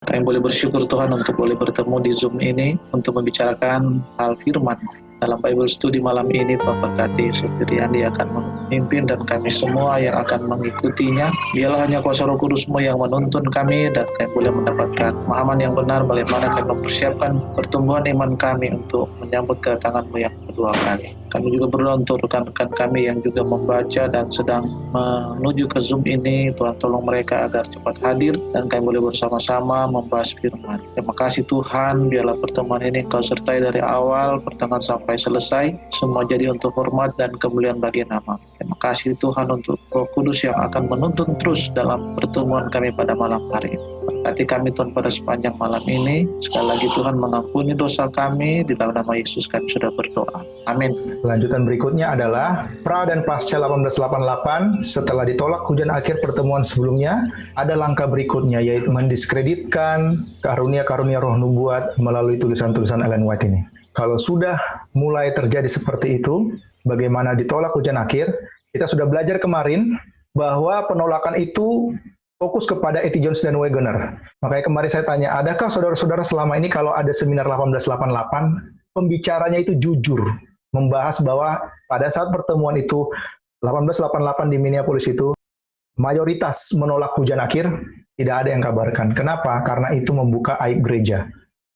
Kami boleh bersyukur Tuhan untuk boleh bertemu di Zoom ini untuk membicarakan hal firman. Dalam Bible Study malam ini, Tuhan berkati Saudara Riyandi akan memimpin dan kami semua yang akan mengikutinya. Biarlah hanya kuasa Roh Kudus-Mu yang menuntun kami dan kami boleh mendapatkan pemahaman yang benar bagaimana kami mempersiapkan pertumbuhan iman kami untuk menyambut kedatangan-Mu yang kedua kali. Kami juga berdoa untuk rekan-rekan kami yang juga membaca dan sedang menuju ke Zoom ini. Tuhan tolong mereka agar cepat hadir dan kami boleh bersama-sama membahas firman. Terima kasih Tuhan, biarlah pertemuan ini Kau sertai dari awal pertengahan sampai selesai, semua jadi untuk hormat dan kemuliaan bagi nama. Terima kasih Tuhan untuk Roh Kudus yang akan menuntun terus dalam pertemuan kami pada malam hari ini. Berkati kami Tuhan pada sepanjang malam ini. Sekali lagi Tuhan mengampuni dosa kami, di dalam nama Yesus kami sudah berdoa. Amin. Lanjutan berikutnya adalah pra dan pasca 1888. Setelah ditolak hujan akhir pertemuan sebelumnya, ada langkah berikutnya, yaitu mendiskreditkan karunia-karunia roh nubuat melalui tulisan-tulisan Ellen White ini. Kalau sudah mulai terjadi seperti itu, bagaimana ditolak hujan akhir, kita sudah belajar kemarin bahwa penolakan itu fokus kepada E.T. Jones dan Wegener. Makanya kemarin saya tanya, adakah saudara-saudara selama ini kalau ada seminar 1888, pembicaranya itu jujur, membahas bahwa pada saat pertemuan itu, 1888 di Minneapolis itu, mayoritas menolak hujan akhir, tidak ada yang kabarkan. Kenapa? Karena itu membuka aib gereja.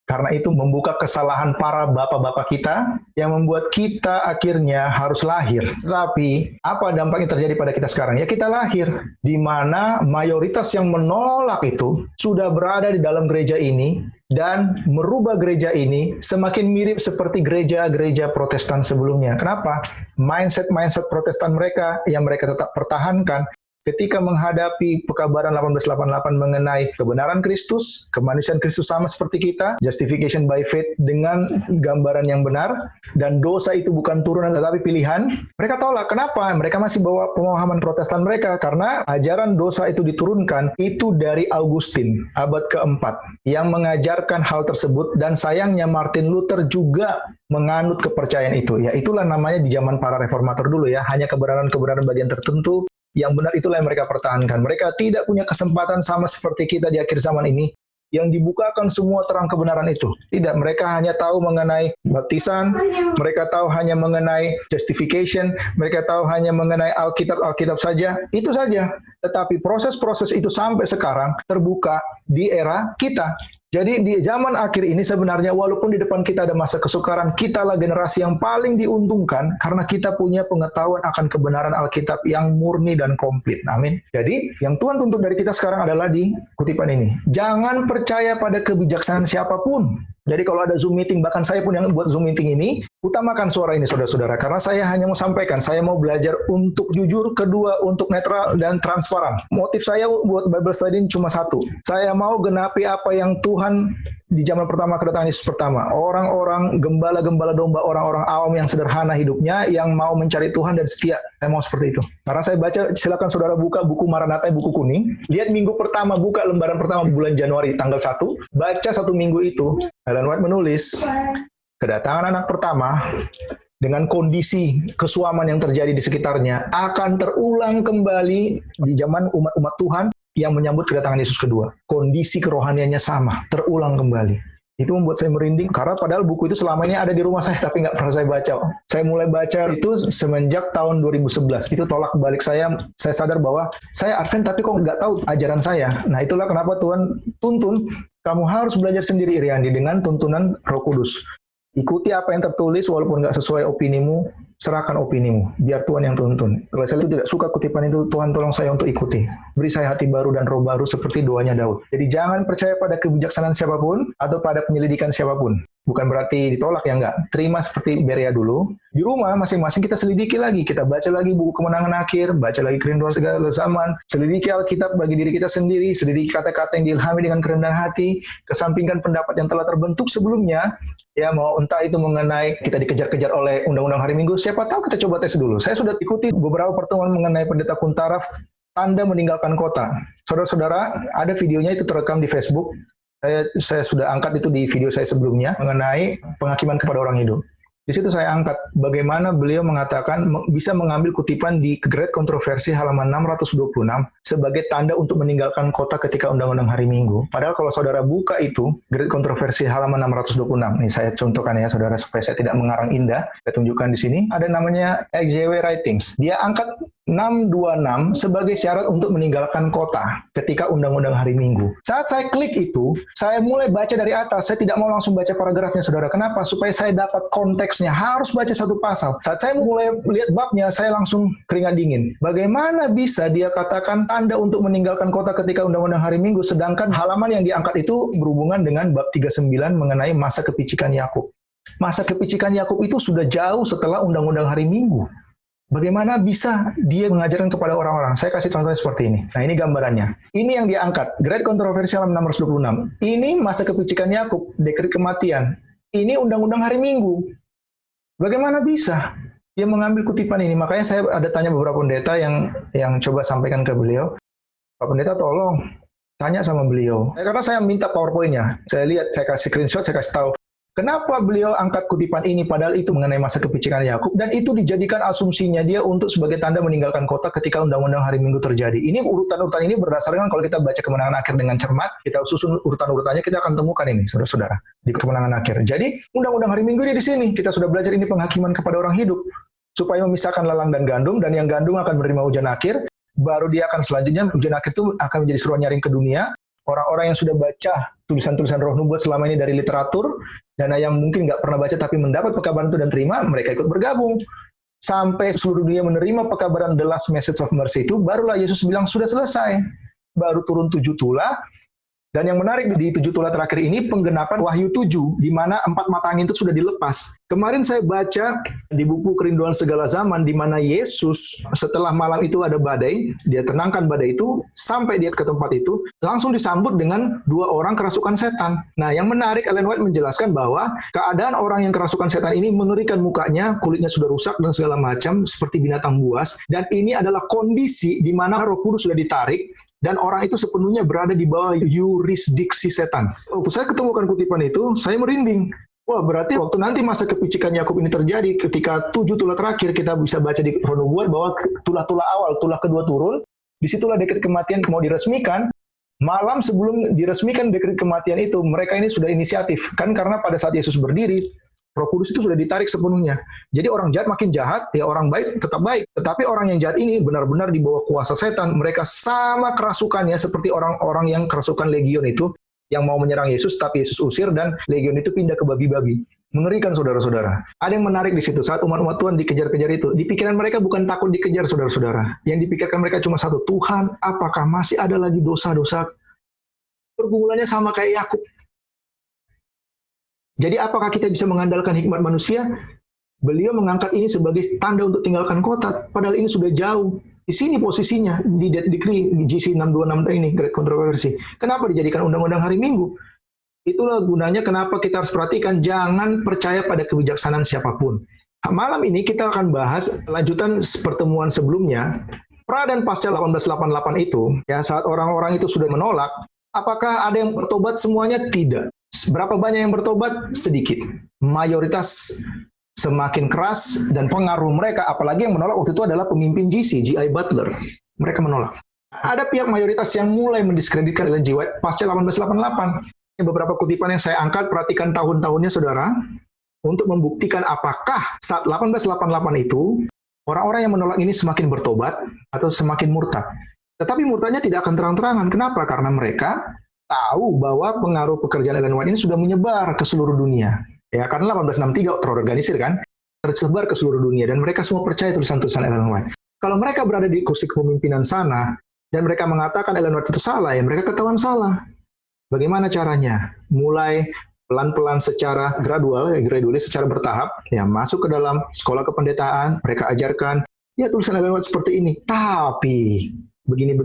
Karena itu membuka kesalahan para bapak-bapak kita yang membuat kita akhirnya harus lahir. Tapi apa dampak yang terjadi pada kita sekarang? Ya kita lahir, di mana mayoritas yang menolak itu sudah berada di dalam gereja ini dan merubah gereja ini semakin mirip seperti gereja-gereja Protestan sebelumnya. Kenapa? Mindset Protestan mereka yang mereka tetap pertahankan ketika menghadapi pekabaran 1888 mengenai kebenaran Kristus, kemanusiaan Kristus sama seperti kita, justification by faith dengan gambaran yang benar, dan dosa itu bukan turunan tetapi pilihan, mereka tolak. Kenapa? Mereka masih bawa pemahaman Protestan mereka, karena ajaran dosa itu diturunkan, itu dari Augustine, abad keempat, yang mengajarkan hal tersebut, dan sayangnya Martin Luther juga menganut kepercayaan itu. Ya itulah namanya di zaman para reformator dulu ya, hanya kebenaran-kebenaran bagian tertentu, yang benar itulah yang mereka pertahankan. Mereka tidak punya kesempatan sama seperti kita di akhir zaman ini, yang dibukakan semua terang kebenaran itu. Tidak, mereka hanya tahu mengenai baptisan, mereka tahu hanya mengenai justification, mereka tahu hanya mengenai Alkitab saja, itu saja. Tetapi proses-proses itu sampai sekarang terbuka di era kita. Jadi di zaman akhir ini sebenarnya walaupun di depan kita ada masa kesukaran, kitalah generasi yang paling diuntungkan karena kita punya pengetahuan akan kebenaran Alkitab yang murni dan komplit. Amin. Jadi yang Tuhan tuntut dari kita sekarang adalah di kutipan ini. Jangan percaya pada kebijaksanaan siapapun. Jadi kalau ada Zoom meeting, bahkan saya pun yang buat Zoom meeting ini, utamakan suara ini saudara-saudara. Karena saya hanya mau sampaikan, saya mau belajar untuk jujur, kedua untuk netral dan transparan. Motif saya buat Bible Study cuma satu. Saya mau genapi apa yang Tuhan di zaman pertama kedatangan Yesus pertama. Orang-orang gembala-gembala domba, orang-orang awam yang sederhana hidupnya, yang mau mencari Tuhan dan setia. Saya mau seperti itu. Karena saya baca, silakan saudara buka buku Maranatha, buku kuning. Lihat minggu pertama, buka lembaran pertama bulan Januari tanggal 1. Baca satu minggu itu. Ellen White menulis, kedatangan anak pertama dengan kondisi kesuaman yang terjadi di sekitarnya akan terulang kembali di zaman umat-umat Tuhan yang menyambut kedatangan Yesus kedua. Kondisi kerohaniannya sama, terulang kembali. Itu membuat saya merinding, karena padahal buku itu selama ini ada di rumah saya, tapi nggak pernah saya baca. Saya mulai baca itu semenjak tahun 2011. Itu tolak balik saya sadar bahwa saya Advent, tapi kok nggak tahu ajaran saya. Nah itulah kenapa Tuhan tuntun, kamu harus belajar sendiri Riyandi dengan tuntunan Roh Kudus. Ikuti apa yang tertulis, walaupun nggak sesuai opinimu, serahkan opinimu, biar Tuhan yang tuntun. Kalau saya tidak suka kutipan itu, Tuhan tolong saya untuk ikuti. Beri saya hati baru dan roh baru seperti doanya Daud. Jadi jangan percaya pada kebijaksanaan siapapun atau pada penyelidikan siapapun. Bukan berarti ditolak ya, enggak. Terima seperti Berea dulu. Di rumah masing-masing kita selidiki lagi. Kita baca lagi buku Kemenangan Akhir, baca lagi Kerinduan Segala Zaman, selidiki Alkitab bagi diri kita sendiri, selidiki kata-kata yang diilhami dengan kerendahan hati, kesampingkan pendapat yang telah terbentuk sebelumnya, ya mau entah itu mengenai kita dikejar-kejar oleh undang-undang hari Minggu, siapa tahu kita coba tes dulu. Saya sudah ikuti beberapa pertemuan mengenai Pendeta Kuntaraf, tanda meninggalkan kota. Saudara-saudara, ada videonya itu terekam di Facebook. Saya sudah angkat itu di video saya sebelumnya mengenai penghakiman kepada orang hidup. Di situ saya angkat bagaimana beliau mengatakan bisa mengambil kutipan di Great Controversy halaman 626 sebagai tanda untuk meninggalkan kota ketika undang-undang hari Minggu. Padahal kalau saudara buka itu, Great Controversy halaman 626, ini saya contohkan ya saudara supaya saya tidak mengarang indah, saya tunjukkan di sini, ada namanya XJW Writings. Dia angkat 626 sebagai syarat untuk meninggalkan kota ketika undang-undang hari Minggu. Saat saya klik itu, saya mulai baca dari atas, saya tidak mau langsung baca paragrafnya saudara. Kenapa? Supaya saya dapat konteksnya, harus baca satu pasal. Saat saya mulai lihat babnya, saya langsung keringat dingin. Bagaimana bisa dia katakan tanda untuk meninggalkan kota ketika undang-undang hari Minggu, sedangkan halaman yang diangkat itu berhubungan dengan bab 39 mengenai masa kepicikan Yakub. Masa kepicikan Yakub itu sudah jauh setelah undang-undang hari Minggu. Bagaimana bisa dia mengajarkan kepada orang-orang? Saya kasih contohnya seperti ini. Nah, ini gambarannya. Ini yang diangkat. Great Controversy halaman 626. Ini masa kepicikan Yakub, dekret kematian. Ini undang-undang hari Minggu. Bagaimana bisa dia mengambil kutipan ini? Makanya saya ada tanya beberapa pendeta yang coba sampaikan ke beliau. Pak Pendeta tolong tanya sama beliau. Karena saya minta PowerPoint-nya. Saya lihat, saya kasih screenshot, saya kasih tahu. Kenapa beliau angkat kutipan ini padahal itu mengenai masa kepicikan Yakub dan itu dijadikan asumsinya dia untuk sebagai tanda meninggalkan kota ketika undang-undang hari Minggu terjadi. Ini urutan-urutan ini berdasarkan kalau kita baca Kemenangan Akhir dengan cermat, kita susun urutan-urutannya, kita akan temukan ini saudara-saudara di Kemenangan Akhir. Jadi undang-undang hari Minggu ini di sini. Kita sudah belajar ini penghakiman kepada orang hidup supaya memisahkan lalang dan gandum, dan yang gandum akan menerima hujan akhir, baru dia akan selanjutnya hujan akhir itu akan menjadi seruan nyaring ke dunia. Orang-orang yang sudah baca tulisan-tulisan roh nubuat selama ini dari literatur, dan yang mungkin nggak pernah baca tapi mendapat pekabaran itu dan terima, mereka ikut bergabung. Sampai seluruh dunia menerima pekabaran The Last Message of Mercy itu, barulah Yesus bilang sudah selesai. Baru turun 7 tula. Dan yang menarik di 7 tula terakhir ini penggenapan Wahyu 7, di mana 4 mata angin itu sudah dilepas. Kemarin saya baca di buku Kerinduan Segala Zaman, di mana Yesus setelah malam itu ada badai, dia tenangkan badai itu, sampai dia ke tempat itu, langsung disambut dengan 2 orang kerasukan setan. Nah, yang menarik, Ellen White menjelaskan bahwa keadaan orang yang kerasukan setan ini mengerikan mukanya, kulitnya sudah rusak dan segala macam, seperti binatang buas, dan ini adalah kondisi di mana Roh Kudus sudah ditarik, dan orang itu sepenuhnya berada di bawah yurisdiksi setan. Waktu saya ketemukan kutipan itu, saya merinding. Wah, berarti waktu nanti masa kepicikan Yakub ini terjadi, ketika 7 tula terakhir kita bisa baca di Roh Nubuat bahwa tula-tula awal, tula kedua turun, disitulah dekret kematian mau diresmikan. Malam sebelum diresmikan dekret kematian itu, mereka ini sudah inisiatif. Kan karena pada saat Yesus berdiri, Roh Kudus itu sudah ditarik sepenuhnya. Jadi orang jahat makin jahat, ya orang baik tetap baik. Tetapi orang yang jahat ini benar-benar di bawah kuasa setan. Mereka sama kerasukannya seperti orang-orang yang kerasukan legion itu, yang mau menyerang Yesus, tapi Yesus usir dan legion itu pindah ke babi-babi. Mengerikan saudara-saudara. Ada yang menarik di situ, saat umat-umat Tuhan dikejar-kejar itu, di pikiran mereka bukan takut dikejar saudara-saudara. Yang dipikirkan mereka cuma satu, Tuhan, apakah masih ada lagi dosa-dosa? Pergumulannya sama kayak Yakub. Jadi apakah kita bisa mengandalkan hikmat manusia? Beliau mengangkat ini sebagai tanda untuk tinggalkan kota, padahal ini sudah jauh. Di sini posisinya, di Decree GC 626 ini, Great Controversy. Kenapa dijadikan undang-undang hari Minggu? Itulah gunanya kenapa kita harus perhatikan, jangan percaya pada kebijaksanaan siapapun. Malam ini kita akan bahas lanjutan pertemuan sebelumnya, pra dan pasca 1888 itu, ya saat orang-orang itu sudah menolak, apakah ada yang bertobat semuanya? Tidak. Berapa banyak yang bertobat? Sedikit. Mayoritas semakin keras dan pengaruh mereka, apalagi yang menolak waktu itu adalah pemimpin GC, G.I. Butler. Mereka menolak. Ada pihak mayoritas yang mulai mendiskreditkan Ellen G. White pasca 1888. Beberapa kutipan yang saya angkat, perhatikan tahun-tahunnya saudara, untuk membuktikan apakah saat 1888 itu, orang-orang yang menolak ini semakin bertobat atau semakin murtad. Tetapi murtadnya tidak akan terang-terangan. Kenapa? Karena mereka tahu bahwa pengaruh pekerjaan Ellen White ini sudah menyebar ke seluruh dunia. Ya, karena 1863 terorganisir kan, tersebar ke seluruh dunia dan mereka semua percaya tulisan-tulisan Ellen White. Kalau mereka berada di kursi kepemimpinan sana dan mereka mengatakan Ellen White itu salah, ya mereka ketahuan salah. Bagaimana caranya? Mulai pelan-pelan secara gradually secara bertahap, ya masuk ke dalam sekolah kependetaan, mereka ajarkan, ya tulisan Ellen White seperti ini, tapi begini.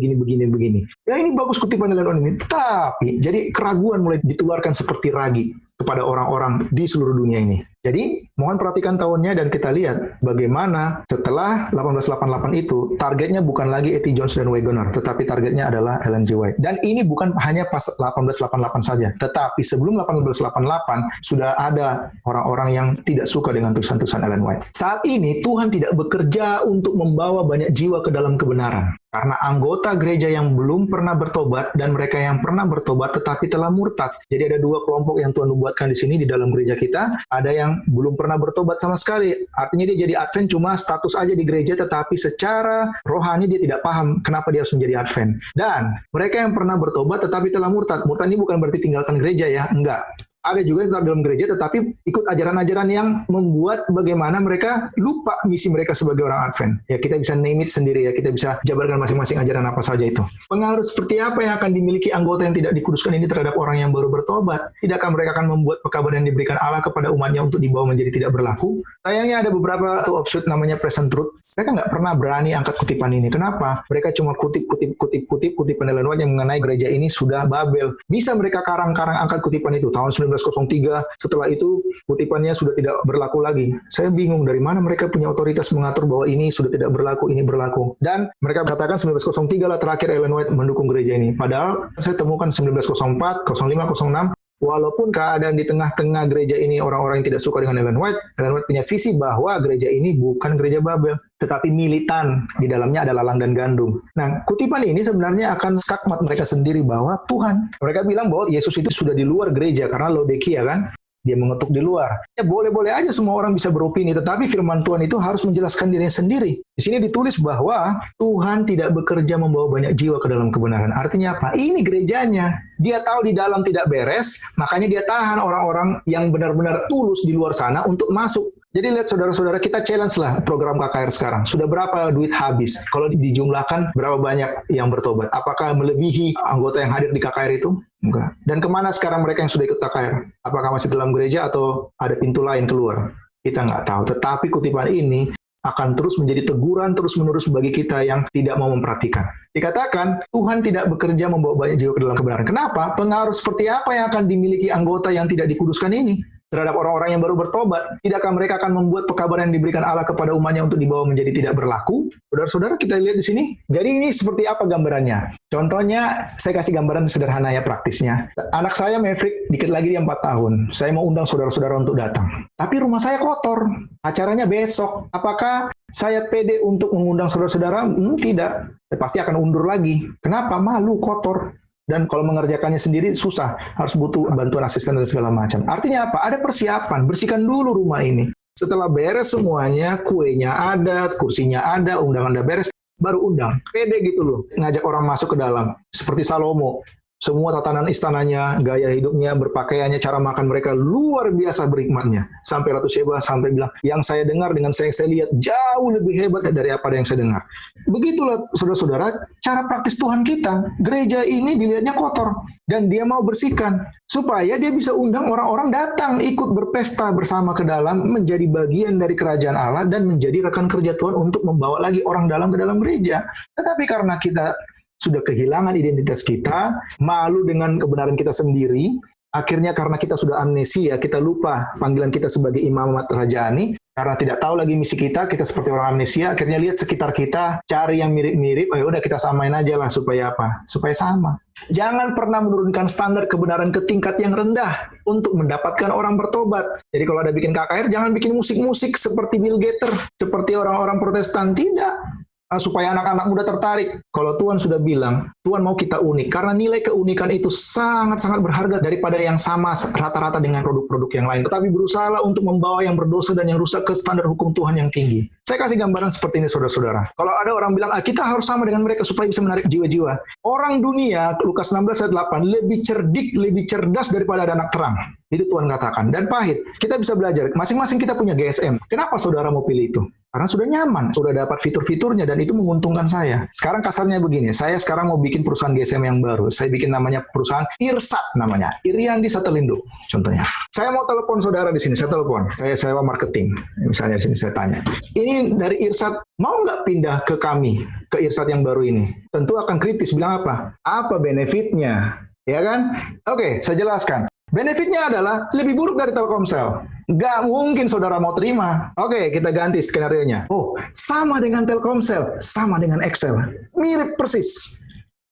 Ya ini bagus kutipan Ellen White ini, tapi jadi keraguan mulai ditularkan seperti ragi kepada orang-orang di seluruh dunia ini. Jadi Mohon perhatikan tahunnya dan kita lihat bagaimana setelah 1888 itu targetnya bukan lagi E.T. Jones dan Wegener, tetapi targetnya adalah Ellen G. White. Dan ini bukan hanya pas 1888 saja, tetapi sebelum 1888 sudah ada orang-orang yang tidak suka dengan tulisan-tulisan Ellen White. Saat ini Tuhan tidak bekerja untuk membawa banyak jiwa ke dalam kebenaran. Karena anggota gereja yang belum pernah bertobat dan mereka yang pernah bertobat tetapi telah murtad. Jadi ada dua kelompok yang Tuhan nubuatkan di sini di dalam gereja kita. Ada yang belum pernah bertobat sama sekali. Artinya dia jadi Advent cuma status aja di gereja, tetapi secara rohani dia tidak paham kenapa dia harus menjadi Advent. Dan mereka yang pernah bertobat tetapi telah murtad. Murtad ini bukan berarti tinggalkan gereja ya, enggak. Ada juga yang tetap dalam gereja tetapi ikut ajaran-ajaran yang membuat bagaimana mereka lupa misi mereka sebagai orang Advent. Ya kita bisa name it sendiri ya, kita bisa jabarkan masing-masing ajaran apa saja itu. Pengaruh seperti apa yang akan dimiliki anggota yang tidak dikuduskan ini terhadap orang yang baru bertobat? Tidakkah mereka akan membuat pekabaran yang diberikan Allah kepada umatnya untuk dibawa menjadi tidak berlaku? Sayangnya ada beberapa offshoot namanya Present Truth. Mereka nggak pernah berani angkat kutipan ini. Kenapa? Mereka cuma kutipan Ellen White yang mengenai gereja ini sudah Babel. Bisa mereka karang-karang angkat kutipan itu tahun 1903. Setelah itu kutipannya sudah tidak berlaku lagi. Saya bingung dari mana mereka punya otoritas mengatur bahwa ini sudah tidak berlaku, ini berlaku. Dan mereka katakan 1903 lah terakhir Ellen White mendukung gereja ini. Padahal saya temukan 1904, 05, 06. Walaupun keadaan di tengah-tengah gereja ini orang-orang yang tidak suka dengan Ellen White punya visi bahwa gereja ini bukan gereja Babel, tetapi militan. Di dalamnya ada lalang dan gandum. Nah, kutipan ini sebenarnya akan skakmat mereka sendiri bahwa Tuhan. Mereka bilang bahwa Yesus itu sudah di luar gereja karena Laodikia kan. Dia mengetuk di luar. Ya boleh-boleh aja semua orang bisa beropini, tetapi firman Tuhan itu harus menjelaskan dirinya sendiri. Di sini ditulis bahwa Tuhan tidak bekerja membawa banyak jiwa ke dalam kebenaran. Artinya apa? Ini gerejanya. Dia tahu di dalam tidak beres, makanya dia tahan orang-orang yang benar-benar tulus di luar sana untuk masuk. Jadi lihat saudara-saudara, kita challenge lah program KKR sekarang. Sudah berapa duit habis? Kalau dijumlahkan, berapa banyak yang bertobat? Apakah melebihi anggota yang hadir di KKR itu? Enggak. Dan kemana sekarang mereka yang sudah ikut KKR? Apakah masih dalam gereja atau ada pintu lain keluar? Kita nggak tahu. Tetapi kutipan ini akan terus menjadi teguran terus-menerus bagi kita yang tidak mau memperhatikan. Dikatakan, Tuhan tidak bekerja membawa banyak jiwa ke dalam kebenaran. Kenapa? Pengaruh seperti apa yang akan dimiliki anggota yang tidak dikuduskan ini terhadap orang-orang yang baru bertobat? Tidakkah mereka akan membuat pekabaran yang diberikan Allah kepada umatnya untuk dibawa menjadi tidak berlaku? Saudara-saudara, kita lihat di sini. Jadi ini seperti apa gambarannya? Contohnya, saya kasih gambaran sederhana ya praktisnya. Anak saya Maverick, dikit lagi dia 4 tahun. Saya mau undang saudara-saudara untuk datang. Tapi rumah saya kotor. Acaranya besok. Apakah saya pede untuk mengundang saudara-saudara? Tidak. Saya pasti akan undur lagi. Kenapa? Malu, kotor. Dan kalau mengerjakannya sendiri susah, harus butuh bantuan asisten dan segala macam. Artinya apa? Ada persiapan, bersihkan dulu rumah ini. Setelah beres semuanya, kuenya ada, kursinya ada, undangan udah beres, baru undang. Pede gitu loh, ngajak orang masuk ke dalam. Seperti Salomo. Semua tatanan istananya, gaya hidupnya, berpakaiannya, cara makan mereka luar biasa berhikmatnya. Sampai Ratu Sheba sampai bilang, yang saya dengar dengan saya lihat jauh lebih hebat dari apa yang saya dengar. Begitulah saudara-saudara, cara praktis Tuhan kita. Gereja ini dilihatnya kotor dan dia mau bersihkan supaya dia bisa undang orang-orang datang ikut berpesta bersama ke dalam, menjadi bagian dari kerajaan Allah dan menjadi rekan kerja Tuhan untuk membawa lagi orang dalam ke dalam gereja. Tetapi karena kita sudah kehilangan identitas kita, malu dengan kebenaran kita sendiri, akhirnya karena kita sudah amnesia, kita lupa panggilan kita sebagai imamat rajani, karena tidak tahu lagi misi kita seperti orang amnesia, akhirnya lihat sekitar kita, cari yang mirip-mirip, udah kita samain aja lah, supaya apa? Supaya sama. Jangan pernah menurunkan standar kebenaran ke tingkat yang rendah untuk mendapatkan orang bertobat. Jadi kalau ada bikin KKR, jangan bikin musik-musik seperti Bill Gaither, seperti orang-orang Protestan, tidak. Supaya anak-anak muda tertarik. Kalau Tuhan sudah bilang, Tuhan mau kita unik. Karena nilai keunikan itu sangat-sangat berharga daripada yang sama rata-rata dengan produk-produk yang lain. Tetapi berusaha untuk membawa yang berdosa dan yang rusak ke standar hukum Tuhan yang tinggi. Saya kasih gambaran seperti ini, saudara-saudara. Kalau ada orang bilang, kita harus sama dengan mereka supaya bisa menarik jiwa-jiwa. Orang dunia, Lukas 16 ayat 8, lebih cerdik, lebih cerdas daripada ada anak terang. Itu Tuhan katakan. Dan pahit. Kita bisa belajar. Masing-masing kita punya GSM. Kenapa saudara mau pilih itu? Karena sudah nyaman, sudah dapat fitur-fiturnya, dan itu menguntungkan saya. Sekarang kasarnya begini, saya sekarang mau bikin perusahaan GSM yang baru. Saya bikin namanya perusahaan Irsat namanya, Iriandi Satelindo contohnya. Saya mau telepon saudara di sini, saya telepon. Saya sewa marketing, misalnya di sini saya tanya. Ini dari Irsat, mau nggak pindah ke kami, ke Irsat yang baru ini? Tentu akan kritis, bilang apa? Apa benefitnya? Ya kan? Oke, saya jelaskan. Benefitnya adalah lebih buruk dari Telkomsel. Nggak mungkin saudara mau terima. Oke, kita ganti skenario-nya. Oh, sama dengan Telkomsel, sama dengan Excel. Mirip persis.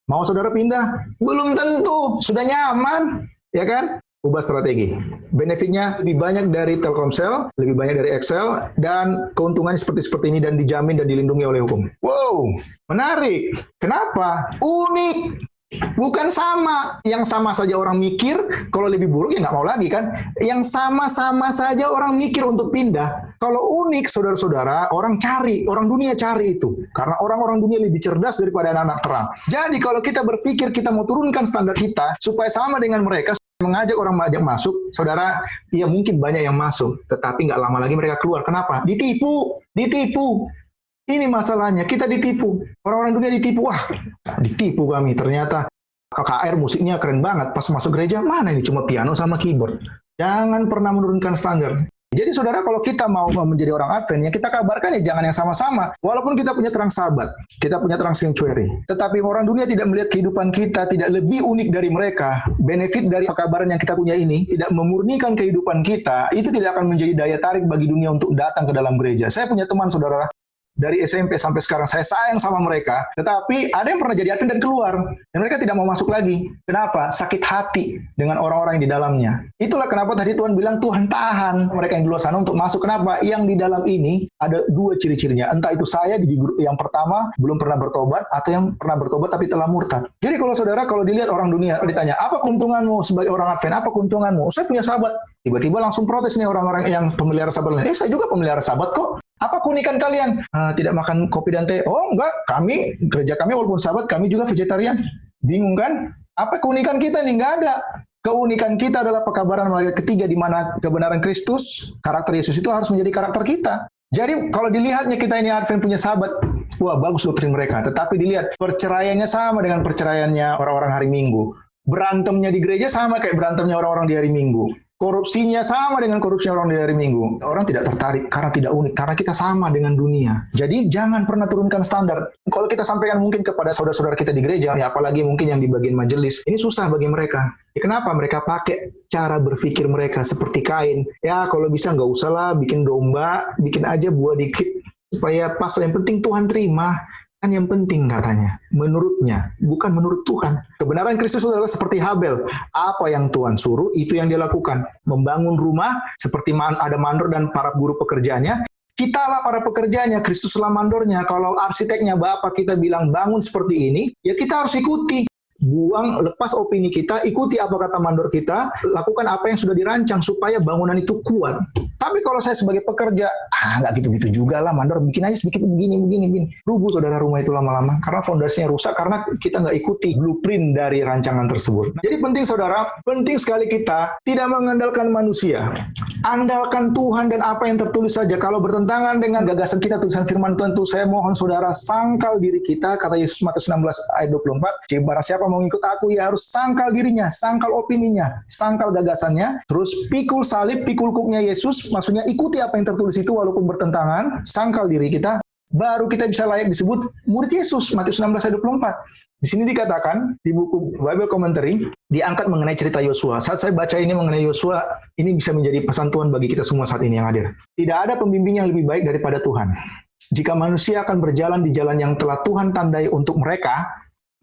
Mau saudara pindah? Belum tentu. Sudah nyaman, ya kan? Ubah strategi. Benefitnya lebih banyak dari Telkomsel, lebih banyak dari Excel, dan keuntungannya seperti ini dan dijamin dan dilindungi oleh hukum. Wow, menarik. Kenapa? Unik. Bukan sama. Yang sama saja orang mikir, kalau lebih buruk ya nggak mau lagi kan. Yang sama-sama saja orang mikir untuk pindah. Kalau unik, saudara-saudara, orang dunia cari itu. Karena orang-orang dunia lebih cerdas daripada anak-anak terang. Jadi kalau kita berpikir kita mau turunkan standar kita, supaya sama dengan mereka, mengajak orang masuk, saudara, ya mungkin banyak yang masuk, tetapi nggak lama lagi mereka keluar. Kenapa? Ditipu. Ini masalahnya, kita ditipu. Orang-orang dunia ditipu. Wah, ditipu kami. Ternyata KKR musiknya keren banget. Pas masuk gereja, mana ini? Cuma piano sama keyboard. Jangan pernah menurunkan standar. Jadi saudara, kalau kita mau menjadi orang Advent, ya kita kabarkan ya jangan yang sama-sama. Walaupun kita punya terang Sabat, kita punya terang sanctuary. Tetapi orang dunia tidak melihat kehidupan kita tidak lebih unik dari mereka. Benefit dari pekabaran yang kita punya ini tidak memurnikan kehidupan kita, itu tidak akan menjadi daya tarik bagi dunia untuk datang ke dalam gereja. Saya punya teman saudara, dari SMP sampai sekarang saya sayang sama mereka, tetapi ada yang pernah jadi Advent dan keluar, dan mereka tidak mau masuk lagi. Kenapa? Sakit hati dengan orang-orang yang di dalamnya. Itulah kenapa tadi Tuhan bilang, Tuhan tahan mereka yang di luar sana untuk masuk. Kenapa? Yang di dalam ini ada dua ciri-cirinya. Entah itu saya di grup yang pertama belum pernah bertobat, atau yang pernah bertobat tapi telah murtad. Jadi kalau saudara, kalau dilihat orang dunia, ditanya, apa keuntunganmu sebagai orang Advent? Apa keuntunganmu? Saya punya sahabat. Tiba-tiba langsung protes nih orang-orang yang pemelihara sahabat. Saya juga pemelihara sahabat kok. Apa keunikan kalian? Tidak makan kopi dan teh. Oh enggak, gereja kami walaupun sahabat, kami juga vegetarian. Bingung kan? Apa keunikan kita nih? Enggak ada. Keunikan kita adalah pekabaran malaikat ketiga, di mana kebenaran Kristus, karakter Yesus itu harus menjadi karakter kita. Jadi kalau dilihatnya kita ini Advent punya sahabat, wah bagus doktrin mereka. Tetapi dilihat perceraiannya sama dengan perceraiannya orang-orang hari Minggu. Berantemnya di gereja sama kayak berantemnya orang-orang di hari Minggu. Korupsinya sama dengan korupsi orang di hari Minggu. Orang tidak tertarik karena tidak unik, karena kita sama dengan dunia. Jadi jangan pernah turunkan standar. Kalau kita sampaikan mungkin kepada saudara-saudara kita di gereja, ya apalagi mungkin yang di bagian majelis, ini susah bagi mereka. Ya, kenapa? Mereka pakai cara berpikir mereka seperti Kain. Ya kalau bisa nggak usah lah bikin domba, bikin aja buah dikit supaya pas. Yang penting Tuhan terima. Kan yang penting katanya, menurutnya, bukan menurut Tuhan. Kebenaran Kristus adalah seperti Habel. Apa yang Tuhan suruh, itu yang dia lakukan. Membangun rumah, seperti ada mandor dan para buruh pekerjaannya. Kitalah para pekerjanya, Kristuslah mandornya. Kalau arsiteknya Bapak kita bilang bangun seperti ini, ya kita harus ikuti. Lepas opini kita, ikuti apa kata mandor kita, lakukan apa yang sudah dirancang supaya bangunan itu kuat. Tapi kalau saya sebagai pekerja, nggak gitu-gitu juga lah, mandor bikin aja sedikit begini. Rubuh saudara rumah itu lama-lama, karena fondasinya rusak, karena kita nggak ikuti blueprint dari rancangan tersebut. Jadi penting saudara, penting sekali kita tidak mengandalkan manusia. Andalkan Tuhan dan apa yang tertulis saja. Kalau bertentangan dengan gagasan kita, tulisan firman Tuhan itu, saya mohon saudara sangkal diri kita, kata Yesus Matius 16 ayat 24, barang siapa mau ngikut aku, ya harus sangkal dirinya, sangkal opininya, sangkal gagasannya, terus pikul salib, pikul kuknya Yesus, maksudnya ikuti apa yang tertulis itu walaupun bertentangan, sangkal diri kita, baru kita bisa layak disebut murid Yesus, Matius 16 ayat 24. Di sini dikatakan, di buku Bible Commentary, diangkat mengenai cerita Yosua. Saat saya baca ini mengenai Yosua, ini bisa menjadi pesan Tuhan bagi kita semua saat ini yang hadir. Tidak ada pembimbing yang lebih baik daripada Tuhan. Jika manusia akan berjalan di jalan yang telah Tuhan tandai untuk mereka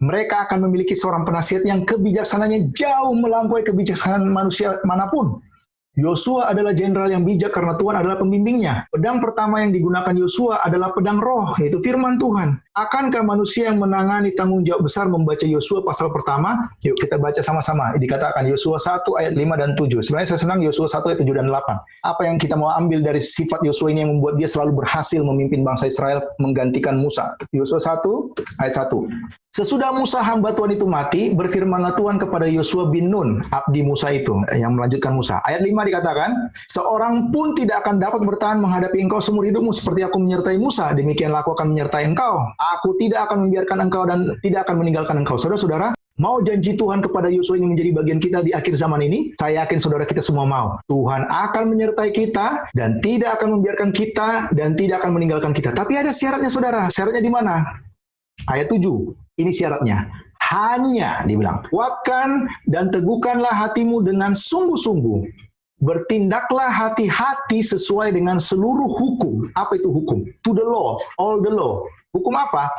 akan memiliki seorang penasihat yang kebijaksananya jauh melampaui kebijaksanaan manusia manapun. Yosua adalah jenderal yang bijak karena Tuhan adalah pembimbingnya. Pedang pertama yang digunakan Yosua adalah pedang roh, yaitu firman Tuhan. Akankah manusia yang menangani tanggung jawab besar membaca Yosua pasal pertama? Yuk kita baca sama-sama. Dikatakan Yosua 1 ayat 5 dan 7. Sebenarnya saya senang Yosua 1 ayat 7 dan 8. Apa yang kita mau ambil dari sifat Yosua ini yang membuat dia selalu berhasil memimpin bangsa Israel menggantikan Musa? Yosua 1 ayat 1. Sesudah Musa hamba Tuhan itu mati, berfirmanlah Tuhan kepada Yosua bin Nun, abdi Musa itu, yang melanjutkan Musa. Ayat 5 dikatakan, seorang pun tidak akan dapat bertahan menghadapi engkau seumur hidupmu seperti aku menyertai Musa, demikianlah aku akan menyertai engkau. Aku tidak akan membiarkan engkau dan tidak akan meninggalkan engkau. Saudara-saudara, mau janji Tuhan kepada Yosua ini menjadi bagian kita di akhir zaman ini? Saya yakin saudara kita semua mau. Tuhan akan menyertai kita dan tidak akan membiarkan kita dan tidak akan meninggalkan kita. Tapi ada syaratnya saudara. Syaratnya di mana? Ayat 7. Ini syaratnya. Hanya, dibilang, kuatkan dan teguhkanlah hatimu dengan sungguh-sungguh. Bertindaklah hati-hati sesuai dengan seluruh hukum. Apa itu hukum? To the law, all the law. Hukum apa?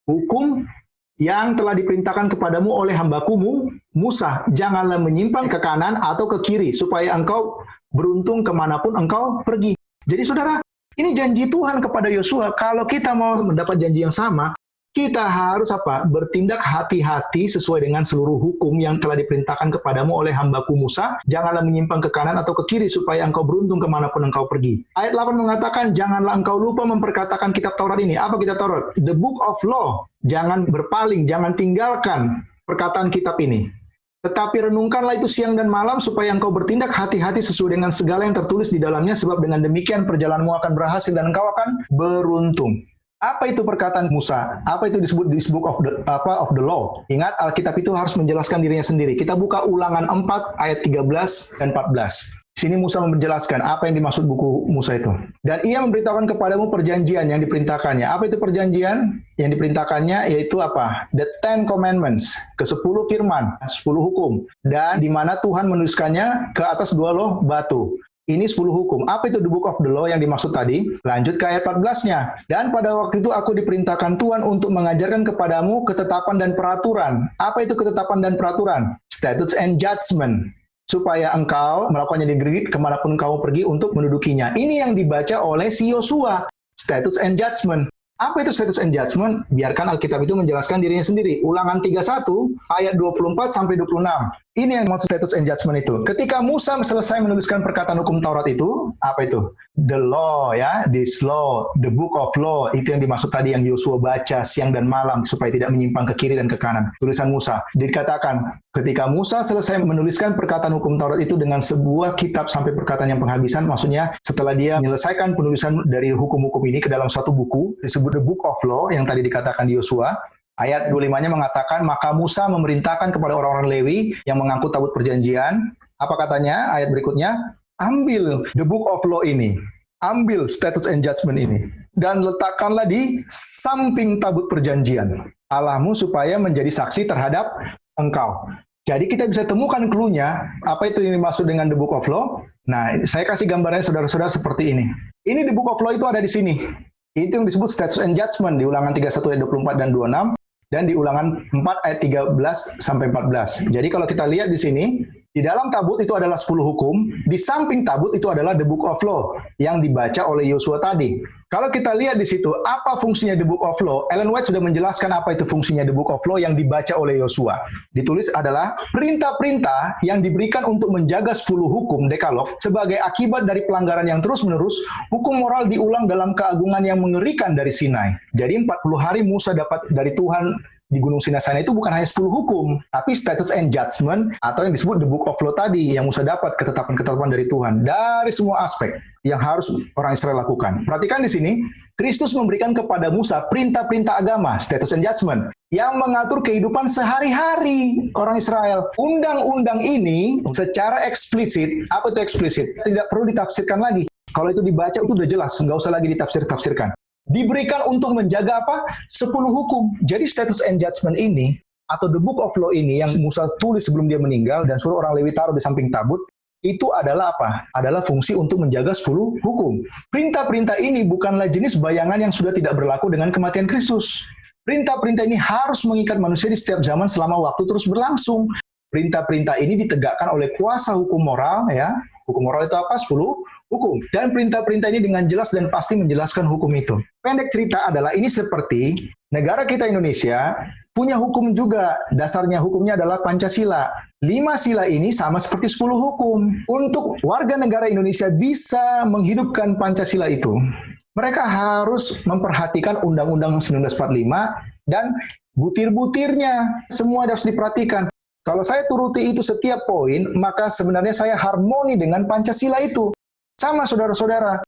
Hukum yang telah diperintahkan kepadamu oleh hambakumu, Musa. Janganlah menyimpang ke kanan atau ke kiri, supaya engkau beruntung kemanapun engkau pergi. Jadi saudara, ini janji Tuhan kepada Yosua. Kalau kita mau mendapat janji yang sama, kita harus apa? Bertindak hati-hati sesuai dengan seluruh hukum yang telah diperintahkan kepadamu oleh hambaku Musa. Janganlah menyimpang ke kanan atau ke kiri, supaya engkau beruntung kemanapun engkau pergi. Ayat 8 mengatakan, janganlah engkau lupa memperkatakan kitab Taurat ini. Apa kitab Taurat? The book of law. Jangan berpaling, jangan tinggalkan perkataan kitab ini. Tetapi renungkanlah itu siang dan malam, supaya engkau bertindak hati-hati sesuai dengan segala yang tertulis di dalamnya, sebab dengan demikian perjalananmu akan berhasil dan engkau akan beruntung. Apa itu perkataan Musa? Apa itu disebut di book of the law? Ingat, Alkitab itu harus menjelaskan dirinya sendiri. Kita buka Ulangan 4 ayat 13 dan 14. Sini Musa menjelaskan apa yang dimaksud buku Musa itu. Dan ia memberitahukan kepadamu perjanjian yang diperintahkannya. Apa itu perjanjian yang diperintahkannya? Yaitu apa? The 10 Commandments, ke-10 firman, 10 hukum. Dan di mana Tuhan menuliskannya ke atas 2 loh batu. Ini 10 hukum. Apa itu the book of the law yang dimaksud tadi? Lanjut ke ayat 14-nya. Dan pada waktu itu aku diperintahkan Tuhan untuk mengajarkan kepadamu ketetapan dan peraturan. Apa itu ketetapan dan peraturan? Statutes and judgment. Supaya engkau melakukannya di negeri kemanapun engkau pergi untuk mendudukinya. Ini yang dibaca oleh si Yosua. Statutes and judgment. Apa itu statutes and judgment? Biarkan Alkitab itu menjelaskan dirinya sendiri. Ulangan 31 ayat 24 sampai 26. Ini yang maksud statutes and judgment itu. Ketika Musa selesai menuliskan perkataan hukum Taurat itu, apa itu? The law, ya, this law, the book of law, itu yang dimaksud tadi yang Yosua baca siang dan malam supaya tidak menyimpang ke kiri dan ke kanan. Tulisan Musa. Dikatakan, ketika Musa selesai menuliskan perkataan hukum Taurat itu dengan sebuah kitab sampai perkataan yang penghabisan, maksudnya setelah dia menyelesaikan penulisan dari hukum-hukum ini ke dalam suatu buku, disebut the book of law, yang tadi dikatakan Yosua. Ayat 25-nya mengatakan, maka Musa memerintahkan kepada orang-orang Lewi yang mengangkut tabut perjanjian. Apa katanya? Ayat berikutnya, ambil the book of law ini. Ambil statutes and judgment ini. Dan letakkanlah di samping tabut perjanjian Allahmu supaya menjadi saksi terhadap engkau. Jadi kita bisa temukan clue-nya. Apa itu yang dimaksud dengan the book of law? Nah, saya kasih gambarnya saudara-saudara seperti ini. Ini the book of law itu ada di sini. Itu yang disebut statutes and judgment di Ulangan 31 ayat 24 dan 26. Dan di Ulangan 4 ayat 13 sampai 14. Jadi kalau kita lihat di sini, di dalam tabut itu adalah 10 hukum, di samping tabut itu adalah the book of law yang dibaca oleh Yosua tadi. Kalau kita lihat di situ, apa fungsinya the book of law? Ellen White sudah menjelaskan apa itu fungsinya the book of law yang dibaca oleh Yosua. Ditulis adalah perintah-perintah yang diberikan untuk menjaga 10 hukum dekalog sebagai akibat dari pelanggaran yang terus-menerus. Hukum moral diulang dalam keagungan yang mengerikan dari Sinai. Jadi 40 hari Musa dapat dari Tuhan di Gunung Sinai itu bukan hanya 10 hukum, tapi statutes and judgment atau yang disebut the book of law tadi yang Musa dapat ketetapan-ketetapan dari Tuhan dari semua aspek yang harus orang Israel lakukan. Perhatikan di sini, Kristus memberikan kepada Musa perintah-perintah agama, statutes and judgment, yang mengatur kehidupan sehari-hari orang Israel. Undang-undang ini secara eksplisit, apa itu eksplisit? Tidak perlu ditafsirkan lagi. Kalau itu dibaca itu udah jelas, nggak usah lagi ditafsir-tafsirkan. Diberikan untuk menjaga apa? 10 hukum. Jadi statutes and judgment ini, atau the book of law ini yang Musa tulis sebelum dia meninggal dan suruh orang Lewi taruh di samping tabut, itu adalah apa? Adalah fungsi untuk menjaga 10 hukum. Perintah-perintah ini bukanlah jenis bayangan yang sudah tidak berlaku dengan kematian Kristus. Perintah-perintah ini harus mengikat manusia di setiap zaman selama waktu terus berlangsung. Perintah-perintah ini ditegakkan oleh kuasa hukum moral, ya. Hukum moral itu apa? 10 hukum. Dan perintah-perintah ini dengan jelas dan pasti menjelaskan hukum itu. Pendek cerita adalah ini seperti negara kita Indonesia punya hukum juga. Dasarnya hukumnya adalah Pancasila. 5 sila ini sama seperti 10 hukum. Untuk warga negara Indonesia bisa menghidupkan Pancasila itu, mereka harus memperhatikan Undang-Undang 1945 dan butir-butirnya. Semua harus diperhatikan. Kalau saya turuti itu setiap poin, maka sebenarnya saya harmoni dengan Pancasila itu. Sama saudara-saudara.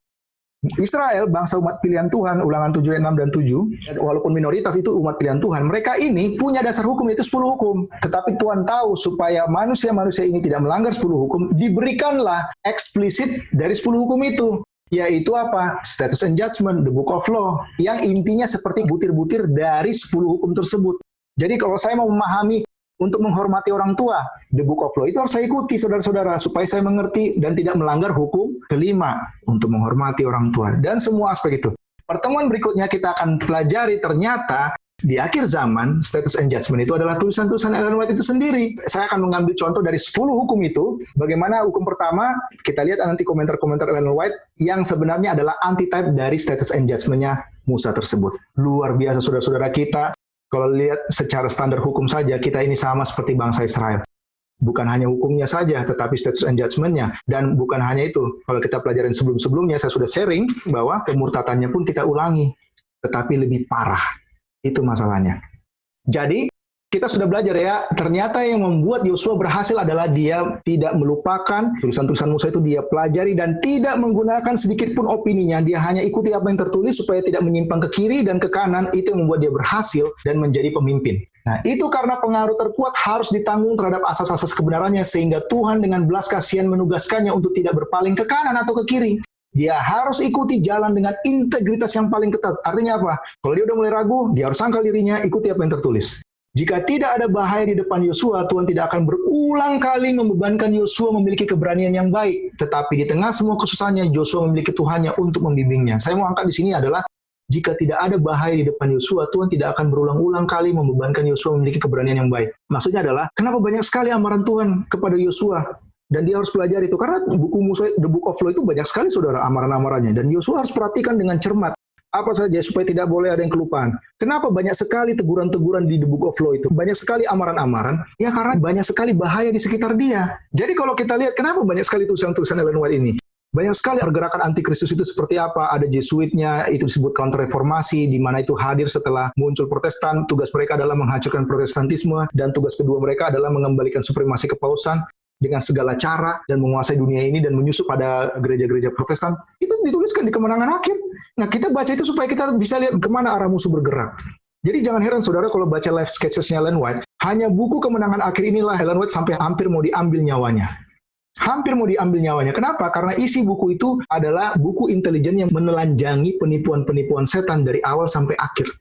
Israel, bangsa umat pilihan Tuhan, Ulangan 7 ayat 6 dan 7, walaupun minoritas itu umat pilihan Tuhan, mereka ini punya dasar hukum yaitu 10 hukum. Tetapi Tuhan tahu supaya manusia-manusia ini tidak melanggar 10 hukum, diberikanlah eksplisit dari 10 hukum itu. Yaitu apa? Statutes and judgment, the book of law, yang intinya seperti butir-butir dari 10 hukum tersebut. Jadi kalau saya mau memahami untuk menghormati orang tua, the book of law itu harus saya ikuti saudara-saudara supaya saya mengerti dan tidak melanggar hukum kelima untuk menghormati orang tua dan semua aspek itu. Pertemuan berikutnya kita akan pelajari ternyata di akhir zaman status and judgment itu adalah tulisan-tulisan Ellen White itu sendiri. Saya akan mengambil contoh dari 10 hukum itu. Bagaimana hukum pertama, kita lihat nanti komentar-komentar Ellen White yang sebenarnya adalah antitype dari status and judgment-nya Musa tersebut. Luar biasa saudara-saudara kita. Kalau lihat secara standar hukum saja, kita ini sama seperti bangsa Israel. Bukan hanya hukumnya saja, tetapi status and judgment-nya. Dan bukan hanya itu, kalau kita pelajarin sebelum-sebelumnya, saya sudah sharing bahwa kemurtatannya pun kita ulangi. Tetapi lebih parah. Itu masalahnya. Jadi, kita sudah belajar ya, ternyata yang membuat Yosua berhasil adalah dia tidak melupakan tulisan-tulisan Musa itu dia pelajari dan tidak menggunakan sedikit pun opininya. Dia hanya ikuti apa yang tertulis supaya tidak menyimpang ke kiri dan ke kanan. Itu yang membuat dia berhasil dan menjadi pemimpin. Nah, itu karena pengaruh terkuat harus ditanggung terhadap asas-asas kebenarannya sehingga Tuhan dengan belas kasihan menugaskannya untuk tidak berpaling ke kanan atau ke kiri. Dia harus ikuti jalan dengan integritas yang paling ketat. Artinya apa? Kalau dia udah mulai ragu, dia harus sangkal dirinya, ikuti apa yang tertulis. Jika tidak ada bahaya di depan Yosua, Tuhan tidak akan berulang kali membebankan Yosua memiliki keberanian yang baik. Tetapi di tengah semua kesusahannya, Yosua memiliki Tuhannya untuk membimbingnya. Saya mau angkat di sini adalah, jika tidak ada bahaya di depan Yosua, Tuhan tidak akan berulang-ulang kali membebankan Yosua memiliki keberanian yang baik. Maksudnya adalah, kenapa banyak sekali amaran Tuhan kepada Yosua? Dan dia harus pelajari itu. Karena buku Musa, The Book of Law itu banyak sekali saudara amaran-amarannya. Dan Yosua harus perhatikan dengan cermat. Apa saja supaya tidak boleh ada yang kelupaan. Kenapa banyak sekali teguran-teguran di The Book of Law itu? Banyak sekali amaran-amaran. Ya karena banyak sekali bahaya di sekitar dia. Jadi kalau kita lihat kenapa banyak sekali tulisan-tulisan Ellen White ini. Banyak sekali pergerakan antikristus itu seperti apa. Ada Jesuitnya, itu disebut counter reformasi, di mana itu hadir setelah muncul Protestan. Tugas mereka adalah menghancurkan Protestantisme. Dan tugas kedua mereka adalah mengembalikan supremasi kepausan dengan segala cara dan menguasai dunia ini dan menyusup pada gereja-gereja Protestan. Itu dituliskan di Kemenangan Akhir. Nah, kita baca itu supaya kita bisa lihat kemana arah musuh bergerak. Jadi jangan heran saudara kalau baca life sketches-nya Ellen White, hanya buku Kemenangan Akhir inilah Ellen White sampai hampir mau diambil nyawanya. Hampir mau diambil nyawanya. Kenapa? Karena isi buku itu adalah buku intelijen yang menelanjangi penipuan-penipuan setan dari awal sampai akhir.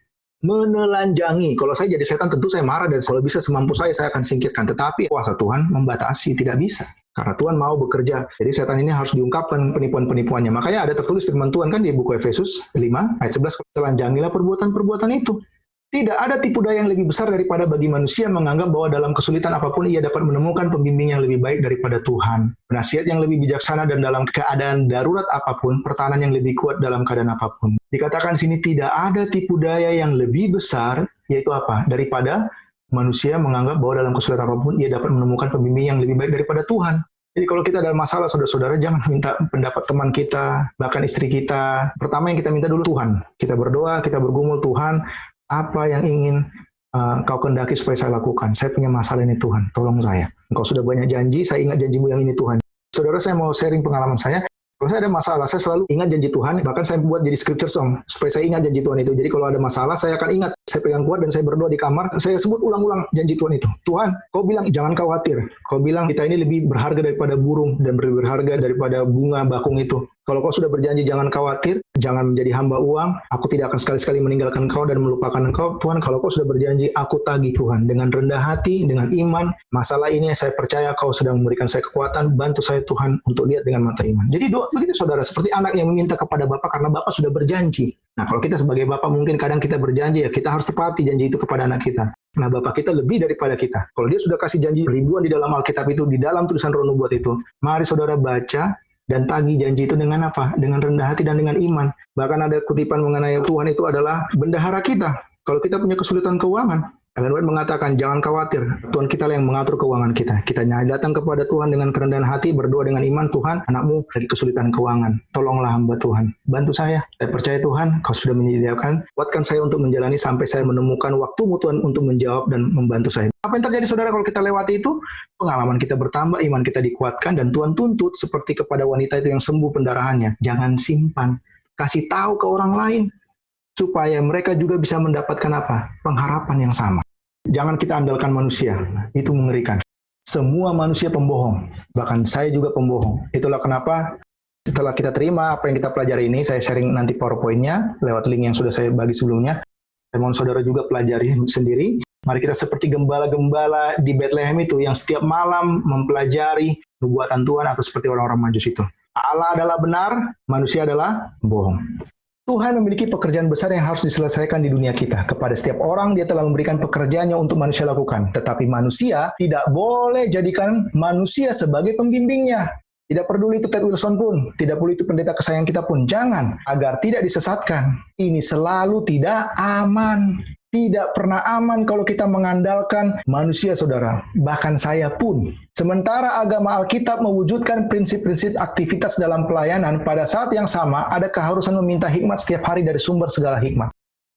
Menelanjangi. Kalau saya jadi setan tentu saya marah dan kalau bisa semampu saya akan singkirkan. Tetapi kuasa Tuhan membatasi, tidak bisa. Karena Tuhan mau bekerja. Jadi setan ini harus diungkapkan penipuan-penipuannya. Makanya ada tertulis firman Tuhan kan di buku Efesus 5 ayat 11, telanjangilah perbuatan-perbuatan itu. Tidak ada tipu daya yang lebih besar daripada bagi manusia menganggap bahwa dalam kesulitan apapun ia dapat menemukan pembimbing yang lebih baik daripada Tuhan. Penasihat yang lebih bijaksana dan dalam keadaan darurat apapun, pertahanan yang lebih kuat dalam keadaan apapun. Dikatakan di sini tidak ada tipu daya yang lebih besar, yaitu apa? Daripada manusia menganggap bahwa dalam kesulitan apapun ia dapat menemukan pembimbing yang lebih baik daripada Tuhan. Jadi kalau kita ada masalah, saudara-saudara, jangan minta pendapat teman kita, bahkan istri kita. Pertama yang kita minta dulu Tuhan. Kita berdoa, kita bergumul, Tuhan, apa yang ingin kau kehendaki supaya saya lakukan? Saya punya masalah ini Tuhan, tolong saya. Engkau sudah banyak janji, saya ingat janjimu yang ini Tuhan. Saudara, saya mau sharing pengalaman saya. Kalau saya ada masalah, saya selalu ingat janji Tuhan, bahkan saya buat jadi scripture song, supaya saya ingat janji Tuhan itu. Jadi kalau ada masalah, saya akan ingat, saya pegang kuat dan saya berdoa di kamar, saya sebut ulang-ulang janji Tuhan itu. Tuhan, kau bilang jangan khawatir. Kau bilang kita ini lebih berharga daripada burung dan lebih berharga daripada bunga bakung itu. Kalau kau sudah berjanji jangan khawatir, jangan menjadi hamba uang, aku tidak akan sekali-sekali meninggalkan kau dan melupakan engkau. Tuhan, kalau kau sudah berjanji, aku tagih Tuhan. Dengan rendah hati, dengan iman, masalah ini saya percaya kau sedang memberikan saya kekuatan, bantu saya Tuhan untuk lihat dengan mata iman. Jadi doa begitu saudara, seperti anak yang meminta kepada Bapa karena Bapa sudah berjanji. Nah kalau kita sebagai Bapa mungkin kadang kita berjanji ya, kita harus tepati janji itu kepada anak kita. Nah Bapa kita lebih daripada kita. Kalau dia sudah kasih janji ribuan di dalam Alkitab itu, di dalam tulisan Roh Nubuat itu, mari saudara baca, dan tagih janji itu dengan apa? Dengan rendah hati dan dengan iman. Bahkan ada kutipan mengenai Tuhan itu adalah bendahara kita. Kalau kita punya kesulitan keuangan, Ellen White mengatakan, jangan khawatir, Tuhan kita yang mengatur keuangan kita. Kita datang kepada Tuhan dengan kerendahan hati, berdoa dengan iman, Tuhan, anakmu lagi kesulitan keuangan. Tolonglah hamba Tuhan. Bantu saya percaya Tuhan, kau sudah menyediakan. Kuatkan saya untuk menjalani sampai saya menemukan waktumu Tuhan untuk menjawab dan membantu saya. Apa yang terjadi saudara kalau kita lewati itu? Pengalaman kita bertambah, iman kita dikuatkan, dan Tuhan tuntut seperti kepada wanita itu yang sembuh pendarahannya. Jangan simpan, kasih tahu ke orang lain, supaya mereka juga bisa mendapatkan apa? Pengharapan yang sama. Jangan kita andalkan manusia, itu mengerikan. Semua manusia pembohong, bahkan saya juga pembohong. Itulah kenapa setelah kita terima apa yang kita pelajari ini, saya sharing nanti PowerPoint-nya lewat link yang sudah saya bagi sebelumnya. Saya mohon saudara juga pelajari sendiri. Mari kita seperti gembala-gembala di Bethlehem itu yang setiap malam mempelajari nubuatan Tuhan atau seperti orang-orang Majus itu. Allah adalah benar, manusia adalah bohong. Tuhan memiliki pekerjaan besar yang harus diselesaikan di dunia kita. Kepada setiap orang dia telah memberikan pekerjaannya untuk manusia lakukan. Tetapi manusia tidak boleh jadikan manusia sebagai pembimbingnya. Tidak peduli itu Ted Wilson pun, tidak peduli itu pendeta kesayangan kita pun. Jangan, agar tidak disesatkan. Ini selalu tidak aman. Tidak pernah aman kalau kita mengandalkan manusia, saudara. Bahkan saya pun. Sementara agama Alkitab mewujudkan prinsip-prinsip aktivitas dalam pelayanan, pada saat yang sama ada keharusan meminta hikmat setiap hari dari sumber segala hikmat.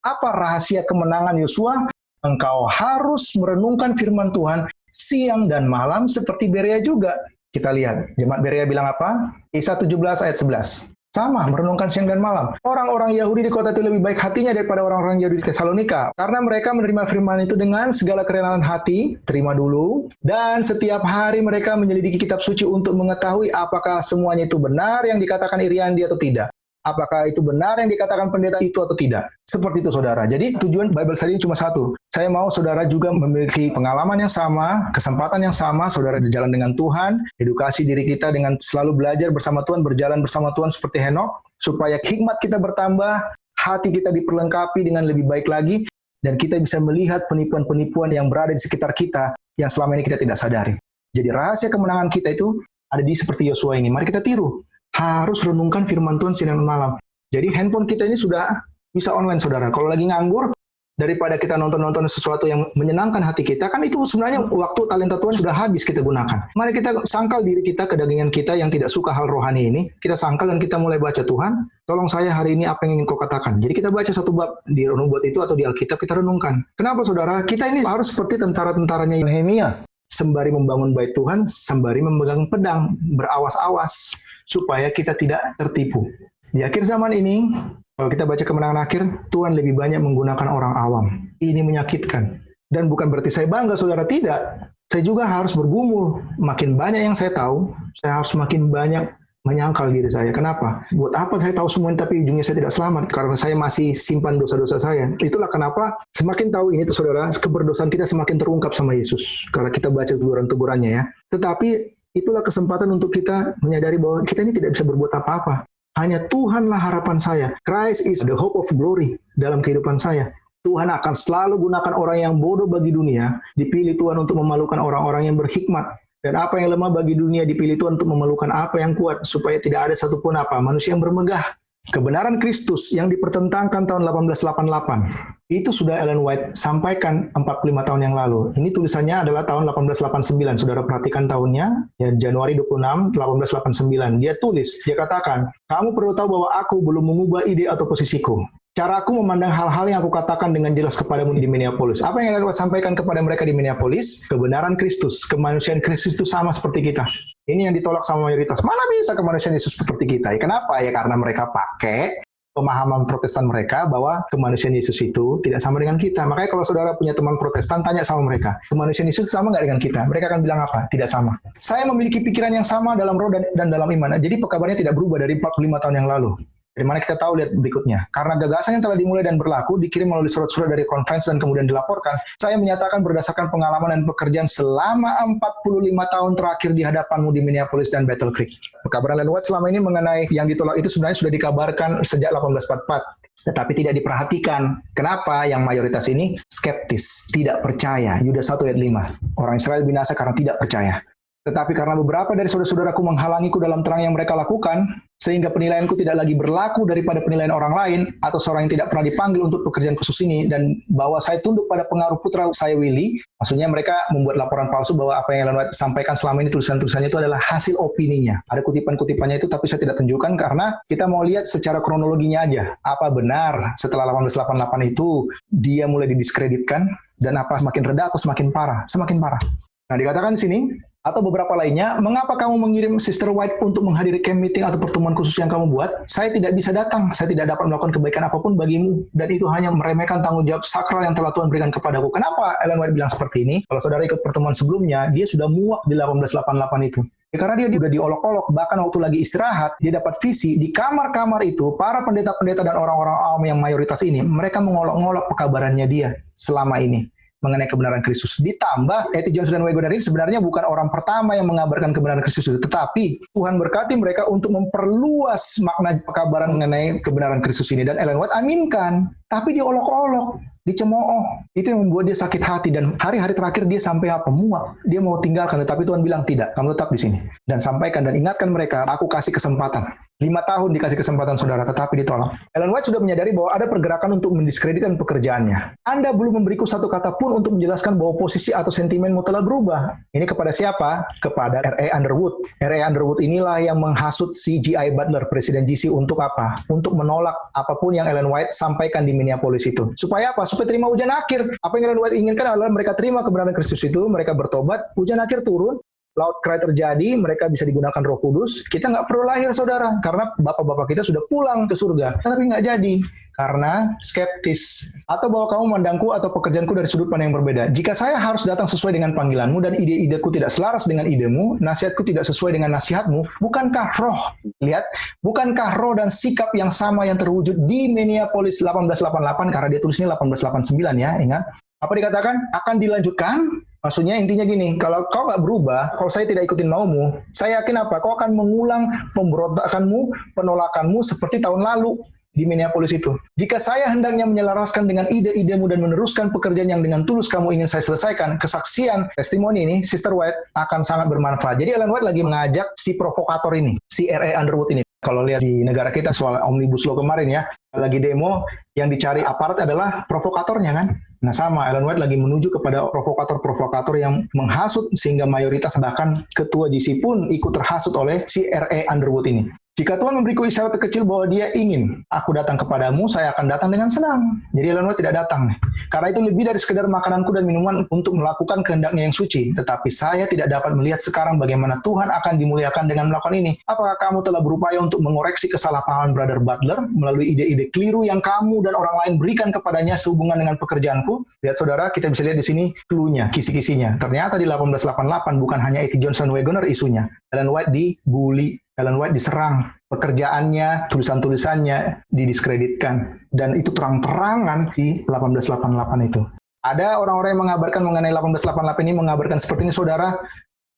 Apa rahasia kemenangan Yosua? Engkau harus merenungkan firman Tuhan siang dan malam seperti Berea juga. Kita lihat, jemaat Berea bilang apa? Kisah 17 ayat 11. Sama, merenungkan siang dan malam. Orang-orang Yahudi di kota itu lebih baik hatinya daripada orang-orang Yahudi di Tesalonika. Karena mereka menerima firman itu dengan segala kerelaan hati, terima dulu. Dan setiap hari mereka menyelidiki kitab suci untuk mengetahui apakah semuanya itu benar yang dikatakan Iriandi atau tidak. Apakah itu benar yang dikatakan pendeta itu atau tidak. Seperti itu, saudara. Jadi tujuan Bible Study ini cuma satu. Saya mau saudara juga memiliki pengalaman yang sama, kesempatan yang sama, saudara berjalan dengan Tuhan, edukasi diri kita dengan selalu belajar bersama Tuhan, berjalan bersama Tuhan seperti Henokh, supaya hikmat kita bertambah, hati kita diperlengkapi dengan lebih baik lagi, dan kita bisa melihat penipuan-penipuan yang berada di sekitar kita, yang selama ini kita tidak sadari. Jadi rahasia kemenangan kita itu ada di seperti Yosua ini. Mari kita tiru. Harus renungkan firman Tuhan siang dan malam. Jadi handphone kita ini sudah bisa online, saudara. Kalau lagi nganggur, daripada kita nonton-nonton sesuatu yang menyenangkan hati kita, kan itu sebenarnya waktu talenta Tuhan sudah habis kita gunakan. Mari kita sangkal diri kita, kedagingan kita yang tidak suka hal rohani ini, kita sangkal dan kita mulai baca, Tuhan, tolong saya hari ini apa yang ingin kau katakan. Jadi kita baca satu bab di nubuat itu atau di Alkitab, kita renungkan. Kenapa, saudara? Kita ini harus seperti tentara-tentaranya Nehemia. Sembari membangun bait Tuhan, sembari memegang pedang, berawas-awas, supaya kita tidak tertipu. Di akhir zaman ini, kalau kita baca kemenangan akhir, Tuhan lebih banyak menggunakan orang awam. Ini menyakitkan. Dan bukan berarti saya bangga, saudara, tidak. Saya juga harus bergumul. Makin banyak yang saya tahu, saya harus makin banyak menyangkal diri saya. Kenapa? Buat apa saya tahu semua ini, tapi ujungnya saya tidak selamat? Karena saya masih simpan dosa-dosa saya. Itulah kenapa semakin tahu ini, saudara, keberdosaan kita semakin terungkap sama Yesus. Karena kita baca teguran-tegurannya ya. Tetapi itulah kesempatan untuk kita menyadari bahwa kita ini tidak bisa berbuat apa-apa. Hanya Tuhanlah harapan saya. Christ is the hope of glory dalam kehidupan saya. Tuhan akan selalu gunakan orang yang bodoh bagi dunia, dipilih Tuhan untuk memalukan orang-orang yang berhikmat. Dan apa yang lemah bagi dunia dipilih Tuhan untuk memalukan apa yang kuat, supaya tidak ada satupun manusia yang bermegah. Kebenaran Kristus yang dipertentangkan tahun 1888, itu sudah Ellen White sampaikan 45 tahun yang lalu. Ini tulisannya adalah tahun 1889. Saudara perhatikan tahunnya, ya, Januari 26, 1889. Dia tulis, dia katakan, kamu perlu tahu bahwa aku belum mengubah ide atau posisiku. Caraku memandang hal-hal yang aku katakan dengan jelas kepadamu di Minneapolis. Apa yang Ellen White sampaikan kepada mereka di Minneapolis? Kebenaran Kristus, kemanusiaan Kristus itu sama seperti kita. Ini yang ditolak sama mayoritas. Mana bisa kemanusiaan Yesus seperti kita? Ya, kenapa? Ya karena mereka pakai pemahaman Protestan mereka bahwa kemanusiaan Yesus itu tidak sama dengan kita. Makanya kalau saudara punya teman Protestan, tanya sama mereka, kemanusiaan Yesus sama nggak dengan kita? Mereka akan bilang apa? Tidak sama. Saya memiliki pikiran yang sama dalam roh dan dalam iman. Jadi pekabarannya tidak berubah dari 45 tahun yang lalu. Dari mana kita tahu, lihat berikutnya. Karena gagasan yang telah dimulai dan berlaku, dikirim melalui surat-surat dari conference dan kemudian dilaporkan, saya menyatakan berdasarkan pengalaman dan pekerjaan selama 45 tahun terakhir di hadapanmu di Minneapolis dan Battle Creek. Pekabaran Ellen White selama ini mengenai yang ditolak itu sebenarnya sudah dikabarkan sejak 1844. Tetapi tidak diperhatikan. Kenapa? Yang mayoritas ini skeptis, tidak percaya. Yudas 1 ayat 5. Orang Israel binasa karena tidak percaya. Tetapi karena beberapa dari saudara-saudaraku menghalangiku dalam terang yang mereka lakukan, sehingga penilaianku tidak lagi berlaku daripada penilaian orang lain, atau seorang yang tidak pernah dipanggil untuk pekerjaan khusus ini, dan bahwa saya tunduk pada pengaruh putra saya Willy, maksudnya mereka membuat laporan palsu bahwa apa yang Ellen White sampaikan selama ini, tulisan-tulisannya itu adalah hasil opininya. Ada kutipan-kutipannya itu, tapi saya tidak tunjukkan karena kita mau lihat secara kronologinya aja. Apa benar setelah 1888 itu, dia mulai didiskreditkan, dan apa semakin reda atau semakin parah? Semakin parah. Nah, dikatakan di sini, atau beberapa lainnya, mengapa kamu mengirim Sister White untuk menghadiri camp meeting atau pertemuan khusus yang kamu buat? Saya tidak bisa datang, saya tidak dapat melakukan kebaikan apapun bagimu, dan itu hanya meremehkan tanggung jawab sakral yang telah Tuhan berikan kepadaku. Kenapa Ellen White bilang seperti ini? Kalau saudara ikut pertemuan sebelumnya, dia sudah muak di 1888 itu. Ya, karena dia juga diolok-olok, bahkan waktu lagi istirahat, dia dapat visi, di kamar-kamar itu, para pendeta-pendeta dan orang-orang awam yang mayoritas ini, mereka mengolok-ngolok pekabarannya dia selama ini. mengenai kebenaran Kristus. Ditambah, Eti Johnson dan Wayne Grudem sebenarnya bukan orang pertama yang mengabarkan kebenaran Kristus itu, tetapi Tuhan berkati mereka untuk memperluas makna pekabaran mengenai kebenaran Kristus ini. Dan Ellen White aminkan, tapi dia olok-olok, dicemooh. Itu yang membuat dia sakit hati, dan hari-hari terakhir dia sampai muak. Dia mau tinggalkan, tetapi Tuhan bilang tidak, kamu tetap di sini. Dan sampaikan dan ingatkan mereka, aku kasih kesempatan. 5 tahun dikasih kesempatan saudara, tetapi ditolak. Ellen White sudah menyadari bahwa ada pergerakan untuk mendiskreditkan pekerjaannya. Anda belum memberiku satu kata pun untuk menjelaskan bahwa posisi atau sentimenmu telah berubah. Ini kepada siapa? Kepada R.A. Underwood. R.A. Underwood inilah yang menghasut si G.I. Butler, Presiden GC, untuk apa? Untuk menolak apapun yang Ellen White sampaikan di Minneapolis itu. Supaya apa? Supaya terima hujan akhir. Apa yang Ellen White inginkan adalah mereka terima kebenaran Kristus itu, mereka bertobat, hujan akhir turun, loud cry terjadi, mereka bisa digunakan Roh Kudus. Kita nggak perlu lahir, saudara, karena bapak-bapak kita sudah pulang ke surga. Tapi nggak jadi, karena skeptis. Atau bahwa kamu memandangku atau pekerjaanku dari sudut pandang yang berbeda. Jika saya harus datang sesuai dengan panggilanmu dan ide-ideku tidak selaras dengan idemu, nasihatku tidak sesuai dengan nasihatmu, bukankah roh, lihat, bukankah roh dan sikap yang sama yang terwujud di Minneapolis 1888, karena dia tulisnya 1889 ya, ingat. Apa dikatakan? Akan dilanjutkan. Maksudnya intinya gini, kalau kau nggak berubah, kalau saya tidak ikutin maumu, saya yakin apa? Kau akan mengulang pemberontakanmu, penolakanmu seperti tahun lalu di Minneapolis itu. Jika saya hendaknya menyelaraskan dengan ide-idemu dan meneruskan pekerjaan yang dengan tulus kamu ingin saya selesaikan, kesaksian, testimoni ini, Sister White akan sangat bermanfaat. Jadi Ellen White lagi mengajak si provokator ini, si R.A. Underwood ini. Kalau lihat di negara kita soal Omnibus Law kemarin ya, lagi demo, yang dicari aparat adalah provokatornya kan. Nah sama, Ellen White lagi menuju kepada provokator-provokator yang menghasut sehingga mayoritas bahkan ketua GC pun ikut terhasut oleh si R.A. Underwood ini. Jika Tuhan memberiku isyarat kecil bahwa dia ingin aku datang kepadamu, saya akan datang dengan senang. Jadi Ellen White tidak datang. Karena itu lebih dari sekedar makananku dan minuman untuk melakukan kehendaknya yang suci. Tetapi saya tidak dapat melihat sekarang bagaimana Tuhan akan dimuliakan dengan melakukan ini. Apakah kamu telah berupaya untuk mengoreksi kesalahpahaman Brother Butler melalui ide-ide keliru yang kamu dan orang lain berikan kepadanya sehubungan dengan pekerjaanku? Lihat saudara, kita bisa lihat di sini clue-nya, kisi-kisinya. Ternyata di 1888 bukan hanya E.T. Johnson Wagoner isunya. Ellen White dibully. Ellen White diserang, pekerjaannya, tulisan-tulisannya didiskreditkan, dan itu terang-terangan di 1888 itu. Ada orang-orang yang mengabarkan mengenai 1888 ini, mengabarkan seperti ini, saudara,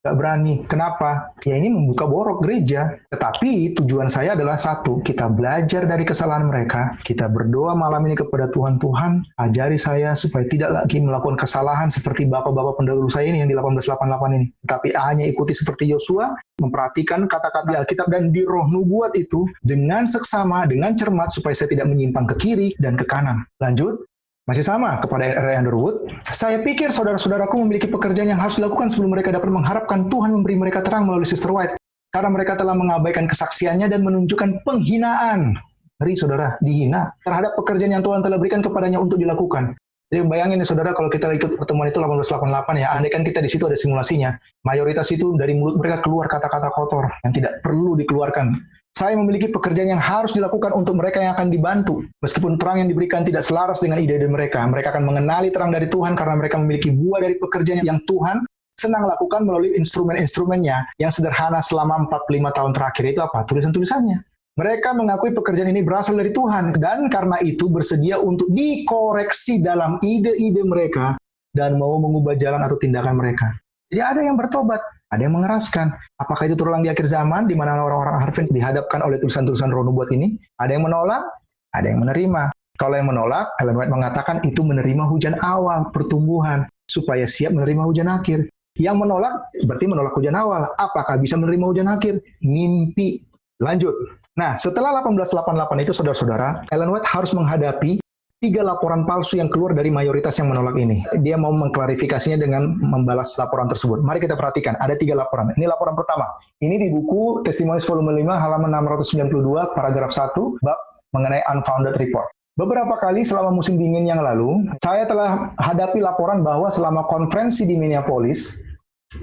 gak berani. Kenapa? Ya ini membuka borok gereja. Tetapi tujuan saya adalah satu, kita belajar dari kesalahan mereka, kita berdoa malam ini kepada Tuhan, Tuhan, ajari saya supaya tidak lagi melakukan kesalahan seperti bapak-bapak pendahulu saya ini yang di 1888 ini. Tapi hanya ikuti seperti Yosua, memperhatikan kata-kata di Alkitab dan di roh nubuat itu dengan seksama, dengan cermat supaya saya tidak menyimpang ke kiri dan ke kanan. Lanjut. Masih sama kepada R.A. Underwood, saya pikir saudara-saudaraku memiliki pekerjaan yang harus dilakukan sebelum mereka dapat mengharapkan Tuhan memberi mereka terang melalui Sister White. Karena mereka telah mengabaikan kesaksiannya dan menunjukkan penghinaan. Ngeri saudara, dihina terhadap pekerjaan yang Tuhan telah berikan kepadanya untuk dilakukan. Jadi bayangin ya saudara, kalau kita ikut pertemuan itu 1888 ya, andai kan kita di situ ada simulasinya, mayoritas itu dari mulut mereka keluar kata-kata kotor yang tidak perlu dikeluarkan. Saya memiliki pekerjaan yang harus dilakukan untuk mereka yang akan dibantu. Meskipun terang yang diberikan tidak selaras dengan ide-ide mereka, mereka akan mengenali terang dari Tuhan karena mereka memiliki buah dari pekerjaan yang Tuhan senang lakukan melalui instrumen-instrumennya yang sederhana selama 45 tahun terakhir. Itu apa? Tulisan-tulisannya. Mereka mengakui pekerjaan ini berasal dari Tuhan, dan karena itu bersedia untuk dikoreksi dalam ide-ide mereka dan mau mengubah jalan atau tindakan mereka. Jadi ada yang bertobat, ada yang mengeraskan. Apakah itu terulang di akhir zaman, di mana orang-orang Harvard dihadapkan oleh tulisan-tulisan roh nubuat ini? Ada yang menolak, ada yang menerima. Kalau yang menolak, Ellen White mengatakan itu menerima hujan awal, pertumbuhan, supaya siap menerima hujan akhir. Yang menolak, berarti menolak hujan awal. Apakah bisa menerima hujan akhir? Mimpi. Lanjut. Nah, setelah 1888 itu, saudara-saudara, Ellen White harus menghadapi 3 laporan palsu yang keluar dari mayoritas yang menolak ini. Dia mau mengklarifikasinya dengan membalas laporan tersebut. Mari kita perhatikan, ada 3 laporan. Ini laporan pertama. Ini di buku Testimonies volume 5, halaman 692, paragraf 1, bab mengenai unfounded report. Beberapa kali selama musim dingin yang lalu, saya telah hadapi laporan bahwa selama konferensi di Minneapolis,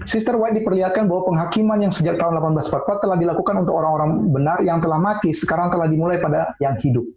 Sister White diperlihatkan bahwa penghakiman yang sejak tahun 1844 telah dilakukan untuk orang-orang benar yang telah mati, sekarang telah dimulai pada yang hidup.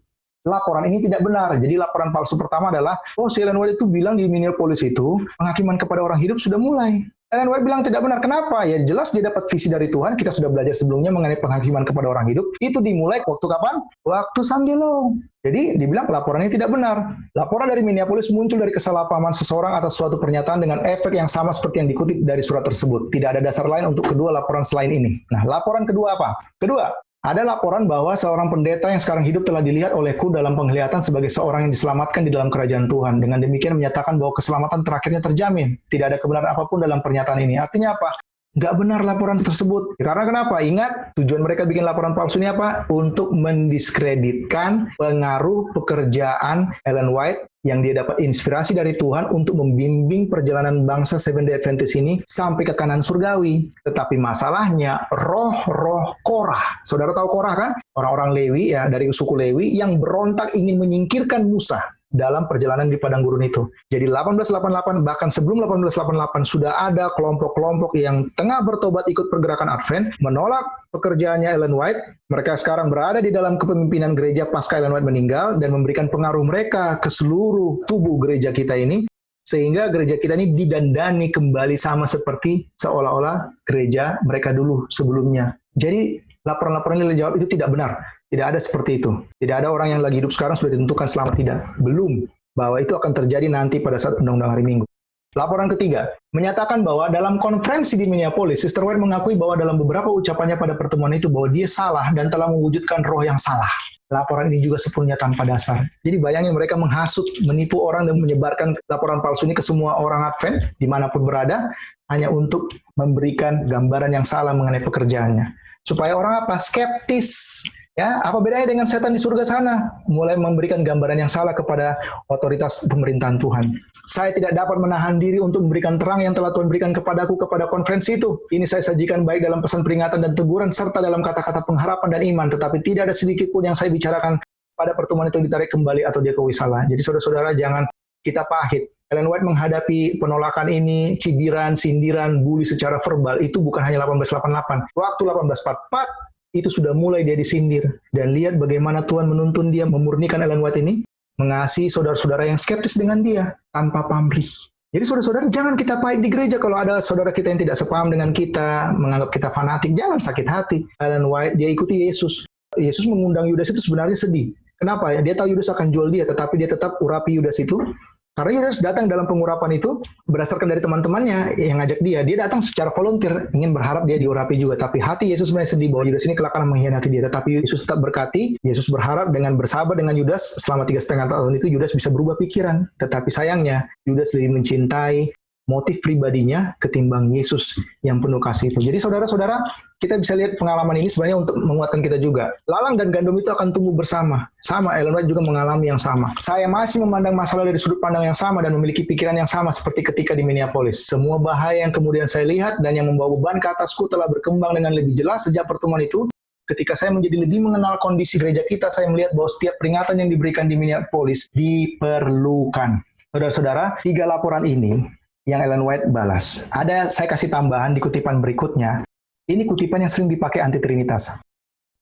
Laporan ini tidak benar. Jadi laporan palsu pertama adalah, si Ellen White itu bilang di Minneapolis itu, penghakiman kepada orang hidup sudah mulai. Ellen White bilang tidak benar. Kenapa? Ya jelas dia dapat visi dari Tuhan. Kita sudah belajar sebelumnya mengenai penghakiman kepada orang hidup. Itu dimulai waktu kapan? Waktu Sunday Law. Jadi dibilang laporannya tidak benar. Laporan dari Minneapolis muncul dari kesalahpahaman seseorang atas suatu pernyataan dengan efek yang sama seperti yang dikutip dari surat tersebut. Tidak ada dasar lain untuk kedua laporan selain ini. Nah, laporan kedua apa? Kedua, ada laporan bahwa seorang pendeta yang sekarang hidup telah dilihat olehku dalam penglihatan sebagai seorang yang diselamatkan di dalam kerajaan Tuhan. Dengan demikian menyatakan bahwa keselamatan terakhirnya terjamin. Tidak ada kebenaran apapun dalam pernyataan ini. Artinya apa? Nggak benar laporan tersebut. Karena kenapa? Ingat, tujuan mereka bikin laporan palsu ini apa? Untuk mendiskreditkan pengaruh pekerjaan Ellen White yang dia dapat inspirasi dari Tuhan untuk membimbing perjalanan bangsa Seventh-day Adventist ini sampai ke kanan surgawi. Tetapi masalahnya roh-roh Korah. Saudara tahu Korah kan? Orang-orang Lewi ya, dari suku Lewi yang berontak ingin menyingkirkan Musa dalam perjalanan di padang gurun itu. Jadi 1888, bahkan sebelum 1888 sudah ada kelompok-kelompok yang tengah bertobat ikut pergerakan Advent, menolak pekerjaannya Ellen White. Mereka sekarang berada di dalam kepemimpinan gereja pasca Ellen White meninggal dan memberikan pengaruh mereka ke seluruh tubuh gereja kita ini, sehingga gereja kita ini didandani kembali sama seperti seolah-olah gereja mereka dulu sebelumnya. Jadi laporan-laporan yang dijawab itu tidak benar. Tidak ada seperti itu. Tidak ada orang yang lagi hidup sekarang sudah ditentukan selamat, tidak. Belum. Bahwa itu akan terjadi nanti pada saat undang-undang hari Minggu. Laporan ketiga, menyatakan bahwa dalam konferensi di Minneapolis, Sister White mengakui bahwa dalam beberapa ucapannya pada pertemuan itu bahwa dia salah dan telah mewujudkan roh yang salah. Laporan ini juga sepenuhnya tanpa dasar. Jadi bayangin mereka menghasut, menipu orang dan menyebarkan laporan palsu ini ke semua orang Advent, dimanapun berada, hanya untuk memberikan gambaran yang salah mengenai pekerjaannya. Supaya orang apa? Skeptis. Ya, apa bedanya dengan setan di surga sana? Mulai memberikan gambaran yang salah kepada otoritas pemerintahan Tuhan. Saya tidak dapat menahan diri untuk memberikan terang yang telah Tuhan berikan kepadaku kepada konferensi itu. Ini saya sajikan baik dalam pesan peringatan dan teguran serta dalam kata-kata pengharapan dan iman. Tetapi tidak ada sedikit pun yang saya bicarakan pada pertemuan itu ditarik kembali atau dia salah. Jadi saudara-saudara jangan kita pahit. Ellen White menghadapi penolakan ini, cibiran, sindiran, bully secara verbal, itu bukan hanya 1888. Waktu 1844, itu sudah mulai dia disindir. Dan lihat bagaimana Tuhan menuntun dia memurnikan Ellen White ini, mengasihi saudara-saudara yang skeptis dengan dia, tanpa pamrih. Jadi saudara-saudara, jangan kita pahit di gereja kalau ada saudara kita yang tidak sepaham dengan kita, menganggap kita fanatik, jangan sakit hati. Ellen White, dia ikuti Yesus. Yesus mengundang Yudas itu sebenarnya sedih. Kenapa? Dia tahu Yudas akan jual dia, tetapi dia tetap urapi Yudas itu. Karena Yudas datang dalam pengurapan itu berdasarkan dari teman-temannya yang ngajak dia. Dia datang secara volunteer, ingin berharap dia diurapi juga. Tapi hati Yesus sebenarnya sedih bahwa Yudas ini kelak akan mengkhianati dia. Tetapi Yesus tetap berkati. Yesus berharap dengan bersahabat dengan Yudas selama 3,5 tahun itu Yudas bisa berubah pikiran. Tetapi sayangnya Yudas lebih mencintai motif pribadinya ketimbang Yesus yang penuh kasih itu. Jadi saudara-saudara, kita bisa lihat pengalaman ini sebenarnya untuk menguatkan kita juga. Lalang dan gandum itu akan tumbuh bersama. Sama, Ellen White juga mengalami yang sama. Saya masih memandang masalah dari sudut pandang yang sama dan memiliki pikiran yang sama seperti ketika di Minneapolis. Semua bahaya yang kemudian saya lihat dan yang membawa beban ke atasku telah berkembang dengan lebih jelas sejak pertemuan itu. Ketika saya menjadi lebih mengenal kondisi gereja kita, saya melihat bahwa setiap peringatan yang diberikan di Minneapolis diperlukan. Saudara-saudara, 3 laporan ini yang Ellen White balas. Saya kasih tambahan di kutipan berikutnya. Ini kutipan yang sering dipakai anti Trinitas.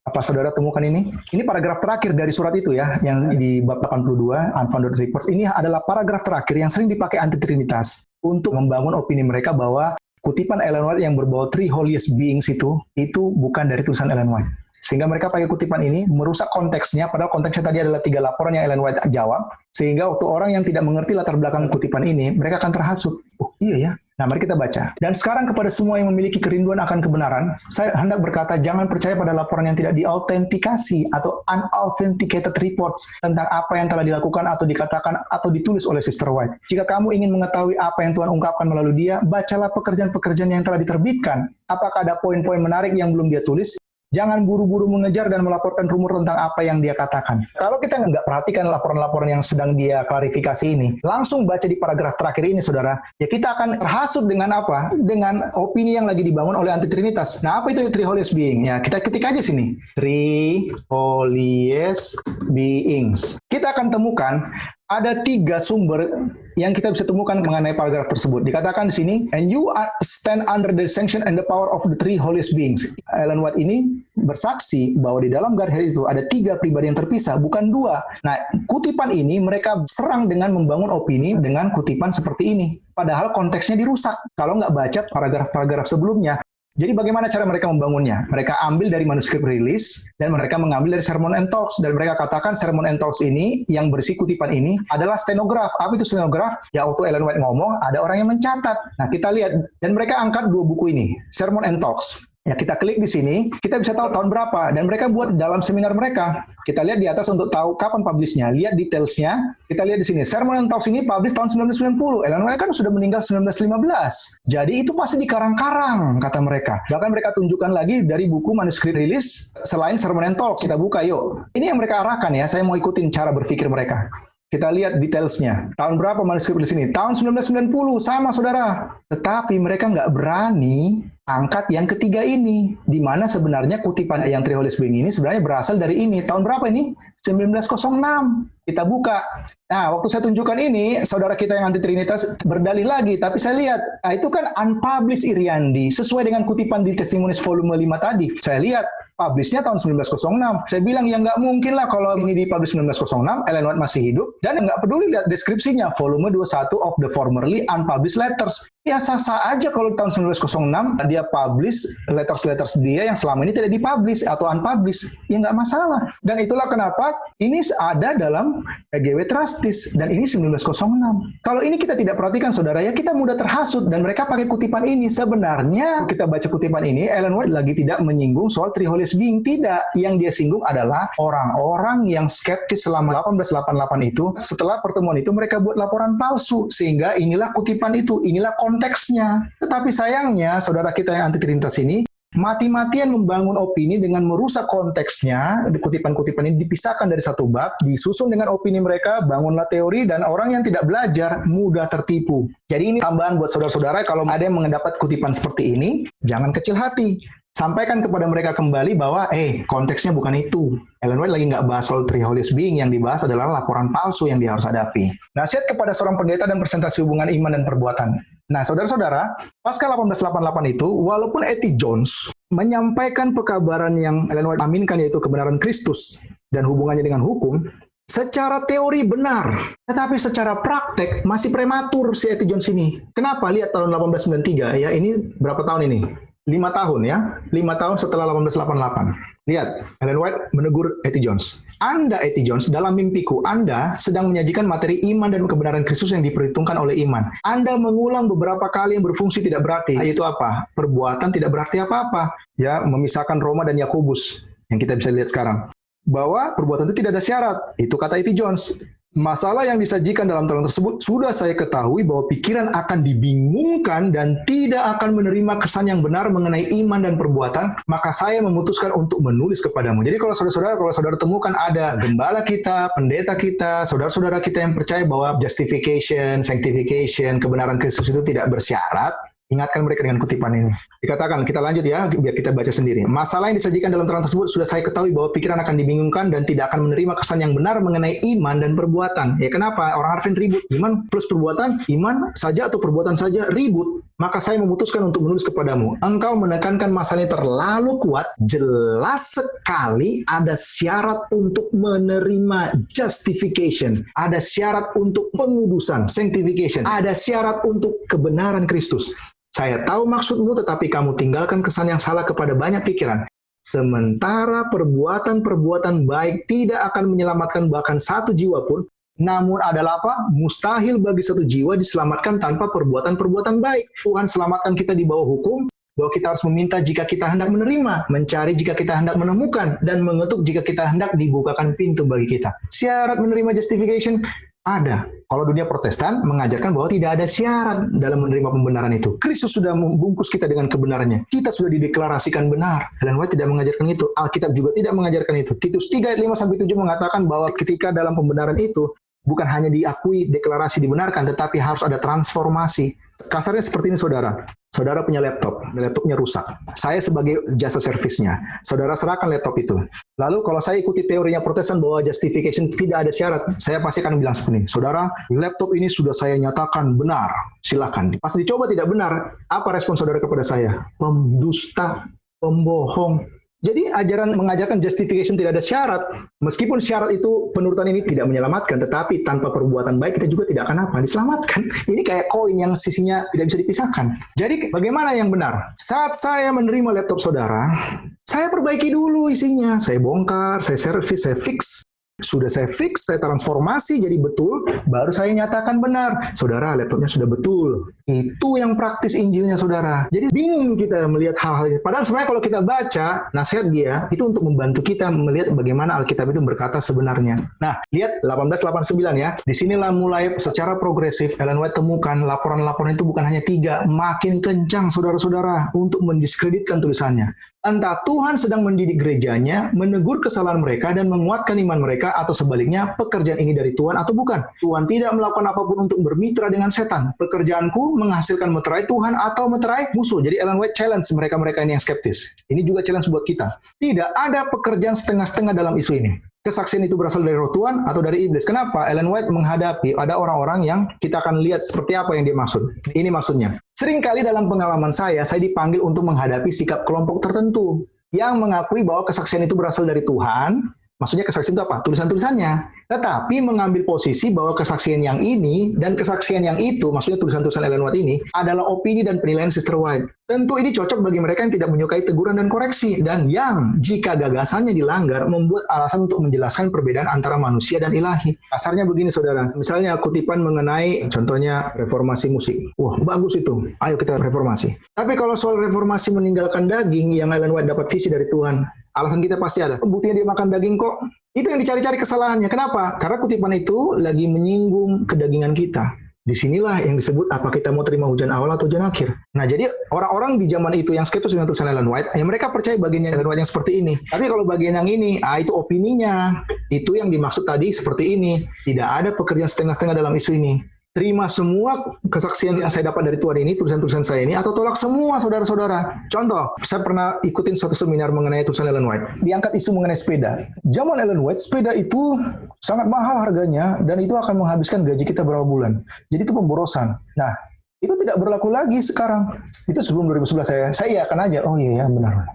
Apa saudara temukan ini? Ini paragraf terakhir dari surat itu ya, yang di bab 82, Unfounded Reports. Ini adalah paragraf terakhir yang sering dipakai anti Trinitas untuk membangun opini mereka bahwa kutipan Ellen White yang berbau Three Holiest Beings itu bukan dari tulisan Ellen White. Sehingga mereka pakai kutipan ini merusak konteksnya, padahal konteksnya tadi adalah 3 laporan yang Ellen White jawab. Sehingga waktu orang yang tidak mengerti latar belakang kutipan ini, mereka akan terhasut. Oh iya ya. Nah mari kita baca. Dan sekarang kepada semua yang memiliki kerinduan akan kebenaran, saya hendak berkata jangan percaya pada laporan yang tidak diautentikasi atau unauthenticated reports tentang apa yang telah dilakukan atau dikatakan atau ditulis oleh Sister White. Jika kamu ingin mengetahui apa yang Tuhan ungkapkan melalui dia, bacalah pekerjaan-pekerjaan yang telah diterbitkan. Apakah ada poin-poin menarik yang belum dia tulis? Jangan buru-buru mengejar dan melaporkan rumor tentang apa yang dia katakan. Kalau kita nggak perhatikan laporan-laporan yang sedang dia klarifikasi ini, langsung baca di paragraf terakhir ini, saudara, ya kita akan terhasut dengan apa? Dengan opini yang lagi dibangun oleh anti-Trinitas. Nah, apa itu Three Holiest Being? Ya, kita ketik aja sini. Three Holiest Beings. Kita akan temukan Ada 3 sumber yang kita bisa temukan mengenai paragraf tersebut. Dikatakan di sini, and you stand under the sanction and the power of the 3 holiest beings. Ellen White ini bersaksi bahwa di dalam Godhead itu ada 3 pribadi yang terpisah, bukan 2. Nah, kutipan ini mereka serang dengan membangun opini dengan kutipan seperti ini. Padahal konteksnya dirusak kalau nggak baca paragraf-paragraf sebelumnya. Jadi bagaimana cara mereka membangunnya? Mereka ambil dari manuskrip rilis, dan mereka mengambil dari Sermon and Talks, dan mereka katakan Sermon and Talks ini, yang berisi kutipan ini, adalah stenograf. Apa itu stenograf? Ya, waktu Ellen White ngomong, ada orang yang mencatat. Nah, kita lihat, dan mereka angkat 2 buku ini, Sermon and Talks. Ya, kita klik di sini, kita bisa tahu tahun berapa, dan mereka buat dalam seminar mereka. Kita lihat di atas untuk tahu kapan publishnya, lihat detailsnya. Kita lihat di sini, Sermon and Talks ini publish tahun 1990. Ellen White kan sudah meninggal 1915. Jadi itu pasti dikarang-karang, kata mereka. Bahkan mereka tunjukkan lagi dari buku manuskrip rilis selain Sermon and Talks. Kita buka yuk. Ini yang mereka arahkan ya, saya mau ikutin cara berpikir mereka. Kita lihat detailsnya. Tahun berapa manuskrip di sini? Tahun 1990, sama saudara. Tetapi mereka nggak berani angkat yang ketiga ini, di mana sebenarnya kutipan yang Three Holiest Beings ini sebenarnya berasal dari ini. Tahun berapa ini? 1906. Kita buka. Nah, waktu saya tunjukkan ini, saudara kita yang anti Trinitas berdalih lagi, tapi saya lihat, nah itu kan unpublished Iriandi, sesuai dengan kutipan di Testimonies volume 5 tadi. Saya lihat, publishnya tahun 1906. Saya bilang, ya nggak mungkin lah kalau ini dipublish 1906, Ellen White masih hidup, dan nggak peduli lihat deskripsinya, volume 21 of the formerly unpublished letters. Ya sah-sah aja kalau tahun 1906 dia publish letters-letters dia yang selama ini tidak dipublish atau unpublished. Ya nggak masalah. Dan itulah kenapa ini ada dalam EGW Trustis, dan ini 1906. Kalau ini kita tidak perhatikan saudara, ya kita mudah terhasut, dan mereka pakai kutipan ini. Sebenarnya kita baca kutipan ini, Ellen White lagi tidak menyinggung soal Three Holiest Beings, tidak. Yang dia singgung adalah orang-orang yang skeptis selama 1888 itu. Setelah pertemuan itu mereka buat laporan palsu, sehingga inilah kutipan itu, inilah konteksnya. Tetapi sayangnya saudara kita yang anti Trinitas ini mati-matian membangun opini dengan merusak konteksnya. Kutipan-kutipan ini dipisahkan dari satu bab, disusun dengan opini mereka, bangunlah teori, dan orang yang tidak belajar mudah tertipu. Jadi ini tambahan buat saudara-saudara, kalau ada yang mendapat kutipan seperti ini, jangan kecil hati. Sampaikan kepada mereka kembali bahwa, konteksnya bukan itu. Ellen White lagi nggak bahas soal Three Holiest Beings, yang dibahas adalah laporan palsu yang dia harus hadapi. Nasihat kepada seorang pendeta dan presentasi hubungan iman dan perbuatan. Nah, saudara-saudara, pasca 1888 itu, walaupun E.T. Jones menyampaikan pekabaran yang Ellen White aminkan, yaitu kebenaran Kristus dan hubungannya dengan hukum, secara teori benar, tetapi secara praktek masih prematur si E.T. Jones ini. Kenapa? Lihat tahun 1893, ya ini berapa tahun ini? 5 tahun ya, 5 tahun setelah 1888. Lihat, Ellen White menegur E.T. Jones. Anda, E.T. Jones, dalam mimpiku, Anda sedang menyajikan materi iman dan kebenaran Kristus yang diperhitungkan oleh iman. Anda mengulang beberapa kali yang berfungsi tidak berarti. Yaitu apa? Perbuatan tidak berarti apa-apa. Ya, memisahkan Roma dan Yakobus, yang kita bisa lihat sekarang. Bahwa perbuatan itu tidak ada syarat. Itu kata E.T. Jones. Masalah yang disajikan dalam tolong tersebut sudah saya ketahui bahwa pikiran akan dibingungkan dan tidak akan menerima kesan yang benar mengenai iman dan perbuatan, maka saya memutuskan untuk menulis kepadamu. Jadi kalau saudara temukan ada gembala kita, pendeta kita, saudara-saudara kita yang percaya bahwa justification, sanctification, kebenaran Kristus itu tidak bersyarat, ingatkan mereka dengan kutipan ini. Dikatakan, kita lanjut ya, biar kita baca sendiri. Masalah yang disajikan dalam terang tersebut sudah saya ketahui bahwa pikiran akan dibingungkan dan tidak akan menerima kesan yang benar mengenai iman dan perbuatan. Ya kenapa? Orang Harvin ribut. Iman plus perbuatan, iman saja atau perbuatan saja ribut. Maka saya memutuskan untuk menulis kepadamu. Engkau menekankan masalah ini terlalu kuat. Jelas sekali ada syarat untuk menerima justification. Ada syarat untuk pengudusan, sanctification. Ada syarat untuk kebenaran Kristus. Saya tahu maksudmu, tetapi kamu tinggalkan kesan yang salah kepada banyak pikiran. Sementara perbuatan-perbuatan baik tidak akan menyelamatkan bahkan satu jiwa pun, namun adalah apa? Mustahil bagi satu jiwa diselamatkan tanpa perbuatan-perbuatan baik. Tuhan selamatkan kita di bawah hukum, bahwa kita harus meminta jika kita hendak menerima, mencari jika kita hendak menemukan, dan mengetuk jika kita hendak dibukakan pintu bagi kita. Syarat menerima justification ada. Kalau dunia Protestan mengajarkan bahwa tidak ada syarat dalam menerima pembenaran itu. Kristus sudah membungkus kita dengan kebenarannya. Kita sudah dideklarasikan benar. Ellen White tidak mengajarkan itu. Alkitab juga tidak mengajarkan itu. Titus 3 ayat 5-7 mengatakan bahwa ketika dalam pembenaran itu bukan hanya diakui deklarasi dibenarkan, tetapi harus ada transformasi. Kasarnya seperti ini saudara. Saudara punya laptopnya rusak. Saya sebagai jasa servisnya, saudara serahkan laptop itu. Lalu kalau saya ikuti teorinya Protestan bahwa justification tidak ada syarat, saya pasti akan bilang seperti ini, saudara, laptop ini sudah saya nyatakan benar, silakan. Pas dicoba tidak benar, apa respon saudara kepada saya? Pemdusta, pembohong. Jadi mengajarkan justification tidak ada syarat, meskipun syarat itu penurutan ini tidak menyelamatkan, tetapi tanpa perbuatan baik kita juga tidak akan diselamatkan. Ini kayak koin yang sisinya tidak bisa dipisahkan. Jadi bagaimana yang benar? Saat saya menerima laptop saudara, saya perbaiki dulu isinya, saya bongkar, saya servis, saya fix. Sudah saya fix, saya transformasi jadi betul, baru saya nyatakan benar. Saudara, laptopnya sudah betul. Itu yang praktis Injilnya, saudara. Jadi bingung kita melihat hal-hal ini. Padahal sebenarnya kalau kita baca nasihat dia, itu untuk membantu kita melihat bagaimana Alkitab itu berkata sebenarnya. Nah, lihat 1889 ya. Disinilah mulai secara progresif Ellen White temukan laporan-laporan itu bukan hanya 3, makin kencang saudara-saudara untuk mendiskreditkan tulisannya. Entah Tuhan sedang mendidik gerejanya, menegur kesalahan mereka dan menguatkan iman mereka, atau sebaliknya pekerjaan ini dari Tuhan atau bukan. Tuhan tidak melakukan apapun untuk bermitra dengan setan. Pekerjaanku menghasilkan meterai Tuhan atau meterai musuh. Jadi Ellen White challenge mereka-mereka ini yang skeptis. Ini juga challenge buat kita. Tidak ada pekerjaan setengah-setengah dalam isu ini. Kesaksian itu berasal dari roh Tuhan atau dari iblis. Kenapa? Ellen White menghadapi ada orang-orang yang kita akan lihat seperti apa yang dia maksud. Ini maksudnya. Seringkali dalam pengalaman saya dipanggil untuk menghadapi sikap kelompok tertentu yang mengakui bahwa kesaksian itu berasal dari Tuhan. Maksudnya kesaksian itu apa? Tulisan-tulisannya. Tetapi mengambil posisi bahwa kesaksian yang ini dan kesaksian yang itu, maksudnya tulisan-tulisan Ellen White ini, adalah opini dan penilaian Sister White. Tentu ini cocok bagi mereka yang tidak menyukai teguran dan koreksi, dan yang jika gagasannya dilanggar, membuat alasan untuk menjelaskan perbedaan antara manusia dan ilahi. Kasarnya begini, saudara. Misalnya kutipan mengenai, contohnya reformasi musik. Wah, bagus itu. Ayo kita reformasi. Tapi kalau soal reformasi meninggalkan daging, yang Ellen White dapat visi dari Tuhan, alasan kita pasti ada. Buktinya dia makan daging kok. Itu yang dicari-cari kesalahannya. Kenapa? Karena kutipan itu lagi menyinggung kedagingan kita. Disinilah yang disebut apa kita mau terima hujan awal atau hujan akhir. Nah, jadi orang-orang di zaman itu yang skeptis dengan tulisan Ellen White, ya mereka percaya bagian Ellen White yang seperti ini. Tapi kalau bagian yang ini, itu opininya. Itu yang dimaksud tadi seperti ini. Tidak ada pekerjaan setengah-setengah dalam isu ini. Terima semua kesaksian yang saya dapat dari Tuhan ini, tulisan-tulisan saya ini, atau tolak semua saudara-saudara. Contoh, saya pernah ikutin suatu seminar mengenai tulisan Ellen White. Diangkat isu mengenai sepeda. Zaman Ellen White, sepeda itu sangat mahal harganya, dan itu akan menghabiskan gaji kita berapa bulan. Jadi itu pemborosan. Nah, itu tidak berlaku lagi sekarang. Itu sebelum 2011 saya iakan aja, oh iya benar.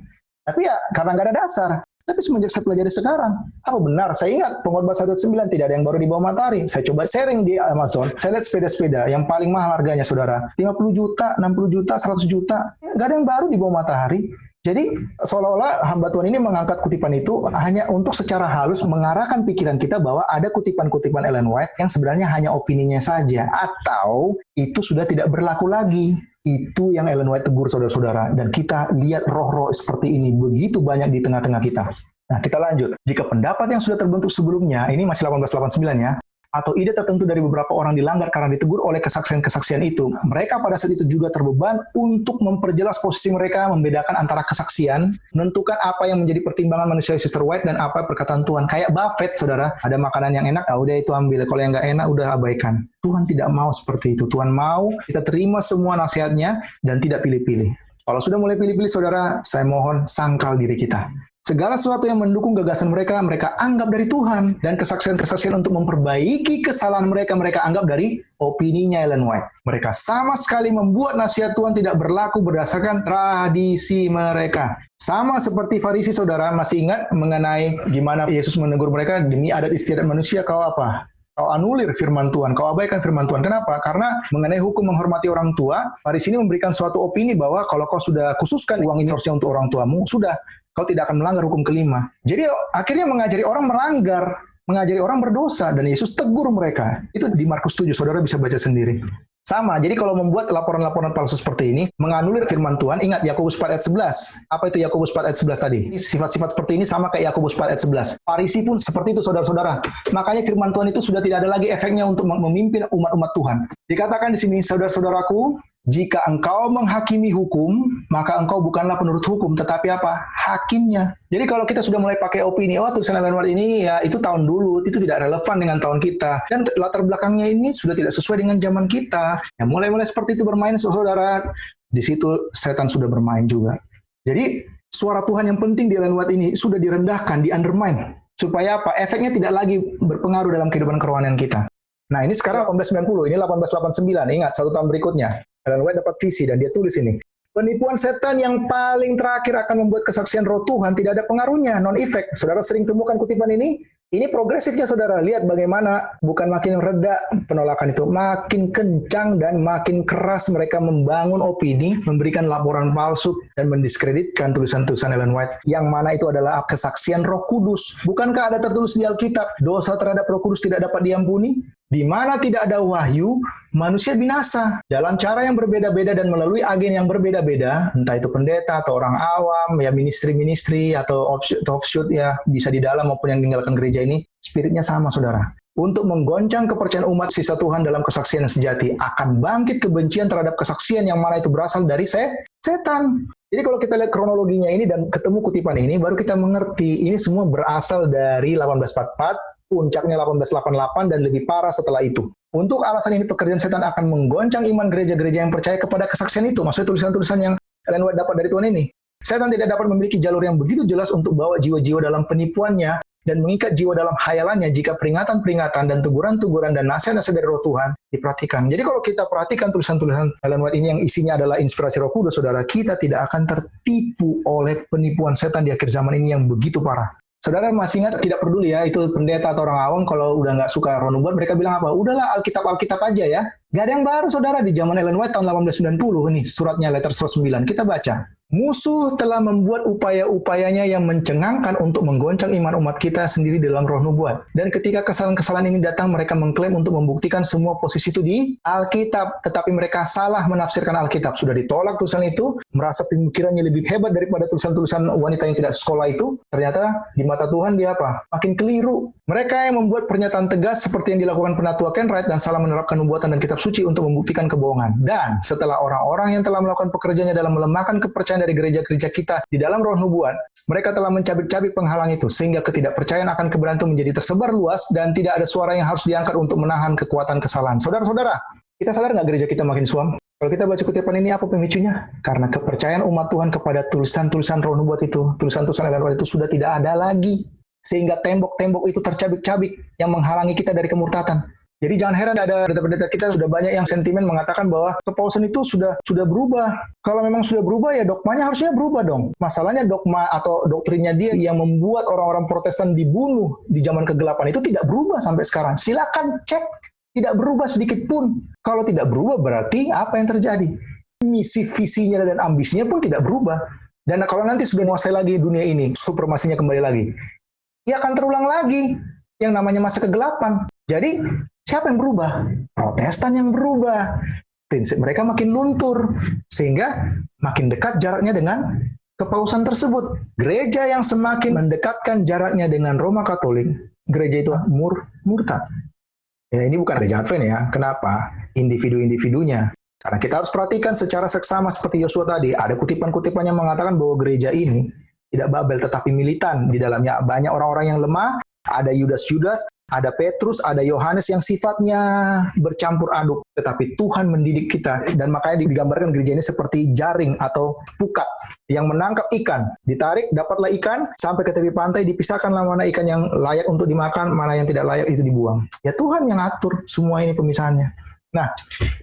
Tapi ya karena nggak ada dasar. Tapi semenjak saya pelajari sekarang, apa benar? Saya ingat Pengkhotbah 1:9 tidak ada yang baru di bawah matahari. Saya coba sharing di Amazon. Saya lihat sepeda-sepeda yang paling mahal harganya, saudara. 50 juta, 60 juta, 100 juta. Nggak ada yang baru di bawah matahari. Jadi seolah-olah hamba Tuhan ini mengangkat kutipan itu hanya untuk secara halus mengarahkan pikiran kita bahwa ada kutipan-kutipan Ellen White yang sebenarnya hanya opininya saja. Atau itu sudah tidak berlaku lagi. Itu yang Ellen White tegur saudara-saudara. Dan kita lihat roh-roh seperti ini begitu banyak di tengah-tengah kita. Nah, kita lanjut. Jika pendapat yang sudah terbentuk sebelumnya, ini masih 1889 ya, atau ide tertentu dari beberapa orang dilanggar karena ditegur oleh kesaksian-kesaksian itu, mereka pada saat itu juga terbeban untuk memperjelas posisi mereka, membedakan antara kesaksian, menentukan apa yang menjadi pertimbangan manusia Sister White dan apa perkataan Tuhan. Kayak Buffett, saudara, ada makanan yang enak, udah itu ambil. Kalau yang nggak enak, udah abaikan. Tuhan tidak mau seperti itu. Tuhan mau kita terima semua nasihatnya dan tidak pilih-pilih. Kalau sudah mulai pilih-pilih, saudara, saya mohon sangkal diri kita. Segala sesuatu yang mendukung gagasan mereka, mereka anggap dari Tuhan. Dan kesaksian-kesaksian untuk memperbaiki kesalahan mereka, mereka anggap dari opininya Ellen White. Mereka sama sekali membuat nasihat Tuhan tidak berlaku berdasarkan tradisi mereka. Sama seperti Farisi, saudara, masih ingat mengenai gimana Yesus menegur mereka, demi adat istiadat manusia kau apa? Kau anulir firman Tuhan, kau abaikan firman Tuhan. Kenapa? Karena mengenai hukum menghormati orang tua, Farisi ini memberikan suatu opini bahwa kalau kau sudah khususkan uang ini harusnya untuk orang tuamu, sudah. Kau tidak akan melanggar hukum kelima. Jadi akhirnya mengajari orang melanggar, mengajari orang berdosa, dan Yesus tegur mereka. Itu di Markus 7, saudara bisa baca sendiri. Sama, jadi kalau membuat laporan-laporan palsu seperti ini, menganulir firman Tuhan, ingat Yakobus 4 ayat 11. Apa itu Yakobus 4 ayat 11 tadi? Sifat-sifat seperti ini sama kayak Yakobus 4 ayat 11. Farisi pun seperti itu, saudara-saudara. Makanya firman Tuhan itu sudah tidak ada lagi efeknya untuk memimpin umat-umat Tuhan. Dikatakan di sini, saudara-saudaraku, jika engkau menghakimi hukum, maka engkau bukanlah penurut hukum, tetapi apa? Hakimnya. Jadi kalau kita sudah mulai pakai opini, tulisan Ellen White ini ya itu tahun dulu, itu tidak relevan dengan tahun kita. Dan latar belakangnya ini sudah tidak sesuai dengan zaman kita. Ya mulai-mulai seperti itu bermain, saudara. di situ setan sudah bermain juga. Jadi suara Tuhan yang penting di Ellen White ini sudah direndahkan, di-undermine. Supaya apa? Efeknya tidak lagi berpengaruh dalam kehidupan kerohanian kita. Nah ini sekarang 1890, ini 1889. Ingat, 1 tahun berikutnya. Ellen White dapat visi dan dia tulis ini. Penipuan setan yang paling terakhir akan membuat kesaksian roh Tuhan tidak ada pengaruhnya, non-effect. Saudara sering temukan kutipan ini? Ini progresifnya saudara. Lihat bagaimana bukan makin reda penolakan itu. Makin kencang dan makin keras mereka membangun opini, memberikan laporan palsu, dan mendiskreditkan tulisan-tulisan Ellen White. Yang mana itu adalah kesaksian roh kudus. Bukankah ada tertulis di Alkitab, dosa terhadap roh kudus tidak dapat diampuni? Di mana tidak ada wahyu, manusia binasa. Dalam cara yang berbeda-beda dan melalui agen yang berbeda-beda, entah itu pendeta atau orang awam, ya ministri-ministri atau offshoot ya, bisa di dalam maupun yang meninggalkan gereja ini, spiritnya sama saudara. Untuk menggoncang kepercayaan umat sisa Tuhan dalam kesaksian yang sejati, akan bangkit kebencian terhadap kesaksian yang mana itu berasal dari setan. Jadi kalau kita lihat kronologinya ini dan ketemu kutipan ini, baru kita mengerti ini semua berasal dari 1844, puncaknya 1888 dan lebih parah setelah itu. Untuk alasan ini pekerjaan setan akan menggoncang iman gereja-gereja yang percaya kepada kesaksian itu. Maksudnya tulisan-tulisan yang Ellen White dapat dari Tuhan ini. Setan tidak dapat memiliki jalur yang begitu jelas untuk bawa jiwa-jiwa dalam penipuannya dan mengikat jiwa dalam hayalannya jika peringatan-peringatan dan teguran-teguran dan nasihat-nasihat dari roh Tuhan diperhatikan. Jadi kalau kita perhatikan tulisan-tulisan Ellen White ini yang isinya adalah inspirasi roh kudus, saudara, kita tidak akan tertipu oleh penipuan setan di akhir zaman ini yang begitu parah. Saudara masih ingat, tidak peduli ya, itu pendeta atau orang awam kalau udah nggak suka roh nubuat, mereka bilang apa? Udahlah Alkitab aja ya. Gak ada yang baru saudara di zaman Ellen White tahun 1890, ini suratnya letter 109, kita baca. Musuh telah membuat upaya-upayanya yang mencengangkan untuk menggoncang iman umat kita sendiri dalam roh nubuat. Dan ketika kesalahan-kesalahan ini datang, mereka mengklaim untuk membuktikan semua posisi itu di Alkitab. Tetapi mereka salah menafsirkan Alkitab. Sudah ditolak tulisan itu, merasa pemikirannya lebih hebat daripada tulisan-tulisan wanita yang tidak sekolah itu. Ternyata di mata Tuhan dia apa? Makin keliru. Mereka yang membuat pernyataan tegas seperti yang dilakukan penatua Ken Wright dan salah menerapkan nubuatan dan kitab suci untuk membuktikan kebohongan. Dan setelah orang-orang yang telah melakukan pekerjaannya dalam melemahkan kepercayaan dari gereja-gereja kita di dalam roh nubuat, mereka telah mencabik-cabik penghalang itu sehingga ketidakpercayaan akan kebenaran itu menjadi tersebar luas dan tidak ada suara yang harus diangkat untuk menahan kekuatan kesalahan. Saudara-saudara, kita sadar nggak gereja kita makin suam? Kalau kita baca kutipan ini, apa pemicunya? Karena kepercayaan umat Tuhan kepada tulisan-tulisan roh nubuat itu, tulisan-tulisan Ellen White itu sudah tidak ada lagi, sehingga tembok-tembok itu tercabik-cabik yang menghalangi kita dari kemurtatan. Jadi jangan heran ada pendeta-pendeta kita sudah banyak yang sentimen mengatakan bahwa kepausan itu sudah berubah. Kalau memang sudah berubah ya dogmanya harusnya berubah dong. Masalahnya dogma atau doktrinnya dia yang membuat orang-orang Protestan dibunuh di zaman kegelapan itu tidak berubah sampai sekarang. Silakan cek, tidak berubah sedikit pun. Kalau tidak berubah berarti apa yang terjadi? Misi visinya dan ambisinya pun tidak berubah. Dan kalau nanti sudah menguasai lagi dunia ini, supremasinya kembali lagi, ya akan terulang lagi yang namanya masa kegelapan. Jadi siapa yang berubah? Protestan yang berubah. Prinsip mereka makin luntur, sehingga makin dekat jaraknya dengan kepausan tersebut. Gereja yang semakin mendekatkan jaraknya dengan Roma Katolik, gereja itu murtad. Ya, ini bukan gereja Advent ya. Kenapa? Individu-individunya. Karena kita harus perhatikan secara seksama seperti Yosua tadi, ada kutipan-kutipan yang mengatakan bahwa gereja ini tidak Babel tetapi militan. Di dalamnya banyak orang-orang yang lemah, ada Yudas-Yudas, ada Petrus, ada Yohanes yang sifatnya bercampur aduk. Tetapi Tuhan mendidik kita. Dan makanya digambarkan gereja ini seperti jaring atau pukat yang menangkap ikan. Ditarik, dapatlah ikan, sampai ke tepi pantai, dipisahkanlah mana ikan yang layak untuk dimakan, mana yang tidak layak itu dibuang. Ya Tuhan yang atur semua ini pemisahannya. Nah,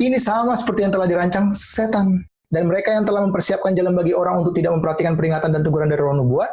ini sama seperti yang telah dirancang setan. Dan mereka yang telah mempersiapkan jalan bagi orang untuk tidak memperhatikan peringatan dan teguran dari roh nubuat,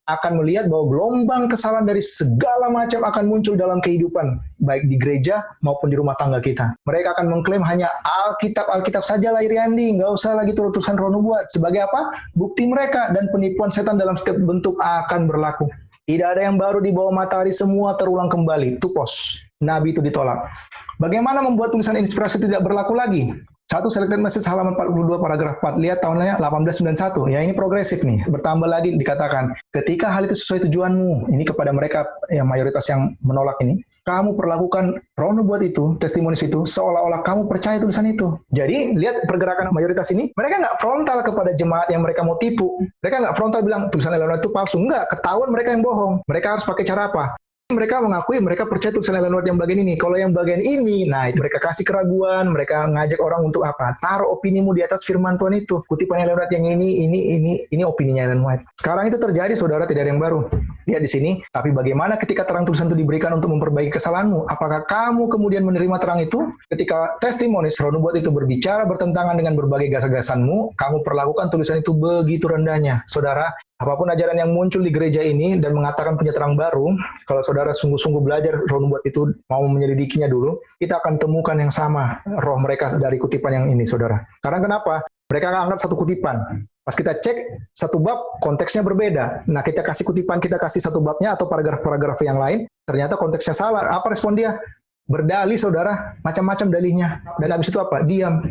akan melihat bahwa gelombang kesalahan dari segala macam akan muncul dalam kehidupan, baik di gereja maupun di rumah tangga kita. Mereka akan mengklaim hanya Alkitab saja lah Iriandi, nggak usah lagi tulisan roh nubuat. Sebagai apa? Bukti mereka dan penipuan setan dalam setiap bentuk akan berlaku. Tidak ada yang baru di bawah matahari, semua terulang kembali. Tupos. Nabi itu ditolak. Bagaimana membuat tulisan inspirasi tidak berlaku lagi? Satu selected message halaman 42 paragraf 4. Lihat tahunnya 1891. Ya ini progresif nih. Bertambah lagi dikatakan, ketika hal itu sesuai tujuanmu, ini kepada mereka yang mayoritas yang menolak ini, kamu perlakukan roh nubuat itu, testimoni itu, seolah-olah kamu percaya tulisan itu. Jadi lihat pergerakan mayoritas ini, mereka nggak frontal kepada jemaat yang mereka mau tipu. Mereka nggak frontal bilang tulisan Ellen White itu palsu. Enggak, ketahuan mereka yang bohong. Mereka harus pakai cara apa? Mereka mengakui mereka percaya tulisan Ellen White yang bagian ini. Kalau yang bagian ini, nah itu mereka kasih keraguan, mereka ngajak orang untuk apa? Taruh opinimu di atas firman Tuhan itu. Kutipan Ellen White yang ini opininya Ellen White. Sekarang itu terjadi, saudara, tidak ada yang baru. Lihat di sini. Tapi bagaimana ketika terang tulisan itu diberikan untuk memperbaiki kesalahanmu? Apakah kamu kemudian menerima terang itu? Ketika testimoni roh nubuat itu berbicara bertentangan dengan berbagai gagasanmu, kamu perlakukan tulisan itu begitu rendahnya, saudara. Apapun ajaran yang muncul di gereja ini dan mengatakan punya terang baru, kalau saudara sungguh-sungguh belajar roh nubuat itu, mau menyelidikinya dulu, kita akan temukan yang sama roh mereka dari kutipan yang ini, saudara. Karena kenapa? Mereka angkat satu kutipan. Pas kita cek satu bab, konteksnya berbeda. Nah, kita kasih kutipan, kita kasih satu babnya atau paragraf-paragraf yang lain, ternyata konteksnya salah. Apa respon dia? Berdalih, saudara. Macam-macam dalihnya. Dan habis itu apa? Diam.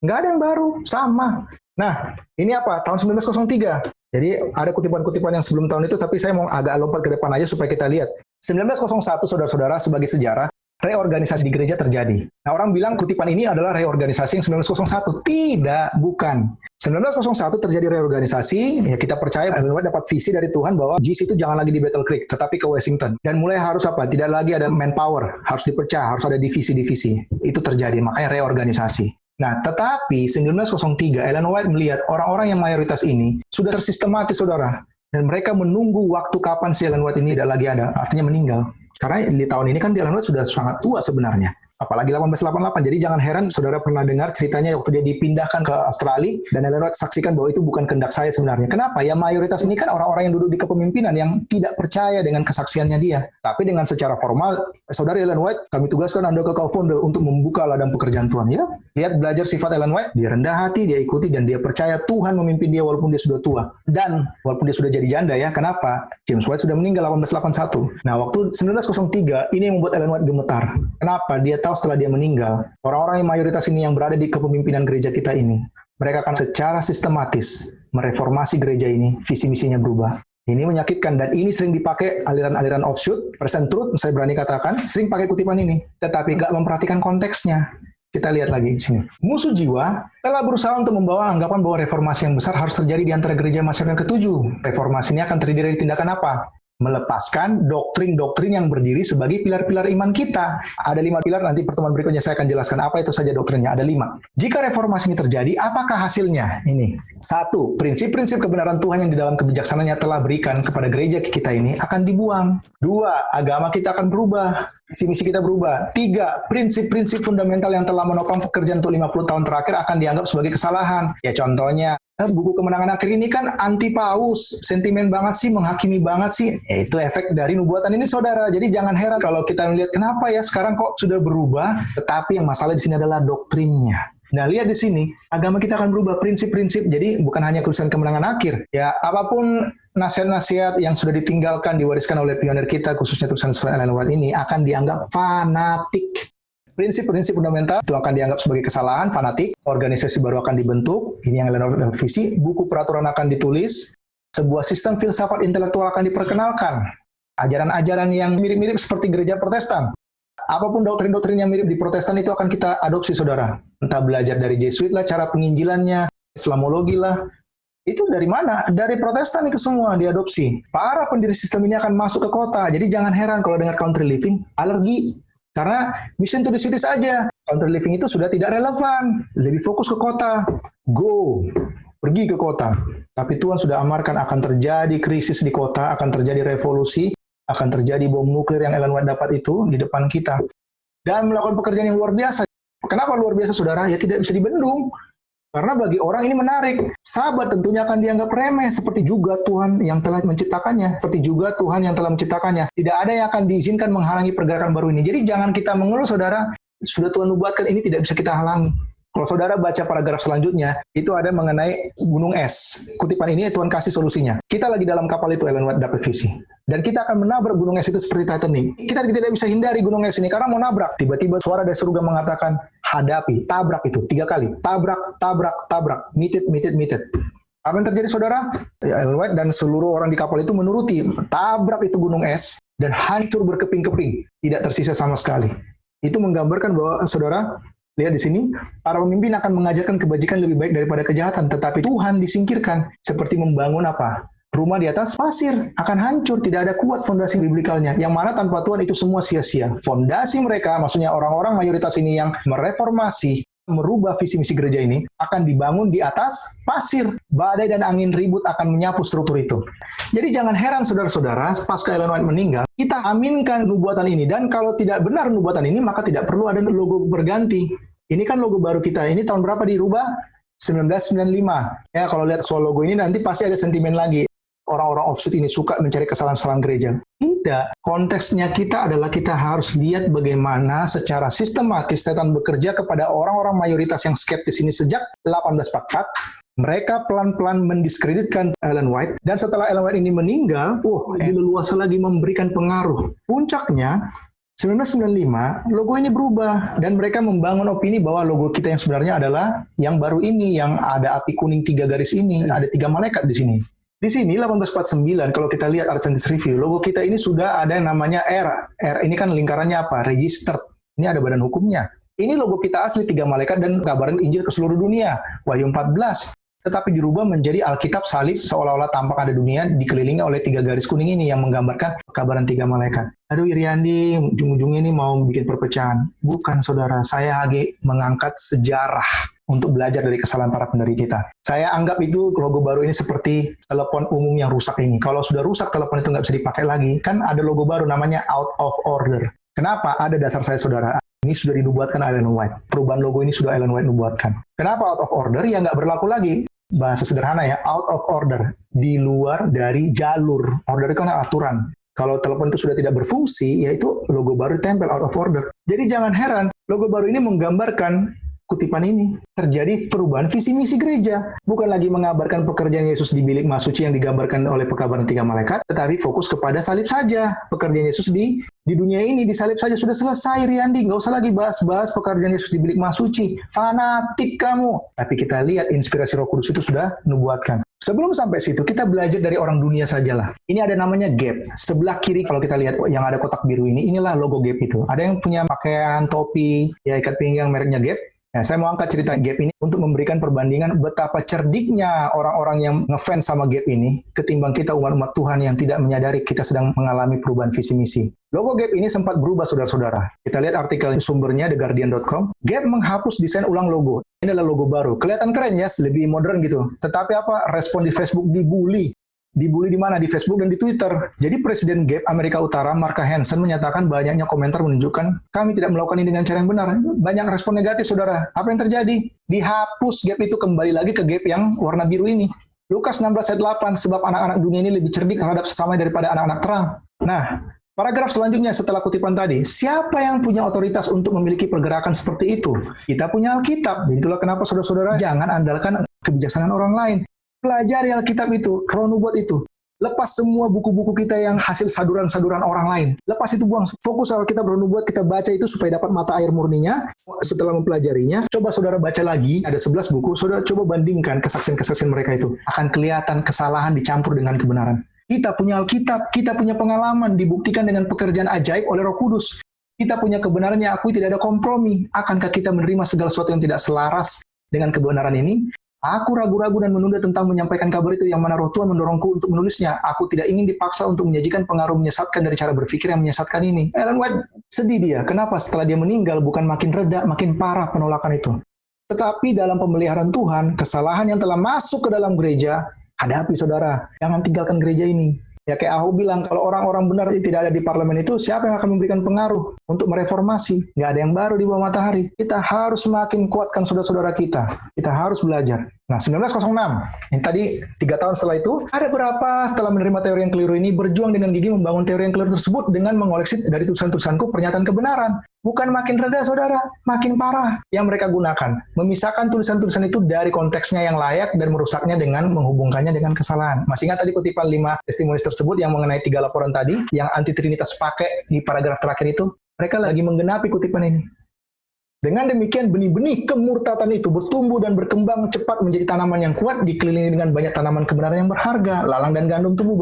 Nggak ada yang baru. Sama. Nah, ini apa? Tahun 1903. Jadi ada kutipan-kutipan yang sebelum tahun itu, tapi saya mau agak lompat ke depan aja supaya kita lihat. 1901, saudara-saudara, sebagai sejarah, reorganisasi di gereja terjadi. Nah, orang bilang kutipan ini adalah reorganisasi yang 1901. Tidak, bukan. 1901 terjadi reorganisasi, ya kita percaya Ellen White dapat visi dari Tuhan bahwa JIS itu jangan lagi di Battle Creek, tetapi ke Washington. Dan mulai harus apa? Tidak lagi ada manpower, harus dipecah, harus ada divisi-divisi. Itu terjadi, makanya reorganisasi. Nah, tetapi 1903 Ellen White melihat orang-orang yang mayoritas ini sudah tersistematis, saudara. Dan mereka menunggu waktu kapan si Ellen White ini tidak lagi ada, artinya meninggal. Karena di tahun ini kan Ellen White sudah sangat tua sebenarnya. Apalagi 1888. Jadi jangan heran saudara pernah dengar ceritanya waktu dia dipindahkan ke Australia dan Ellen White saksikan bahwa itu bukan kehendak saya sebenarnya. Kenapa? Ya mayoritas ini kan orang-orang yang duduk di kepemimpinan yang tidak percaya dengan kesaksiannya dia. Tapi dengan secara formal, saudara Ellen White, kami tugaskan Anda ke co-founder untuk membuka ladang pekerjaan Tuhan. Ya, lihat belajar sifat Ellen White, dia rendah hati, dia ikuti dan dia percaya Tuhan memimpin dia walaupun dia sudah tua. Dan walaupun dia sudah jadi janda ya. Kenapa? James White sudah meninggal 1881. Nah, waktu 1903 ini yang membuat Ellen White gemetar. Kenapa? Dia tahu setelah dia meninggal, orang-orang yang mayoritas ini yang berada di kepemimpinan gereja kita ini, mereka akan secara sistematis mereformasi gereja ini, visi misinya berubah. Ini menyakitkan dan ini sering dipakai aliran-aliran offshoot, present truth, saya berani katakan, sering pakai kutipan ini, tetapi nggak memperhatikan konteksnya. Kita lihat lagi di sini. Musuh jiwa telah berusaha untuk membawa anggapan bahwa reformasi yang besar harus terjadi di antara gereja masyarakat ketujuh. Reformasi ini akan terdiri dari tindakan apa? Melepaskan doktrin-doktrin yang berdiri sebagai pilar-pilar iman kita. Ada 5 pilar, nanti pertemuan berikutnya saya akan jelaskan apa itu saja doktrinnya. Ada 5. Jika reformasi ini terjadi, apakah hasilnya? Ini. 1. Prinsip-prinsip kebenaran Tuhan yang di dalam kebijaksanaannya telah berikan kepada gereja kita ini akan dibuang. 2. Agama kita akan berubah. Visi-misi kita berubah. 3. Prinsip-prinsip fundamental yang telah menopang pekerjaan untuk 50 tahun terakhir akan dianggap sebagai kesalahan. Ya contohnya, buku Kemenangan Akhir ini kan anti paus, sentimen banget sih, menghakimi banget sih. Itu efek dari nubuatan ini, saudara. Jadi jangan heran kalau kita melihat kenapa ya sekarang kok sudah berubah, tetapi yang masalah di sini adalah doktrinnya. Nah, lihat di sini, agama kita akan berubah prinsip-prinsip. Jadi bukan hanya tulisan Kemenangan Akhir. Ya, apapun nasihat-nasihat yang sudah ditinggalkan, diwariskan oleh pionir kita, khususnya tulisan-tulisan Ellen White ini, akan dianggap fanatik. Prinsip-prinsip fundamental itu akan dianggap sebagai kesalahan, fanatik. Organisasi baru akan dibentuk. Ini yang Ellen White visi. Buku peraturan akan ditulis. Sebuah sistem filsafat intelektual akan diperkenalkan. Ajaran-ajaran yang mirip-mirip seperti gereja Protestan. Apapun doktrin-doktrin yang mirip di Protestan itu akan kita adopsi, saudara. Entah belajar dari Jesuit lah, cara penginjilannya, Islamologi lah. Itu dari mana? Dari Protestan itu semua diadopsi. Para pendiri sistem ini akan masuk ke kota. Jadi jangan heran kalau dengar country living, alergi. Karena mission to the cities aja. Country living itu sudah tidak relevan. Lebih fokus ke kota. Go. Pergi ke kota. Tapi Tuhan sudah amarkan akan terjadi krisis di kota, akan terjadi revolusi, akan terjadi bom nuklir yang Ellen White dapat itu di depan kita. Dan melakukan pekerjaan yang luar biasa. Kenapa luar biasa, saudara? Ya tidak bisa dibendung. Karena bagi orang ini menarik. Sabat tentunya akan dianggap remeh, seperti juga Tuhan yang telah menciptakannya. Seperti juga Tuhan yang telah menciptakannya. Tidak ada yang akan diizinkan menghalangi pergerakan baru ini. Jadi jangan kita mengeluh, saudara. Sudah Tuhan nubuatkan, ini tidak bisa kita halangi. Kalau saudara baca paragraf selanjutnya, itu ada mengenai gunung es. Kutipan ini Tuhan kasih solusinya. Kita lagi dalam kapal itu, Ellen White dapat visi. Dan kita akan menabrak gunung es itu seperti Titanic. Kita tidak bisa hindari gunung es ini karena mau nabrak. Tiba-tiba suara dari surga mengatakan, hadapi, tabrak itu 3 kali. Tabrak, tabrak, tabrak. Meet it. Apa yang terjadi, saudara? Ya, Ellen White dan seluruh orang di kapal itu menuruti. Tabrak itu gunung es dan hancur berkeping-keping. Tidak tersisa sama sekali. Itu menggambarkan bahwa, saudara, lihat di sini, para pemimpin akan mengajarkan kebajikan lebih baik daripada kejahatan, tetapi Tuhan disingkirkan seperti membangun apa? Rumah di atas pasir akan hancur, tidak ada kuat fondasi biblikalnya. Yang mana tanpa Tuhan itu semua sia-sia. Fondasi mereka, maksudnya orang-orang mayoritas ini yang mereformasi, merubah visi misi gereja ini, akan dibangun di atas pasir. Badai dan angin ribut akan menyapu struktur itu. Jadi jangan heran saudara-saudara, pasca Ellen White meninggal, kita aminkan nubuatan ini. Dan kalau tidak benar nubuatan ini, maka tidak perlu ada logo berganti. Ini kan logo baru kita. Ini tahun berapa dirubah? 1995. Ya, kalau lihat soal logo ini nanti pasti ada sentimen lagi. Orang-orang offshoot ini suka mencari kesalahan-kesalahan gereja. Tidak. Konteksnya kita adalah kita harus lihat bagaimana secara sistematis setan bekerja kepada orang-orang mayoritas yang skeptis ini sejak 1844. Mereka pelan-pelan mendiskreditkan Ellen White. Dan setelah Ellen White ini meninggal, leluasa lagi memberikan pengaruh. Puncaknya, 1995, logo ini berubah. Dan mereka membangun opini bahwa logo kita yang sebenarnya adalah yang baru ini, yang ada api kuning 3 garis ini, ada 3 malaikat di sini. Di sini 1849 kalau kita lihat Adventist Review, logo kita ini sudah ada yang namanya R. R ini kan lingkarannya apa? Registered. Ini ada badan hukumnya. Ini logo kita asli 3 malaikat dan kabaran Injil ke seluruh dunia. Wahyu 14. Tetapi dirubah menjadi Alkitab salib seolah-olah tampak ada dunia dikelilingi oleh 3 garis kuning ini yang menggambarkan kabaran 3 malaikat. Aduh Iriandi, ujung-ujungnya ini mau bikin perpecahan. Bukan saudara, saya lagi mengangkat sejarah untuk belajar dari kesalahan para pendiri kita. Saya anggap itu logo baru ini seperti telepon umum yang rusak ini. Kalau sudah rusak, telepon itu nggak bisa dipakai lagi. Kan ada logo baru namanya out of order. Kenapa? Ada dasar saya saudara. Ini sudah dinubuatkan Ellen White. Perubahan logo ini sudah Ellen White nubuatkan. Kenapa out of order? Ya nggak berlaku lagi. Bahasa sederhana ya, out of order. Di luar dari jalur. Order itu kan aturan. Kalau telepon itu sudah tidak berfungsi, yaitu logo baru ditempel out of order. Jadi jangan heran, logo baru ini menggambarkan kutipan ini. Terjadi perubahan visi misi gereja. Bukan lagi mengabarkan pekerjaan Yesus di bilik masuci yang digambarkan oleh pekabaran 3 malaikat, tetapi fokus kepada salib saja. Pekerjaan Yesus di dunia ini, di salib saja sudah selesai, Riyandi. Nggak usah lagi bahas-bahas pekerjaan Yesus di bilik masuci. Fanatik kamu. Tapi kita lihat inspirasi Roh Kudus itu sudah nubuatkan. Sebelum sampai situ, kita belajar dari orang dunia sajalah. Ini ada namanya Gap. Sebelah kiri kalau kita lihat yang ada kotak biru ini, inilah logo Gap itu. Ada yang punya pakaian, topi, ya ikat pinggang mereknya Gap. Nah, saya mau angkat cerita Gap ini untuk memberikan perbandingan betapa cerdiknya orang-orang yang ngefans sama Gap ini ketimbang kita umat-umat Tuhan yang tidak menyadari kita sedang mengalami perubahan visi misi. Logo Gap ini sempat berubah saudara-saudara. Kita lihat artikel sumbernya theguardian.com. Gap menghapus desain ulang logo. Ini adalah logo baru. Kelihatan keren ya, lebih modern gitu. Tetapi apa? Respon di Facebook dibully. Dibully di mana? Di Facebook dan di Twitter. Jadi Presiden Gap Amerika Utara, Mark Hansen, menyatakan banyaknya komentar menunjukkan kami tidak melakukan ini dengan cara yang benar. Banyak respon negatif, saudara. Apa yang terjadi? Dihapus Gap itu kembali lagi ke Gap yang warna biru ini. Lukas 16 ayat 8, sebab anak-anak dunia ini lebih cerdik terhadap sesama daripada anak-anak terang. Nah, paragraf selanjutnya setelah kutipan tadi, siapa yang punya otoritas untuk memiliki pergerakan seperti itu? Kita punya Alkitab. Jadi itulah kenapa saudara-saudara jangan andalkan kebijaksanaan orang lain. Pelajari Alkitab itu, Roh Nubuat itu. Lepas semua buku-buku kita yang hasil saduran-saduran orang lain. Lepas itu buang. Fokus Alkitab Roh Nubuat, kita baca itu supaya dapat mata air murninya. Setelah mempelajarinya, coba saudara baca lagi. Ada 11 buku, saudara coba bandingkan kesaksian-kesaksian mereka itu. Akan kelihatan kesalahan dicampur dengan kebenaran. Kita punya Alkitab, kita punya pengalaman, dibuktikan dengan pekerjaan ajaib oleh Roh Kudus. Kita punya kebenaran yang akui, tidak ada kompromi. Akankah kita menerima segala sesuatu yang tidak selaras dengan kebenaran ini? Aku ragu-ragu dan menunda tentang menyampaikan kabar itu yang mana Roh Tuhan mendorongku untuk menulisnya. Aku tidak ingin dipaksa untuk menyajikan pengaruh menyesatkan dari cara berpikir yang menyesatkan ini. Ellen White sedih dia. Kenapa? Setelah dia meninggal bukan makin reda, makin parah penolakan itu. Tetapi dalam pemeliharaan Tuhan, kesalahan yang telah masuk ke dalam gereja, hadapi saudara. Jangan tinggalkan gereja ini. Ya kayak Ahok bilang, kalau orang-orang benar tidak ada di parlemen itu, siapa yang akan memberikan pengaruh untuk mereformasi? Nggak ada yang baru di bawah matahari. Kita harus semakin kuatkan saudara-saudara kita. Kita harus belajar. Nah, 1906, yang tadi 3 tahun setelah itu, ada berapa setelah menerima teori yang keliru ini, berjuang dengan gigih membangun teori yang keliru tersebut dengan mengoleksi dari tulisan-tulisanku pernyataan kebenaran. Bukan makin reda, saudara, makin parah yang mereka gunakan. Memisahkan tulisan-tulisan itu dari konteksnya yang layak dan merusaknya dengan menghubungkannya dengan kesalahan. Masih ingat tadi kutipan 5 testimoni tersebut yang mengenai 3 laporan tadi, yang anti Trinitas pakai di paragraf terakhir itu? Mereka lagi menggenapi kutipan ini. Dengan demikian, benih-benih kemurtatan itu bertumbuh dan berkembang cepat menjadi tanaman yang kuat, dikelilingi dengan banyak tanaman kebenaran yang berharga. Lalang dan gandum tumbuh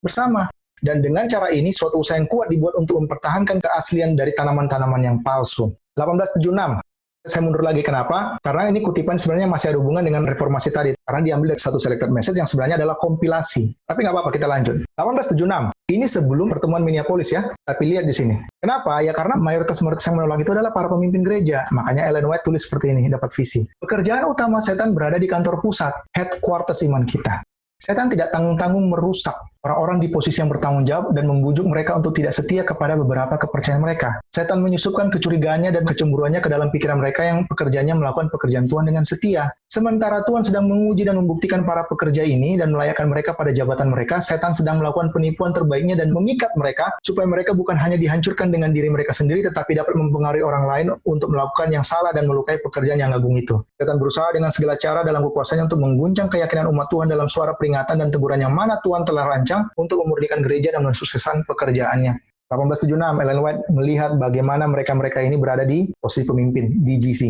bersama. Dan dengan cara ini, suatu usaha yang kuat dibuat untuk mempertahankan keaslian dari tanaman-tanaman yang palsu. 1876. Saya mundur lagi, kenapa? Karena ini kutipan sebenarnya masih ada hubungan dengan reformasi tadi. Karena diambil dari satu selected message yang sebenarnya adalah kompilasi. Tapi nggak apa-apa, kita lanjut. 1876. Ini sebelum pertemuan Minneapolis ya. Tapi lihat di sini. Kenapa? Ya karena mayoritas yang menolak itu adalah para pemimpin gereja. Makanya Ellen White tulis seperti ini, dapat visi. Pekerjaan utama setan berada di kantor pusat, headquarters iman kita. Setan tidak tanggung-tanggung merusak orang-orang di posisi yang bertanggung jawab dan membujuk mereka untuk tidak setia kepada beberapa kepercayaan mereka. Setan menyusupkan kecurigaannya dan kecemburuannya ke dalam pikiran mereka yang pekerjaannya melakukan pekerjaan Tuhan dengan setia. Sementara Tuhan sedang menguji dan membuktikan para pekerja ini dan melayakkan mereka pada jabatan mereka, setan sedang melakukan penipuan terbaiknya dan mengikat mereka supaya mereka bukan hanya dihancurkan dengan diri mereka sendiri, tetapi dapat mempengaruhi orang lain untuk melakukan yang salah dan melukai pekerjaan yang agung itu. Setan berusaha dengan segala cara dalam kekuasaannya untuk mengguncang keyakinan umat Tuhan dalam suara peringatan dan teguran yang mana Tuhan telah rancang untuk memurnikan gereja dan mensukseskan pekerjaannya. 1876, Ellen White melihat bagaimana mereka-mereka ini berada di posisi pemimpin di GC.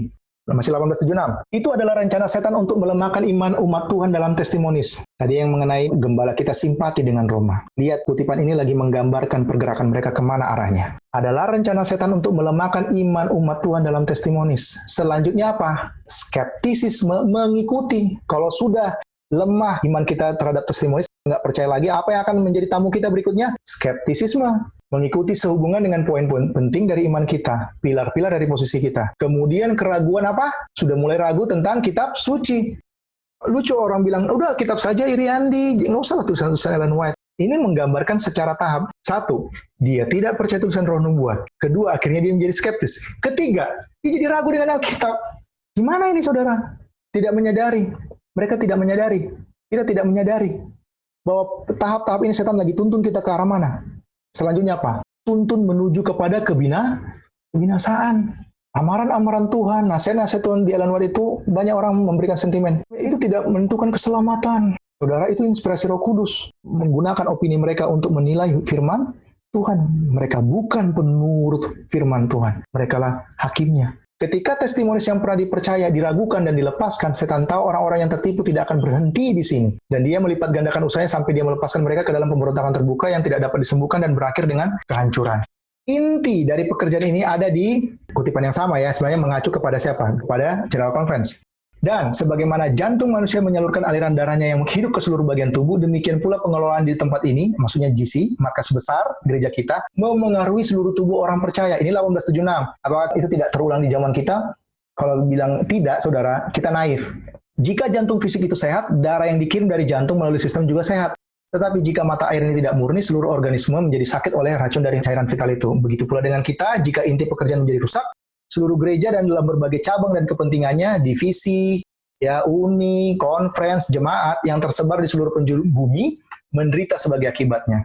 Masih 1876. Itu adalah rencana setan untuk melemahkan iman umat Tuhan dalam testimonis. Tadi yang mengenai gembala kita simpati dengan Roma. Lihat kutipan ini lagi menggambarkan pergerakan mereka kemana arahnya. Adalah rencana setan untuk melemahkan iman umat Tuhan dalam testimonis. Selanjutnya apa? Skeptisisme mengikuti. Kalau sudah lemah iman kita terhadap testimonis, nggak percaya lagi, apa yang akan menjadi tamu kita berikutnya? Skeptisisme. Mengikuti sehubungan dengan poin-poin penting dari iman kita, pilar-pilar dari posisi kita. Kemudian keraguan apa? Sudah mulai ragu tentang kitab suci. Lucu orang bilang, udah kitab saja Iriandi, nggak usah lah tulisan-tulisan Ellen White. Ini menggambarkan secara tahap. Satu, dia tidak percaya tulisan Roh Nubuat. Kedua, akhirnya dia menjadi skeptis. Ketiga, dia jadi ragu dengan Alkitab. Gimana ini saudara? Tidak menyadari. Mereka tidak menyadari. Kita tidak menyadari bahwa tahap-tahap ini setan lagi tuntun kita ke arah mana. Selanjutnya apa? Tuntun menuju kepada kebinasaan. Amaran-amaran Tuhan, nasihat-nasihat Tuhan di Ellen White itu banyak orang memberikan sentimen. Itu tidak menentukan keselamatan. Saudara, itu inspirasi Roh Kudus. Menggunakan opini mereka untuk menilai firman Tuhan. Mereka bukan penurut firman Tuhan. Mereka lah hakimnya. Ketika testimonis yang pernah dipercaya diragukan dan dilepaskan, setan tahu orang-orang yang tertipu tidak akan berhenti di sini. Dan dia melipat gandakan usahanya sampai dia melepaskan mereka ke dalam pemberontakan terbuka yang tidak dapat disembuhkan dan berakhir dengan kehancuran. Inti dari pekerjaan ini ada di kutipan yang sama ya, sebenarnya mengacu kepada siapa? Kepada General Conference. Dan sebagaimana jantung manusia menyalurkan aliran darahnya yang hidup ke seluruh bagian tubuh, demikian pula pengelolaan di tempat ini, maksudnya GC, markas besar gereja kita, memengaruhi seluruh tubuh orang percaya. Ini 1876. Apakah itu tidak terulang di zaman kita? Kalau bilang tidak, saudara, kita naif. Jika jantung fisik itu sehat, darah yang dikirim dari jantung melalui sistem juga sehat. Tetapi jika mata air ini tidak murni, seluruh organisme menjadi sakit oleh racun dari cairan vital itu. Begitu pula dengan kita, jika inti pekerjaan menjadi rusak, seluruh gereja dan dalam berbagai cabang dan kepentingannya, divisi, ya uni, conference, jemaat yang tersebar di seluruh penjuru bumi menderita sebagai akibatnya.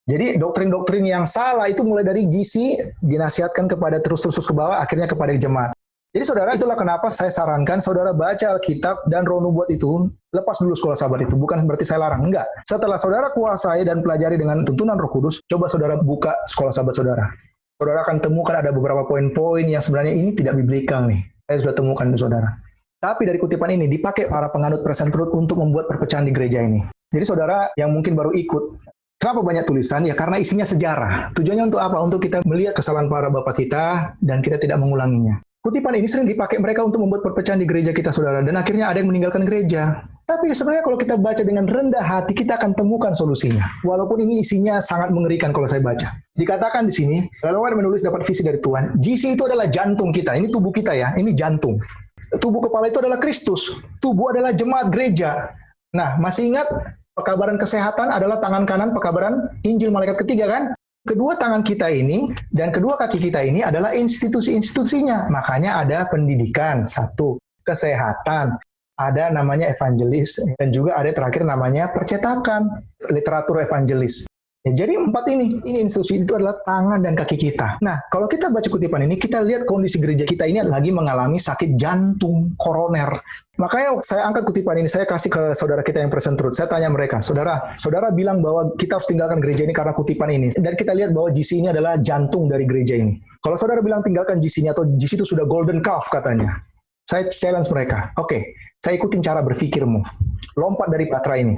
Jadi doktrin-doktrin yang salah itu mulai dari GC dinasihatkan kepada terus ke bawah, akhirnya kepada jemaat. Jadi saudara, itulah kenapa saya sarankan saudara baca Alkitab dan Roh Nubuat itu, lepas dulu sekolah sahabat itu. Bukan berarti saya larang, enggak. Setelah saudara kuasai dan pelajari dengan tuntunan Roh Kudus, coba saudara buka sekolah sahabat saudara. Saudara akan temukan ada beberapa poin-poin yang sebenarnya ini tidak biblikal nih. Saya sudah temukan itu saudara. Tapi dari kutipan ini dipakai para penganut present truth untuk membuat perpecahan di gereja ini. Jadi saudara yang mungkin baru ikut, kenapa banyak tulisan? Ya karena isinya sejarah. Tujuannya untuk apa? Untuk kita melihat kesalahan para bapak kita dan kita tidak mengulanginya. Kutipan ini sering dipakai mereka untuk membuat perpecahan di gereja kita saudara. Dan akhirnya ada yang meninggalkan gereja. Tapi sebenarnya kalau kita baca dengan rendah hati, kita akan temukan solusinya. Walaupun ini isinya sangat mengerikan kalau saya baca. Dikatakan di sini, Ellen White menulis dapat visi dari Tuhan. GC itu adalah jantung kita. Ini tubuh kita ya. Ini jantung. Tubuh kepala itu adalah Kristus. Tubuh adalah jemaat gereja. Nah, masih ingat pekabaran kesehatan adalah tangan kanan pekabaran Injil malaikat ketiga kan? Kedua tangan kita ini dan kedua kaki kita ini adalah institusi-institusinya. Makanya ada pendidikan, satu, kesehatan, ada namanya evangelis, dan juga ada terakhir namanya percetakan, literatur evangelis. Ya, jadi empat ini institusi itu adalah tangan dan kaki kita. Nah, kalau kita baca kutipan ini, kita lihat kondisi gereja kita ini lagi mengalami sakit jantung koroner. Makanya saya angkat kutipan ini, saya kasih ke saudara kita yang present truth. Saya tanya mereka, saudara bilang bahwa kita harus tinggalkan gereja ini karena kutipan ini. Dan kita lihat bahwa GC ini adalah jantung dari gereja ini. Kalau saudara bilang tinggalkan GC-nya atau GC itu sudah golden calf katanya. Saya challenge mereka, oke, saya ikutin cara berpikirmu. Lompat dari patra ini.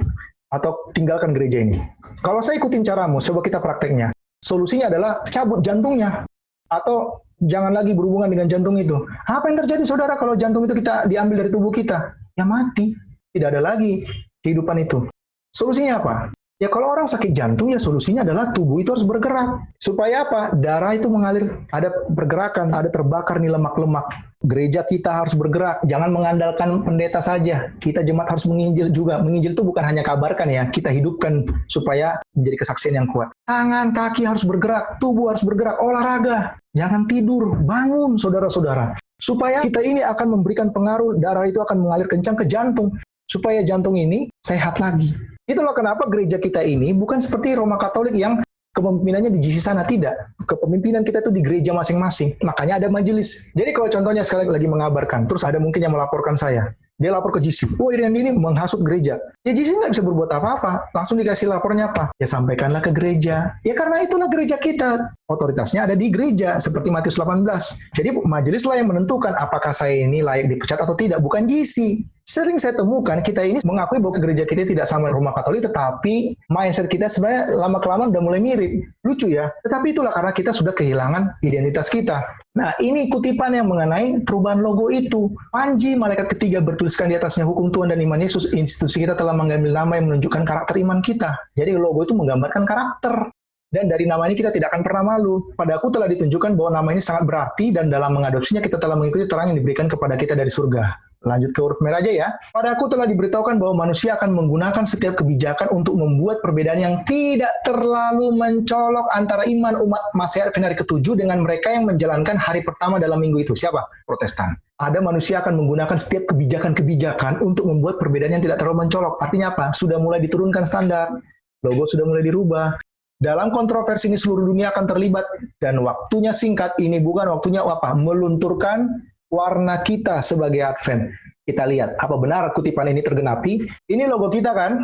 Atau tinggalkan gereja ini. Kalau saya ikutin caramu, coba kita prakteknya. Solusinya adalah cabut jantungnya. Atau jangan lagi berhubungan dengan jantung itu. Apa yang terjadi saudara kalau jantung itu kita diambil dari tubuh kita? Ya mati. Tidak ada lagi kehidupan itu. Solusinya apa? Ya kalau orang sakit jantung ya solusinya adalah tubuh itu harus bergerak. Supaya apa? Darah itu mengalir, ada pergerakan, ada terbakar nih lemak-lemak. Gereja kita harus bergerak, jangan mengandalkan pendeta saja. Kita jemaat harus menginjil juga. Menginjil itu bukan hanya kabarkan ya, kita hidupkan supaya menjadi kesaksian yang kuat. Tangan, kaki harus bergerak, tubuh harus bergerak, olahraga. Jangan tidur, bangun saudara-saudara. Supaya kita ini akan memberikan pengaruh, darah itu akan mengalir kencang ke jantung. Supaya jantung ini sehat lagi. Itulah kenapa gereja kita ini bukan seperti Roma Katolik yang kepemimpinannya di GC sana, tidak. Kepemimpinan kita itu di gereja masing-masing. Makanya ada majelis. Jadi kalau contohnya sekali lagi mengabarkan, terus ada mungkin yang melaporkan saya. Dia lapor ke GC, oh Irian ini menghasut gereja. Ya GC nggak bisa berbuat apa-apa. Langsung dikasih lapornya apa? Ya sampaikanlah ke gereja. Ya karena itulah gereja kita. Otoritasnya ada di gereja, seperti Matius 18. Jadi majelislah yang menentukan apakah saya ini layak dipecat atau tidak, bukan GC. Sering saya temukan kita ini mengakui bahwa gereja kita tidak sama Roma Katolik, tetapi mindset kita sebenarnya lama-kelamaan udah mulai mirip. Lucu ya, tetapi itulah karena kita sudah kehilangan identitas kita. Nah, ini kutipan yang mengenai perubahan logo itu. Panji, malaikat ketiga bertuliskan di atasnya hukum Tuhan dan iman Yesus. Institusi kita telah mengambil nama yang menunjukkan karakter iman kita. Jadi logo itu menggambarkan karakter. Dan dari nama ini kita tidak akan pernah malu. Pada aku telah ditunjukkan bahwa nama ini sangat berarti dan dalam mengadopsinya kita telah mengikuti terang yang diberikan kepada kita dari surga. Lanjut ke huruf merah aja ya. Pada aku telah diberitahukan bahwa manusia akan menggunakan setiap kebijakan untuk membuat perbedaan yang tidak terlalu mencolok antara iman umat Masehi Advent hari ke-7 dengan mereka yang menjalankan hari pertama dalam minggu itu. Siapa? Protestan. Ada manusia akan menggunakan setiap kebijakan-kebijakan untuk membuat perbedaan yang tidak terlalu mencolok. Artinya apa? Sudah mulai diturunkan standar. Logo sudah mulai dirubah. Dalam kontroversi ini seluruh dunia akan terlibat dan waktunya singkat. Ini bukan waktunya apa? Melunturkan warna kita sebagai Advent. Kita lihat, apa benar kutipan ini tergenapi? Ini logo kita kan?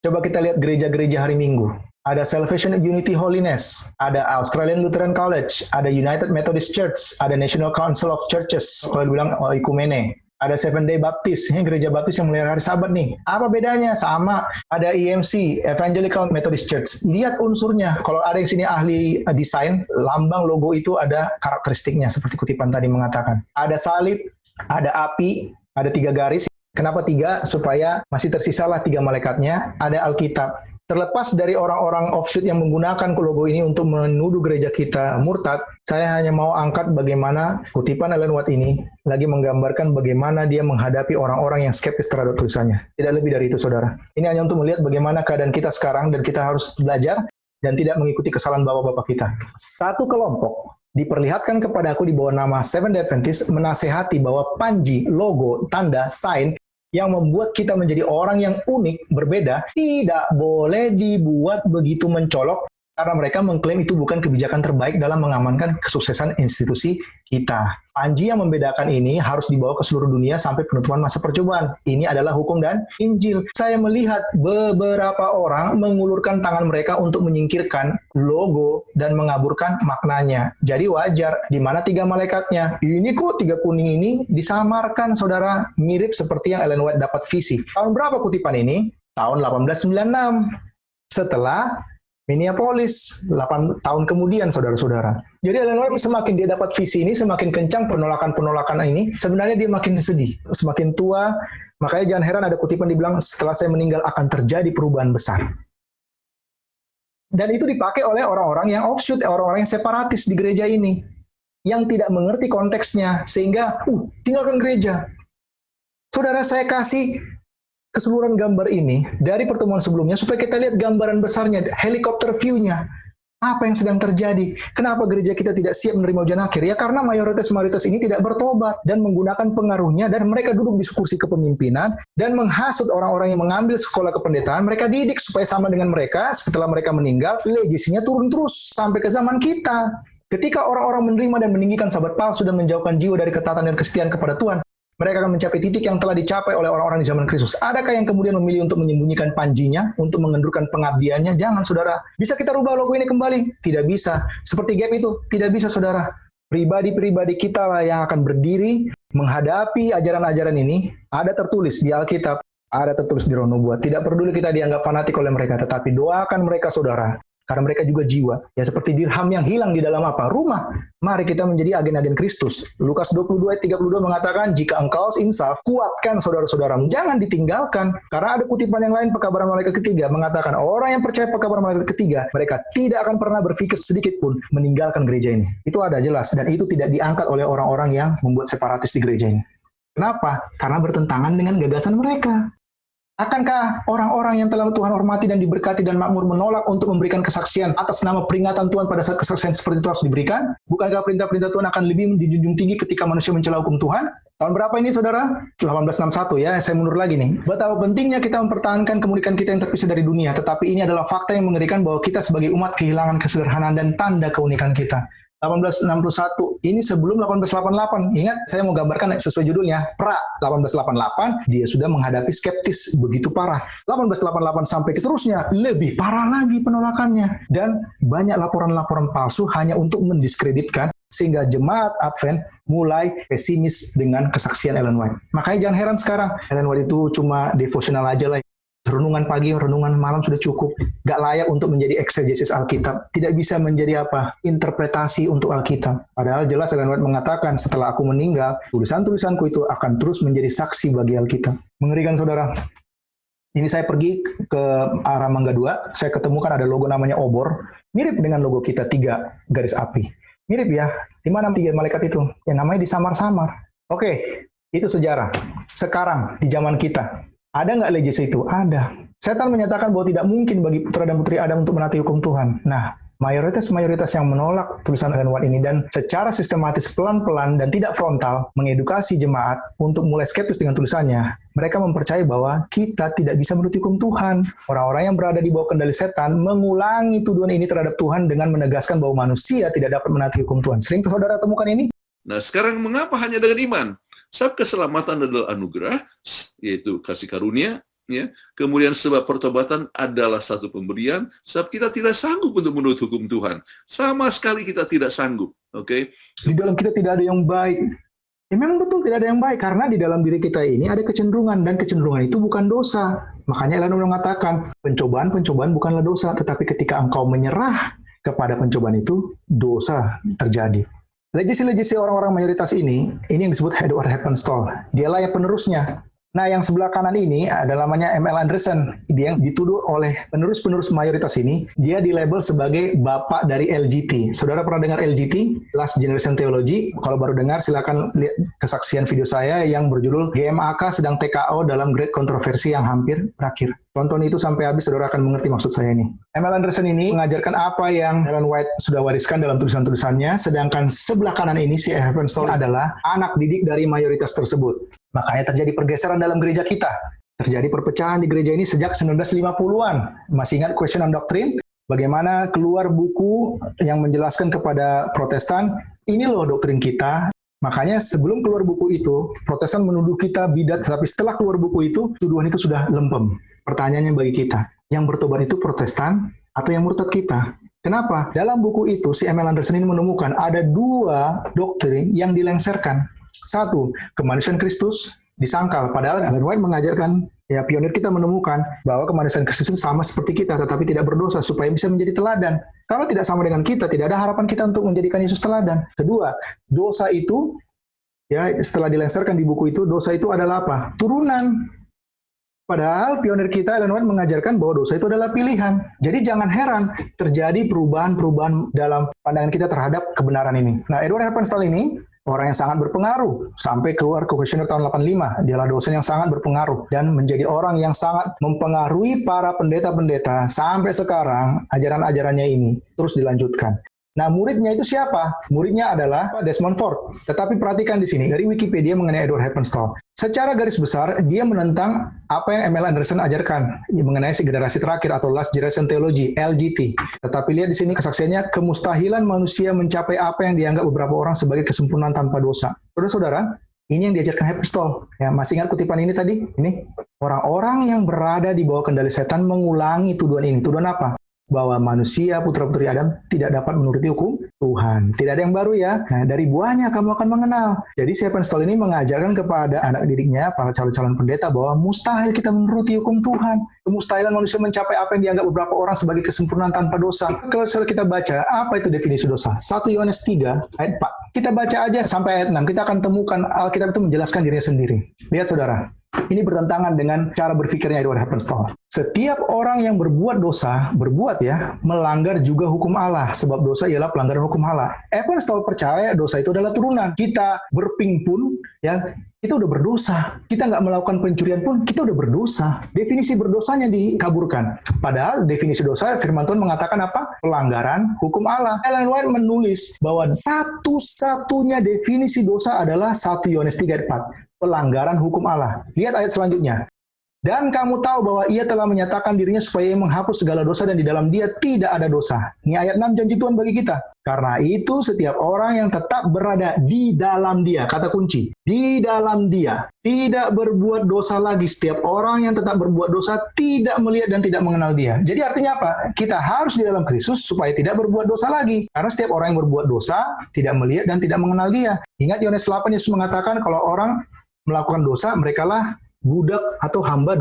Coba kita lihat gereja-gereja hari Minggu. Ada Salvation Unity Holiness, ada Australian Lutheran College, ada United Methodist Church, ada National Council of Churches, kalau dibilang Ikumene. Ada Seventh Day Baptist, ini gereja baptis yang melihara hari Sabat nih. Apa bedanya? Sama. Ada EMC, Evangelical Methodist Church. Lihat unsurnya. Kalau ada yang sini ahli desain, lambang logo itu ada karakteristiknya, seperti kutipan tadi mengatakan. Ada salib, ada api, ada 3 garis. Kenapa 3? Supaya masih tersisalah 3 malaikatnya. Ada Alkitab. Terlepas dari orang-orang offshoot yang menggunakan logo ini untuk menuduh gereja kita murtad, saya hanya mau angkat bagaimana kutipan Ellen White ini lagi menggambarkan bagaimana dia menghadapi orang-orang yang skeptis terhadap tulisannya. Tidak lebih dari itu, saudara. Ini hanya untuk melihat bagaimana keadaan kita sekarang dan kita harus belajar dan tidak mengikuti kesalahan bapak-bapak kita. Satu kelompok diperlihatkan kepada aku di bawah nama Seventh Day Adventist menasehati bahwa panji, logo, tanda, sign yang membuat kita menjadi orang yang unik, berbeda, tidak boleh dibuat begitu mencolok karena mereka mengklaim itu bukan kebijakan terbaik dalam mengamankan kesuksesan institusi kita. Panji yang membedakan ini harus dibawa ke seluruh dunia sampai penutupan masa percobaan. Ini adalah hukum dan Injil. Saya melihat beberapa orang mengulurkan tangan mereka untuk menyingkirkan logo dan mengaburkan maknanya. Jadi wajar, di mana 3 malaikatnya? Ini kok 3 kuning ini disamarkan, saudara, mirip seperti yang Ellen White dapat visi. Tahun berapa kutipan ini? Tahun 1896. Setelah Minneapolis, 8 tahun kemudian, saudara-saudara. Jadi Ellen White semakin dia dapat visi ini, semakin kencang penolakan-penolakan ini, sebenarnya dia makin sedih. Semakin tua, makanya jangan heran ada kutipan dibilang, setelah saya meninggal akan terjadi perubahan besar. Dan itu dipakai oleh orang-orang yang offshoot, orang-orang yang separatis di gereja ini. Yang tidak mengerti konteksnya, sehingga, tinggalkan gereja. Saudara, saya kasih keseluruhan gambar ini dari pertemuan sebelumnya supaya kita lihat gambaran besarnya, helikopter view-nya. Apa yang sedang terjadi? Kenapa gereja kita tidak siap menerima ujian akhir? Ya karena mayoritas ini tidak bertobat dan menggunakan pengaruhnya, dan mereka duduk di kursi kepemimpinan dan menghasut orang-orang yang mengambil sekolah kependetaan. Mereka didik supaya sama dengan mereka. Setelah mereka meninggal, legasinya turun terus sampai ke zaman kita. Ketika orang-orang menerima dan meninggikan sahabat palsu dan menjauhkan jiwa dari ketaatan dan kesetiaan kepada Tuhan, mereka akan mencapai titik yang telah dicapai oleh orang-orang di zaman Kristus. Adakah yang kemudian memilih untuk menyembunyikan panjinya, untuk mengendurkan pengabdiannya? Jangan, saudara. Bisa kita rubah logo ini kembali? Tidak bisa. Seperti Gap itu, tidak bisa, saudara. Pribadi-pribadi kita lah yang akan berdiri menghadapi ajaran-ajaran ini. Ada tertulis di Alkitab, ada tertulis di Roh Nubuat. Tidak peduli kita dianggap fanatik oleh mereka, tetapi doakan mereka, saudara. karena mereka juga jiwa. Ya seperti dirham yang hilang di dalam apa? Rumah. Mari kita menjadi agen-agen Kristus. Lukas 22 ayat 32 mengatakan, jika engkau insaf, kuatkan saudara-saudaramu. Jangan ditinggalkan. Karena ada kutipan yang lain, pekabaran malaikat ketiga mengatakan, orang yang percaya pekabaran malaikat ketiga, mereka tidak akan pernah berpikir sedikit pun meninggalkan gereja ini. Itu ada jelas, dan itu tidak diangkat oleh orang-orang yang membuat separatis di gereja ini. Kenapa? Karena bertentangan dengan gagasan mereka. Akankah orang-orang yang telah Tuhan hormati dan diberkati dan makmur menolak untuk memberikan kesaksian atas nama peringatan Tuhan pada saat kesaksian seperti itu harus diberikan? Bukankah perintah-perintah Tuhan akan lebih dijunjung tinggi ketika manusia mencela hukum Tuhan? Tahun berapa ini saudara? 1861 ya, saya mundur lagi nih. Betapa pentingnya kita mempertahankan kemuliaan kita yang terpisah dari dunia, tetapi ini adalah fakta yang mengerikan bahwa kita sebagai umat kehilangan kesederhanaan dan tanda keunikan kita. 1861, ini sebelum 1888. Ingat, saya mau gambarkan sesuai judulnya, pra 1888, dia sudah menghadapi skeptis begitu parah. 1888 sampai seterusnya, lebih parah lagi penolakannya. Dan banyak laporan-laporan palsu hanya untuk mendiskreditkan, sehingga jemaat Advent mulai pesimis dengan kesaksian Ellen White. Makanya jangan heran sekarang, Ellen White itu cuma devosional aja lah. Renungan pagi, renungan malam sudah cukup. Gak layak untuk menjadi eksegesis Alkitab. Tidak bisa menjadi apa? Interpretasi untuk Alkitab. Padahal jelas Ellen White mengatakan, setelah aku meninggal, tulisan-tulisanku itu akan terus menjadi saksi bagi Alkitab. Mengerikan saudara. Ini saya pergi ke arah Mangga 2, saya ketemukan ada logo namanya obor. Mirip dengan logo kita, 3 garis api. Mirip ya. Di mana 3 malaikat itu? Ya namanya disamar-samar. Oke, itu sejarah. Sekarang, di zaman kita, ada nggak legis itu? Ada. Setan menyatakan bahwa tidak mungkin bagi putra dan putri Adam untuk menaati hukum Tuhan. Nah, mayoritas yang menolak tulisan Ellen White ini dan secara sistematis pelan-pelan dan tidak frontal mengedukasi jemaat untuk mulai skeptis dengan tulisannya. Mereka mempercayai bahwa kita tidak bisa menuruti hukum Tuhan. Orang-orang yang berada di bawah kendali setan mengulangi tuduhan ini terhadap Tuhan dengan menegaskan bahwa manusia tidak dapat menaati hukum Tuhan. Sering saudara temukan ini? Nah, sekarang mengapa hanya dengan iman? Sebab keselamatan adalah anugerah, yaitu kasih karunia, ya. Kemudian sebab pertobatan adalah satu pemberian, sebab kita tidak sanggup untuk menurut hukum Tuhan. Sama sekali kita tidak sanggup, oke? Di dalam kita tidak ada yang baik. Ya memang betul tidak ada yang baik, karena di dalam diri kita ini ada kecenderungan, dan kecenderungan itu bukan dosa. Makanya Ellen mengatakan, pencobaan bukanlah dosa, tetapi ketika engkau menyerah kepada pencobaan itu, dosa terjadi. Legisi orang-orang mayoritas ini yang disebut Edward Heppenstall. Dialah yang penerusnya. Nah, yang sebelah kanan ini adalah namanya M.L. Anderson. Dia yang dituduh oleh penerus-penerus mayoritas ini, dia dilabel sebagai bapak dari LGT. Saudara pernah dengar LGT? Last Generation Theology? Kalau baru dengar, silakan lihat kesaksian video saya yang berjudul GMAK sedang TKO dalam Great Kontroversi yang hampir berakhir. Tonton itu sampai habis, saudara akan mengerti maksud saya ini. M.L. Anderson ini mengajarkan apa yang Ellen White sudah wariskan dalam tulisan-tulisannya, sedangkan sebelah kanan ini, si Heppenstall adalah anak didik dari mayoritas tersebut. Makanya terjadi pergeseran dalam gereja kita. Terjadi perpecahan di gereja ini sejak 1950-an. Masih ingat Question on Doctrine? Bagaimana keluar buku yang menjelaskan kepada Protestan, ini loh doktrin kita. Makanya sebelum keluar buku itu, Protestan menuduh kita bidat, tapi setelah keluar buku itu, tuduhan itu sudah lempem. Pertanyaannya bagi kita, yang bertobat itu Protestan atau yang murtad kita? Kenapa? Dalam buku itu, si M.L. Anderson ini menemukan ada 2 doktrin yang dilengsarkan. 1, kemanusiaan Kristus disangkal. Padahal Ellen White mengajarkan, ya pionir kita menemukan bahwa kemanusiaan Kristus itu sama seperti kita, tetapi tidak berdosa supaya bisa menjadi teladan. Kalau tidak sama dengan kita, tidak ada harapan kita untuk menjadikan Yesus teladan. Kedua, dosa itu, ya setelah dilengsarkan di buku itu, dosa itu adalah apa? Turunan. Padahal pionir kita Ellen White mengajarkan bahwa dosa itu adalah pilihan. Jadi jangan heran terjadi perubahan-perubahan dalam pandangan kita terhadap kebenaran ini. Nah, Edward Heppenstall ini orang yang sangat berpengaruh sampai keluar ke kuesioner tahun 85. Dialah dosen yang sangat berpengaruh dan menjadi orang yang sangat mempengaruhi para pendeta-pendeta sampai sekarang. Ajaran-ajarannya ini terus dilanjutkan. Nah, muridnya itu siapa? Muridnya adalah Desmond Ford. Tetapi perhatikan di sini dari Wikipedia mengenai Edward Heppenstall. Secara garis besar, dia menentang apa yang M.L. Anderson ajarkan mengenai si generasi terakhir atau Last Generation Theology, LGT. Tetapi lihat di sini kesaksiannya, kemustahilan manusia mencapai apa yang dianggap beberapa orang sebagai kesempurnaan tanpa dosa. Saudara-saudara, ini yang diajarkan Heppenstall. Ya, masih ingat kutipan ini tadi? Ini orang-orang yang berada di bawah kendali setan mengulangi tuduhan ini. Tuduhan apa? bahwa manusia, putra-putri Adam, tidak dapat menuruti hukum Tuhan. Tidak ada yang baru ya. Nah, dari buahnya kamu akan mengenal. Jadi si Heppenstall ini mengajarkan kepada anak didiknya, para calon-calon pendeta, bahwa mustahil kita menuruti hukum Tuhan. Kemustahilan manusia mencapai apa yang dianggap beberapa orang sebagai kesempurnaan tanpa dosa. Kalau kita baca, apa itu definisi dosa? 1 Yohanes 3, ayat 4. Kita baca aja sampai ayat 6, kita akan temukan Alkitab itu menjelaskan dirinya sendiri. Lihat saudara. Ini bertentangan dengan cara berpikirnya Edward Heppenstall. Setiap orang yang berbuat dosa, melanggar juga hukum Allah. Sebab dosa ialah pelanggaran hukum Allah. Heppenstall percaya dosa itu adalah turunan. Kita berping pun, kita udah berdosa. Kita nggak melakukan pencurian pun, kita udah berdosa. Definisi berdosanya dikaburkan. Padahal definisi dosa, firman Tuhan mengatakan apa? Pelanggaran hukum Allah. Ellen White menulis bahwa satu-satunya definisi dosa adalah 1 Yohanes 3 ayat 4. Pelanggaran hukum Allah. Lihat ayat selanjutnya. Dan kamu tahu bahwa ia telah menyatakan dirinya supaya menghapus segala dosa dan di dalam dia tidak ada dosa. Ini ayat 6 janji Tuhan bagi kita. Karena itu setiap orang yang tetap berada di dalam dia, kata kunci, di dalam dia, tidak berbuat dosa lagi. Setiap orang yang tetap berbuat dosa tidak melihat dan tidak mengenal dia. Jadi artinya apa? Kita harus di dalam Kristus supaya tidak berbuat dosa lagi. Karena setiap orang yang berbuat dosa tidak melihat dan tidak mengenal dia. Ingat Yohanes 8, Yesus mengatakan kalau orang melakukan dosa, merekalah budak atau hamba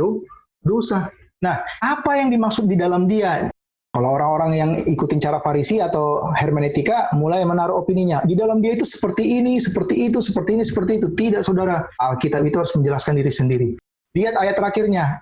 dosa. Nah, apa yang dimaksud di dalam dia? Kalau orang-orang yang ikutin cara Farisi atau hermeneutika mulai menaruh opininya, di dalam dia itu seperti ini, seperti itu, seperti ini, seperti itu. Tidak, saudara. Alkitab itu harus menjelaskan diri sendiri. Lihat ayat terakhirnya.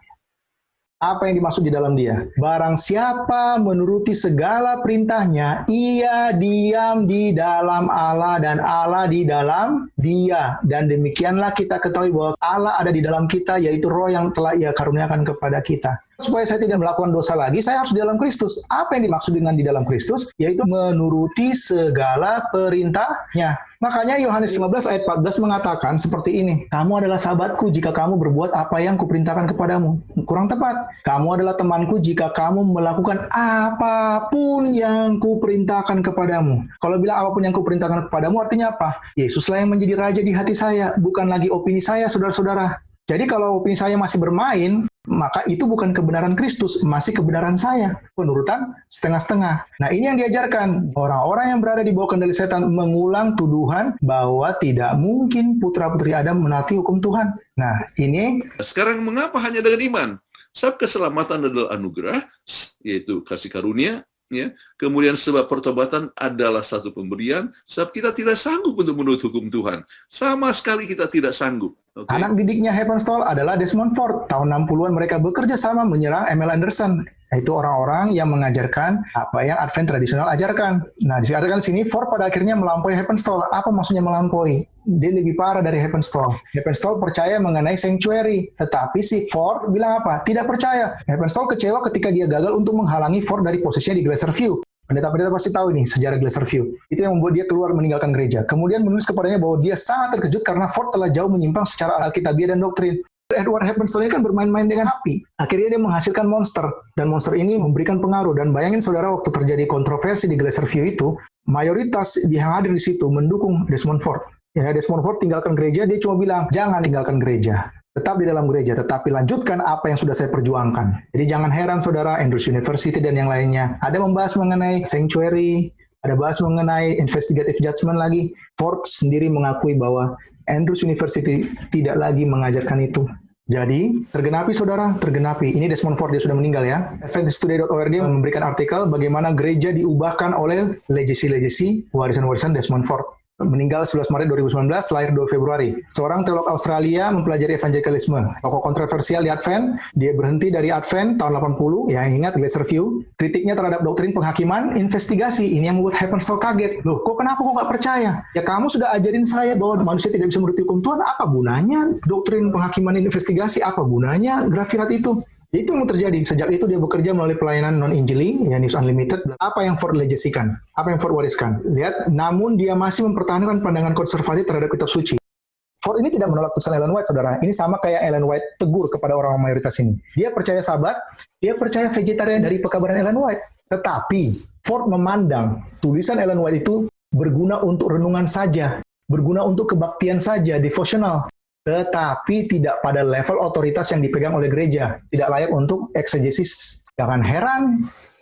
Apa yang dimaksud di dalam dia? Barang siapa menuruti segala perintahnya, ia diam di dalam Allah dan Allah di dalam dia. Dan demikianlah kita ketahui bahwa Allah ada di dalam kita, yaitu roh yang telah ia karuniakan kepada kita. Supaya saya tidak melakukan dosa lagi, saya harus di dalam Kristus. Apa yang dimaksud dengan di dalam Kristus? Yaitu menuruti segala perintahnya. Makanya Yohanes 15 ayat 14 mengatakan seperti ini. Kamu adalah sahabatku jika kamu berbuat apa yang kuperintahkan kepadamu. Kurang tepat. Kamu adalah temanku jika kamu melakukan apapun yang kuperintahkan kepadamu. Kalau bilang apapun yang kuperintahkan kepadamu artinya apa? Yesuslah yang menjadi raja di hati saya. Bukan lagi opini saya, saudara-saudara. Jadi kalau opini saya masih bermain, maka itu bukan kebenaran Kristus, masih kebenaran saya. Penurutan setengah-setengah. Nah, ini yang diajarkan. Orang-orang yang berada di bawah kendali setan mengulang tuduhan bahwa tidak mungkin putra-putri Adam menaati hukum Tuhan. Nah, ini. Sekarang mengapa hanya dengan iman? Sebab keselamatan adalah anugerah, yaitu kasih karunia. Kemudian sebab pertobatan adalah satu pemberian, sebab kita tidak sanggup untuk menurut hukum Tuhan. Sama sekali kita tidak sanggup. Okay. Anak didiknya Heppenstall adalah Desmond Ford. Tahun 60-an mereka bekerja sama menyerang M.L. Anderson. Itu orang-orang yang mengajarkan apa yang Advent tradisional ajarkan. Nah, dikatakan sini Ford pada akhirnya melampaui Heppenstall. Apa maksudnya melampaui? Dia lebih parah dari Heppenstall. Heppenstall percaya mengenai sanctuary, tetapi si Ford bilang apa? Tidak percaya. Heppenstall kecewa ketika dia gagal untuk menghalangi Ford dari posisinya di Glacier View. Pendeta-pendeta pasti tahu ini sejarah Glacier View. Itu yang membuat dia keluar meninggalkan gereja. Kemudian menulis kepadanya bahwa dia sangat terkejut karena Ford telah jauh menyimpang secara alkitabiah dan doktrin. Edward Heppenstall ini kan bermain-main dengan api. Akhirnya dia menghasilkan monster. Dan monster ini memberikan pengaruh. Dan bayangin saudara, waktu terjadi kontroversi di Glacier View itu, mayoritas yang hadir di situ mendukung Desmond Ford. Ya, Desmond Ford tinggalkan gereja, dia cuma bilang, jangan tinggalkan gereja. Tetap di dalam gereja, tetapi lanjutkan apa yang sudah saya perjuangkan. Jadi jangan heran saudara, Andrews University dan yang lainnya ada membahas mengenai sanctuary, ada bahas mengenai investigative judgment lagi. Ford sendiri mengakui bahwa Andrews University tidak lagi mengajarkan itu. Jadi, tergenapi saudara, tergenapi. Ini Desmond Ford, dia sudah meninggal ya. AdventistToday.org memberikan artikel bagaimana gereja diubahkan oleh legasi-legasi warisan-warisan Desmond Ford. Meninggal 11 Maret 2019, lahir 2 Februari. Seorang teolog Australia mempelajari evangelikalisme. Tokoh kontroversial di Advent, dia berhenti dari Advent tahun 80, ya ingat Glacier View. Kritiknya terhadap doktrin penghakiman, investigasi. Ini yang membuat Heppenstall kaget. Loh, kenapa kok nggak percaya? Ya kamu sudah ajarin saya bahwa manusia tidak bisa menuruti hukum Tuhan, apa gunanya doktrin penghakiman investigasi? Apa gunanya grafirat itu? Itu yang terjadi. Sejak itu dia bekerja melalui pelayanan non-injili, ya News Unlimited. Apa yang Ford legasikan? Apa yang Ford wariskan? Lihat, namun dia masih mempertahankan pandangan konservatif terhadap kitab suci. Ford ini tidak menolak tulisan Ellen White, saudara. Ini sama kayak Ellen White tegur kepada orang mayoritas ini. Dia percaya Sabat, dia percaya vegetarian dari pekabaran Ellen White. Tetapi, Ford memandang tulisan Ellen White itu berguna untuk renungan saja, berguna untuk kebaktian saja, devotional. Tetapi tidak pada level otoritas yang dipegang oleh gereja. Tidak layak untuk eksegesis Jangan heran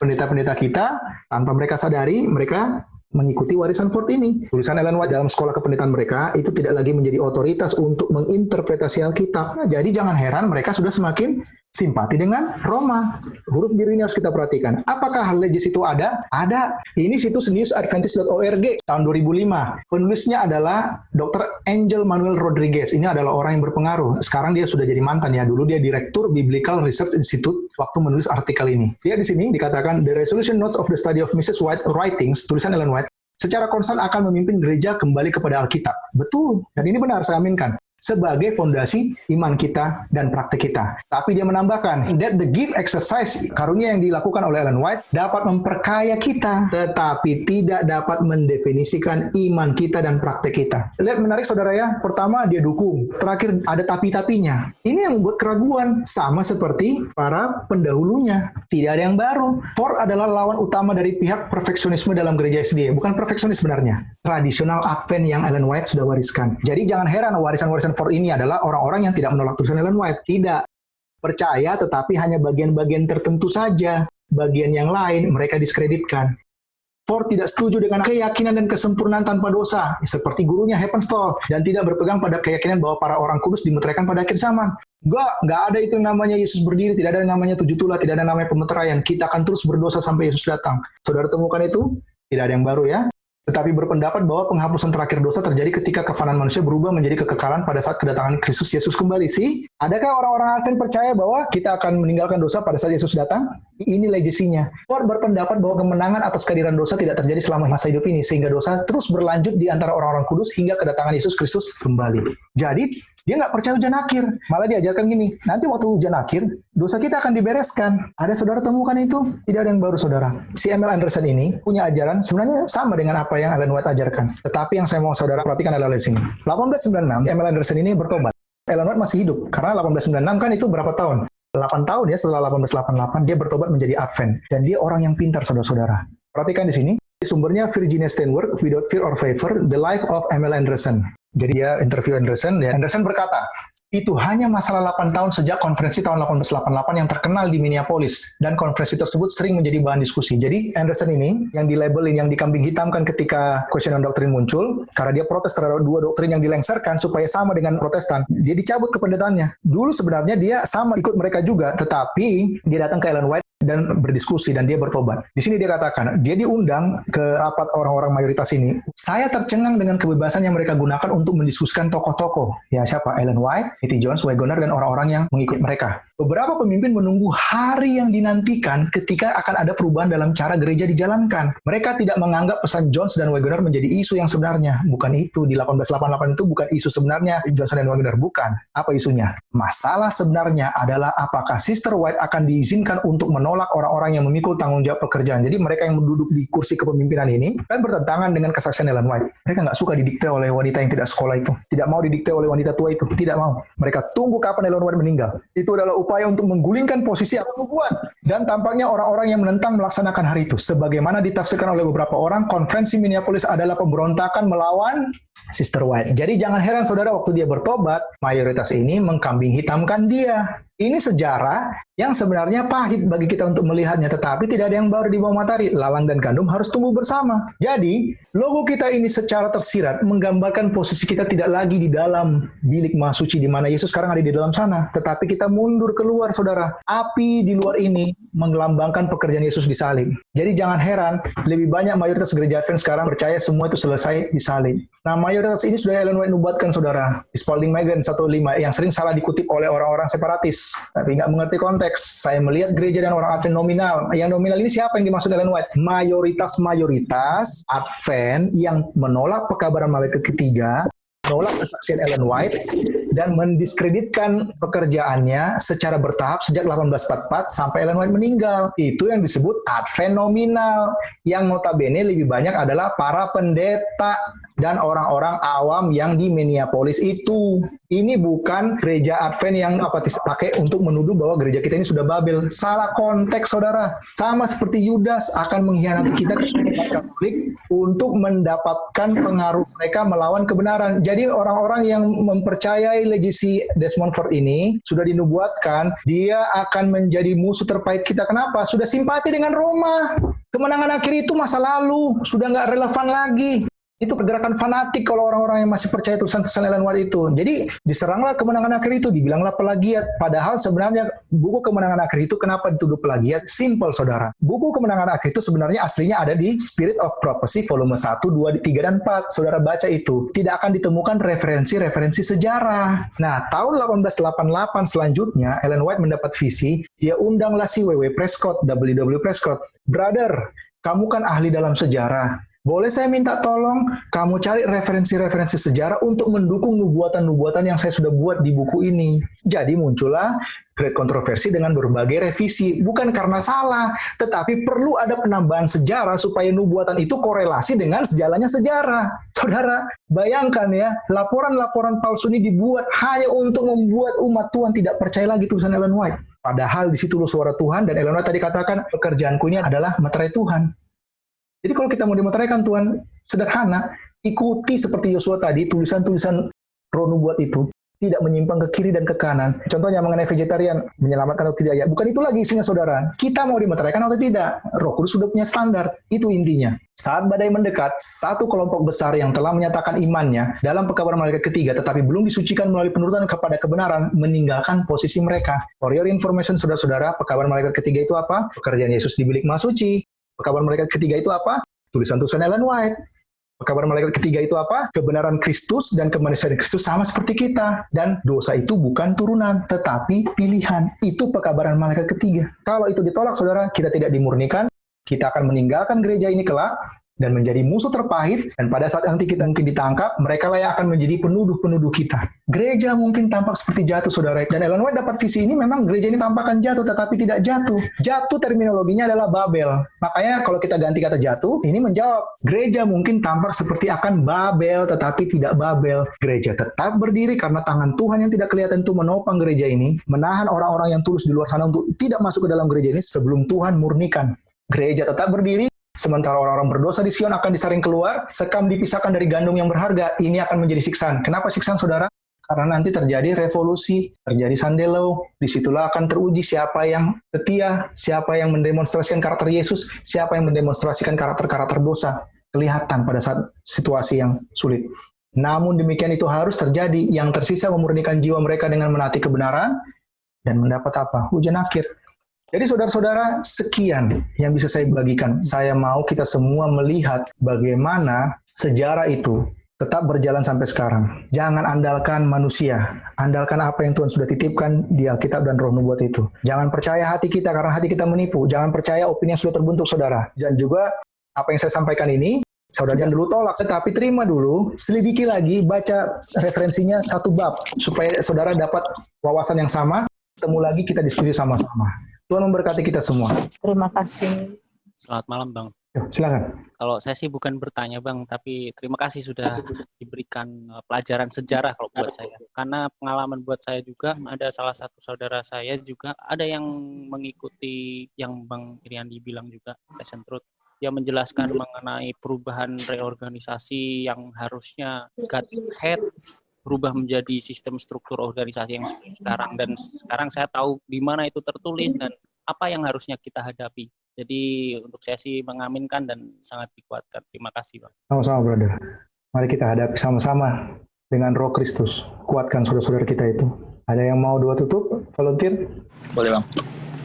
pendeta-pendeta kita tanpa mereka sadari mereka mengikuti warisan Ford ini. Tulisan Ellen White dalam sekolah kependetaan mereka itu tidak lagi menjadi otoritas untuk menginterpretasi Alkitab. Nah, jadi jangan heran mereka sudah semakin simpati dengan Roma. Huruf biru ini harus kita perhatikan. Apakah legis itu ada? Ada. Ini situs newsadventist.org tahun 2005. Penulisnya adalah Dr. Angel Manuel Rodriguez. Ini adalah orang yang berpengaruh. Sekarang dia sudah jadi mantan ya. Dulu dia Direktur Biblical Research Institute waktu menulis artikel ini. Dia di sini dikatakan, The resolution notes of the study of Mrs. White writings, tulisan Ellen White, secara konstan akan memimpin gereja kembali kepada Alkitab. Betul. Dan ini benar, saya aminkan. Sebagai fondasi iman kita dan praktik kita. Tapi dia menambahkan, that the gift exercise, karunia yang dilakukan oleh Ellen White, dapat memperkaya kita, tetapi tidak dapat mendefinisikan iman kita dan praktik kita. Lihat menarik saudara ya, pertama dia dukung, terakhir ada tapi-tapinya. Ini yang membuat keraguan, sama seperti para pendahulunya. Tidak ada yang baru. Ford adalah lawan utama dari pihak perfeksionisme dalam gereja SDA. Bukan perfeksionis sebenarnya. Tradisional Advent yang Ellen White sudah wariskan. Jadi jangan heran warisan-warisan Ford ini adalah orang-orang yang tidak menolak tulisan Ellen White. Tidak. Percaya tetapi hanya bagian-bagian tertentu saja. Bagian yang lain mereka diskreditkan. Ford tidak setuju dengan keyakinan dan kesempurnaan tanpa dosa. Seperti gurunya Heppenstall. Dan tidak berpegang pada keyakinan bahwa para orang kudus dimeteraikan pada akhir zaman. Nggak ada itu yang namanya Yesus berdiri. Tidak ada yang namanya 7 tulah. Tidak ada yang namanya pemeteraian. Kita akan terus berdosa sampai Yesus datang. Saudara temukan itu? Tidak ada yang baru ya. Tetapi berpendapat bahwa penghapusan terakhir dosa terjadi ketika kefanaan manusia berubah menjadi kekekalan pada saat kedatangan Kristus Yesus kembali. Adakah orang-orang Advent percaya bahwa kita akan meninggalkan dosa pada saat Yesus datang? Ini legasinya. Ford berpendapat bahwa kemenangan atas kehadiran dosa tidak terjadi selama masa hidup ini, sehingga dosa terus berlanjut di antara orang-orang kudus hingga kedatangan Yesus Kristus kembali. Jadi, dia nggak percaya hujan akhir. Malah diajarkan gini, nanti waktu hujan akhir, dosa kita akan dibereskan. Ada saudara temukan itu? Tidak ada yang baru saudara. Si Emil Anderson ini punya ajaran sebenarnya sama dengan apa yang Ellen White ajarkan. Tetapi yang saya mau saudara perhatikan adalah di sini. 1896, Emil Anderson ini bertobat. Ellen White masih hidup. Karena 1896 kan itu berapa tahun? 8 tahun ya setelah 1888, dia bertobat menjadi Advent. Dan dia orang yang pintar saudara-saudara. Perhatikan di sini. Sumbernya Virginia Steinberg, Without Fear or Favor, The Life of Emil Anderson. Jadi dia interview Anderson, ya. Anderson berkata, itu hanya masalah 8 tahun sejak konferensi tahun 1888 yang terkenal di Minneapolis. Dan konferensi tersebut sering menjadi bahan diskusi. Jadi Anderson ini, yang dilabelin, yang dikambing hitamkan ketika Question on Doctrine muncul, karena dia protes terhadap 2 doktrin yang dilengsarkan supaya sama dengan Protestan, dia dicabut kependetaannya. Dulu sebenarnya dia sama ikut mereka juga, tetapi dia datang ke Ellen White dan berdiskusi dan dia bertobat. Di sini dia katakan, dia diundang ke rapat orang-orang mayoritas ini. Saya tercengang dengan kebebasan yang mereka gunakan untuk mendiskusikan tokoh-tokoh. Ya siapa? Ellen White, T.T. Jones, Wagoner, dan orang-orang yang mengikut mereka. Beberapa pemimpin menunggu hari yang dinantikan ketika akan ada perubahan dalam cara gereja dijalankan. Mereka tidak menganggap pesan Jones dan Wagoner menjadi isu yang sebenarnya. Bukan itu. Di 1888 itu bukan isu sebenarnya Jones dan Wagoner. Bukan. Apa isunya? Masalah sebenarnya adalah apakah Sister White akan diizinkan untuk menolak orang-orang yang memikul tanggung jawab pekerjaan. Jadi mereka yang duduk di kursi kepemimpinan ini kan bertentangan dengan kesaksian Ellen White. Mereka nggak suka didikte oleh wanita yang tidak sekolah itu. Tidak mau didikte oleh wanita tua itu. Tidak mau. Mereka tunggu kapan Ellen White meninggal. Itu adalah upaya untuk menggulingkan posisi apa tujuan. Dan tampaknya orang-orang yang menentang melaksanakan hari itu. Sebagaimana ditafsirkan oleh beberapa orang, konferensi Minneapolis adalah pemberontakan melawan Sister White. Jadi jangan heran saudara waktu dia bertobat, mayoritas ini mengkambing hitamkan dia. Ini sejarah yang sebenarnya pahit bagi kita untuk melihatnya, tetapi tidak ada yang baru di bawah matahari. Lalang dan gandum harus tumbuh bersama. Jadi, logo kita ini secara tersirat menggambarkan posisi kita tidak lagi di dalam bilik maha suci di mana Yesus sekarang ada di dalam sana, tetapi kita mundur keluar, saudara. Api di luar ini melambangkan pekerjaan Yesus di salib. Jadi jangan heran, lebih banyak mayoritas gereja Advent sekarang percaya semua itu selesai di salib. Nah, mayoritas ini sudah Ellen White nubuatkan, saudara. Di Spalding Magan 1:5 yang sering salah dikutip oleh orang-orang separatis. Tapi nggak mengerti konteks. Saya melihat gereja dan orang Advent nominal. Yang nominal ini siapa yang dimaksud Ellen White? Mayoritas Advent yang menolak pekabaran malaikat ketiga, menolak kesaksian Ellen White, dan mendiskreditkan pekerjaannya secara bertahap sejak 1844 sampai Ellen White meninggal. Itu yang disebut Advent nominal. Yang notabene lebih banyak adalah para pendeta. dan orang-orang awam yang di Minneapolis itu. Ini bukan gereja Advent yang pakai untuk menuduh bahwa gereja kita ini sudah Babel. Salah konteks, saudara. Sama seperti Yudas akan mengkhianati kita Katolik untuk mendapatkan pengaruh mereka melawan kebenaran. Jadi orang-orang yang mempercayai legasi Desmond Ford ini sudah dinubuatkan, dia akan menjadi musuh terpahit kita. Kenapa? Sudah simpati dengan Roma. Kemenangan akhir itu masa lalu, sudah nggak relevan lagi. Itu pergerakan fanatik kalau orang-orang yang masih percaya tulisan-tulisan Ellen White itu. Jadi diseranglah kemenangan akhir itu, dibilanglah plagiat. Padahal sebenarnya buku kemenangan akhir itu kenapa dituduh plagiat? Simple, saudara. Buku kemenangan akhir itu sebenarnya aslinya ada di Spirit of Prophecy volume 1, 2, 3, dan 4. Saudara baca itu. Tidak akan ditemukan referensi-referensi sejarah. Nah, tahun 1888 selanjutnya, Ellen White mendapat visi. Dia undanglah si W.W. Prescott, W.W. Prescott. Brother, kamu kan ahli dalam sejarah. Boleh saya minta tolong kamu cari referensi-referensi sejarah untuk mendukung nubuatan-nubuatan yang saya sudah buat di buku ini. Jadi muncullah great kontroversi dengan berbagai revisi. Bukan karena salah, tetapi perlu ada penambahan sejarah supaya nubuatan itu korelasi dengan sejalannya sejarah. Saudara, bayangkan ya, laporan-laporan palsu ini dibuat hanya untuk membuat umat Tuhan tidak percaya lagi tulisan Ellen White. Padahal di situ suara Tuhan, dan Ellen White tadi katakan, pekerjaanku ini adalah meterai Tuhan. Jadi kalau kita mau dimeteraikan Tuhan, sederhana, ikuti seperti Yosua tadi, tulisan-tulisan roh nubuat itu, tidak menyimpang ke kiri dan ke kanan. Contohnya mengenai vegetarian, menyelamatkan atau tidak ya. Bukan itu lagi isunya, saudara. Kita mau dimeteraikan atau tidak. Roh Kudus sudah punya standar. Itu intinya. Saat badai mendekat, satu kelompok besar yang telah menyatakan imannya dalam pekabaran malaikat ketiga, tetapi belum disucikan melalui penurutan kepada kebenaran, meninggalkan posisi mereka. For your information, saudara-saudara, pekabaran malaikat ketiga itu apa? Pekerjaan Yesus di bilik Maha Suci. Pekabaran malaikat ketiga itu apa? Tulisan-tulisan Ellen White. Pekabaran malaikat ketiga itu apa? Kebenaran Kristus dan kemanusiaan Kristus sama seperti kita. Dan dosa itu bukan turunan, tetapi pilihan. Itu pekabaran malaikat ketiga. Kalau itu ditolak, saudara, kita tidak dimurnikan. Kita akan meninggalkan gereja ini kelak dan menjadi musuh terpahit, dan pada saat nanti kita mungkin ditangkap, mereka lah yang akan menjadi penuduh-penuduh kita. Gereja mungkin tampak seperti jatuh, saudara. Dan Ellen White dapat visi ini, memang gereja ini tampakkan jatuh, tetapi tidak jatuh. Jatuh terminologinya adalah Babel. Makanya kalau kita ganti kata jatuh, ini menjawab. Gereja mungkin tampak seperti akan Babel, tetapi tidak Babel. Gereja tetap berdiri karena tangan Tuhan yang tidak kelihatan itu menopang gereja ini, menahan orang-orang yang tulus di luar sana untuk tidak masuk ke dalam gereja ini sebelum Tuhan murnikan. Gereja tetap berdiri, sementara orang-orang berdosa di Sion akan disaring keluar, sekam dipisahkan dari gandum yang berharga. Ini akan menjadi siksaan. Kenapa siksaan, saudara? Karena nanti terjadi revolusi, terjadi Sandelau. Disitulah akan teruji siapa yang setia, siapa yang mendemonstrasikan karakter Yesus, siapa yang mendemonstrasikan karakter-karakter dosa. Kelihatan pada saat situasi yang sulit. Namun demikian itu harus terjadi. Yang tersisa memurnikan jiwa mereka dengan menaati kebenaran, dan mendapat apa? Hujan akhir. Jadi saudara-saudara, sekian yang bisa saya bagikan. Saya mau kita semua melihat bagaimana sejarah itu tetap berjalan sampai sekarang. Jangan andalkan manusia. Andalkan apa yang Tuhan sudah titipkan di Alkitab dan Roh Nubuat itu. Jangan percaya hati kita karena hati kita menipu. Jangan percaya opini yang sudah terbentuk, saudara. Dan juga apa yang saya sampaikan ini, saudara jangan dulu tolak, tetapi terima dulu, selidiki lagi, baca referensinya satu bab, supaya saudara dapat wawasan yang sama. Ketemu lagi, kita diskusi sama-sama. Tuhan memberkati kita semua. Terima kasih. Selamat malam, Bang. Silakan. Kalau saya sih bukan bertanya, Bang, tapi terima kasih sudah diberikan pelajaran sejarah kalau buat saya. Karena pengalaman buat saya juga, ada salah satu saudara saya juga, ada yang mengikuti yang Bang Iriandi bilang juga, Passion Truth. Dia menjelaskan mengenai perubahan reorganisasi yang harusnya God head, berubah menjadi sistem struktur organisasi yang sekarang, dan sekarang saya tahu di mana itu tertulis dan apa yang harusnya kita hadapi. Jadi untuk saya sih mengaminkan dan sangat dikuatkan. Terima kasih, Bang. Sama-sama, brother. Mari kita hadapi sama-sama dengan Roh Kristus. Kuatkan saudara-saudara kita itu. Ada yang mau doa tutup? Volunteer? Boleh, Bang.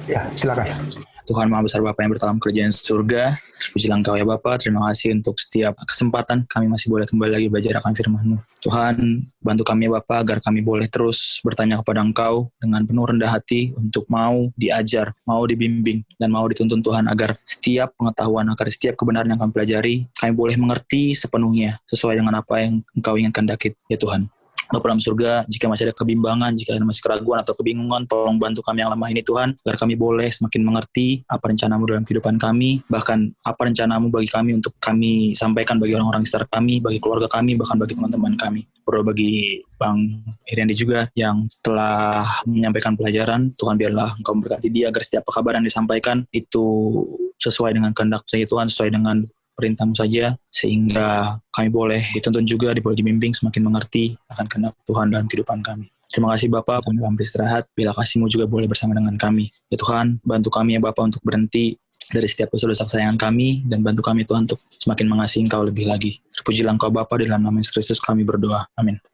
Ya, silakan. Tuhan Maha Besar Bapa yang berdalam kerajaan surga, terpujilah Engkau ya Bapa, terima kasih untuk setiap kesempatan kami masih boleh kembali lagi belajar akan firman-Mu. Tuhan, bantu kami ya Bapa agar kami boleh terus bertanya kepada Engkau dengan penuh rendah hati untuk mau diajar, mau dibimbing, dan mau dituntun Tuhan agar setiap pengetahuan, agar setiap kebenaran yang kami pelajari, kami boleh mengerti sepenuhnya sesuai dengan apa yang Engkau inginkan kehendaki ya Tuhan. Bapa dalam surga, jika masih ada kebimbangan, jika ada masih keraguan atau kebingungan, tolong bantu kami yang lemah ini Tuhan, agar kami boleh semakin mengerti apa rencana-Mu dalam kehidupan kami, bahkan apa rencana-Mu bagi kami untuk kami sampaikan bagi orang-orang di sekitar kami, bagi keluarga kami, bahkan bagi teman-teman kami. Berdoa bagi Bang Iriandi juga yang telah menyampaikan pelajaran, Tuhan biarlah Engkau memberkati dia agar setiap kabar yang disampaikan itu sesuai dengan kehendak saya Tuhan, sesuai dengan perintah-Mu saja, sehingga kami boleh dituntun juga, boleh dibimbing semakin mengerti akan kehendak Tuhan dalam kehidupan kami. Terima kasih Bapa, kami akan beristirahat, bila kasih-Mu juga boleh bersama dengan kami. Ya Tuhan, bantu kami ya Bapa untuk berhenti dari setiap dosa-dosa kesayangan kami, dan bantu kami Tuhan untuk semakin mengasihi Engkau lebih lagi. Terpujilah Engkau Bapa, dalam nama Yesus Kristus kami berdoa. Amin.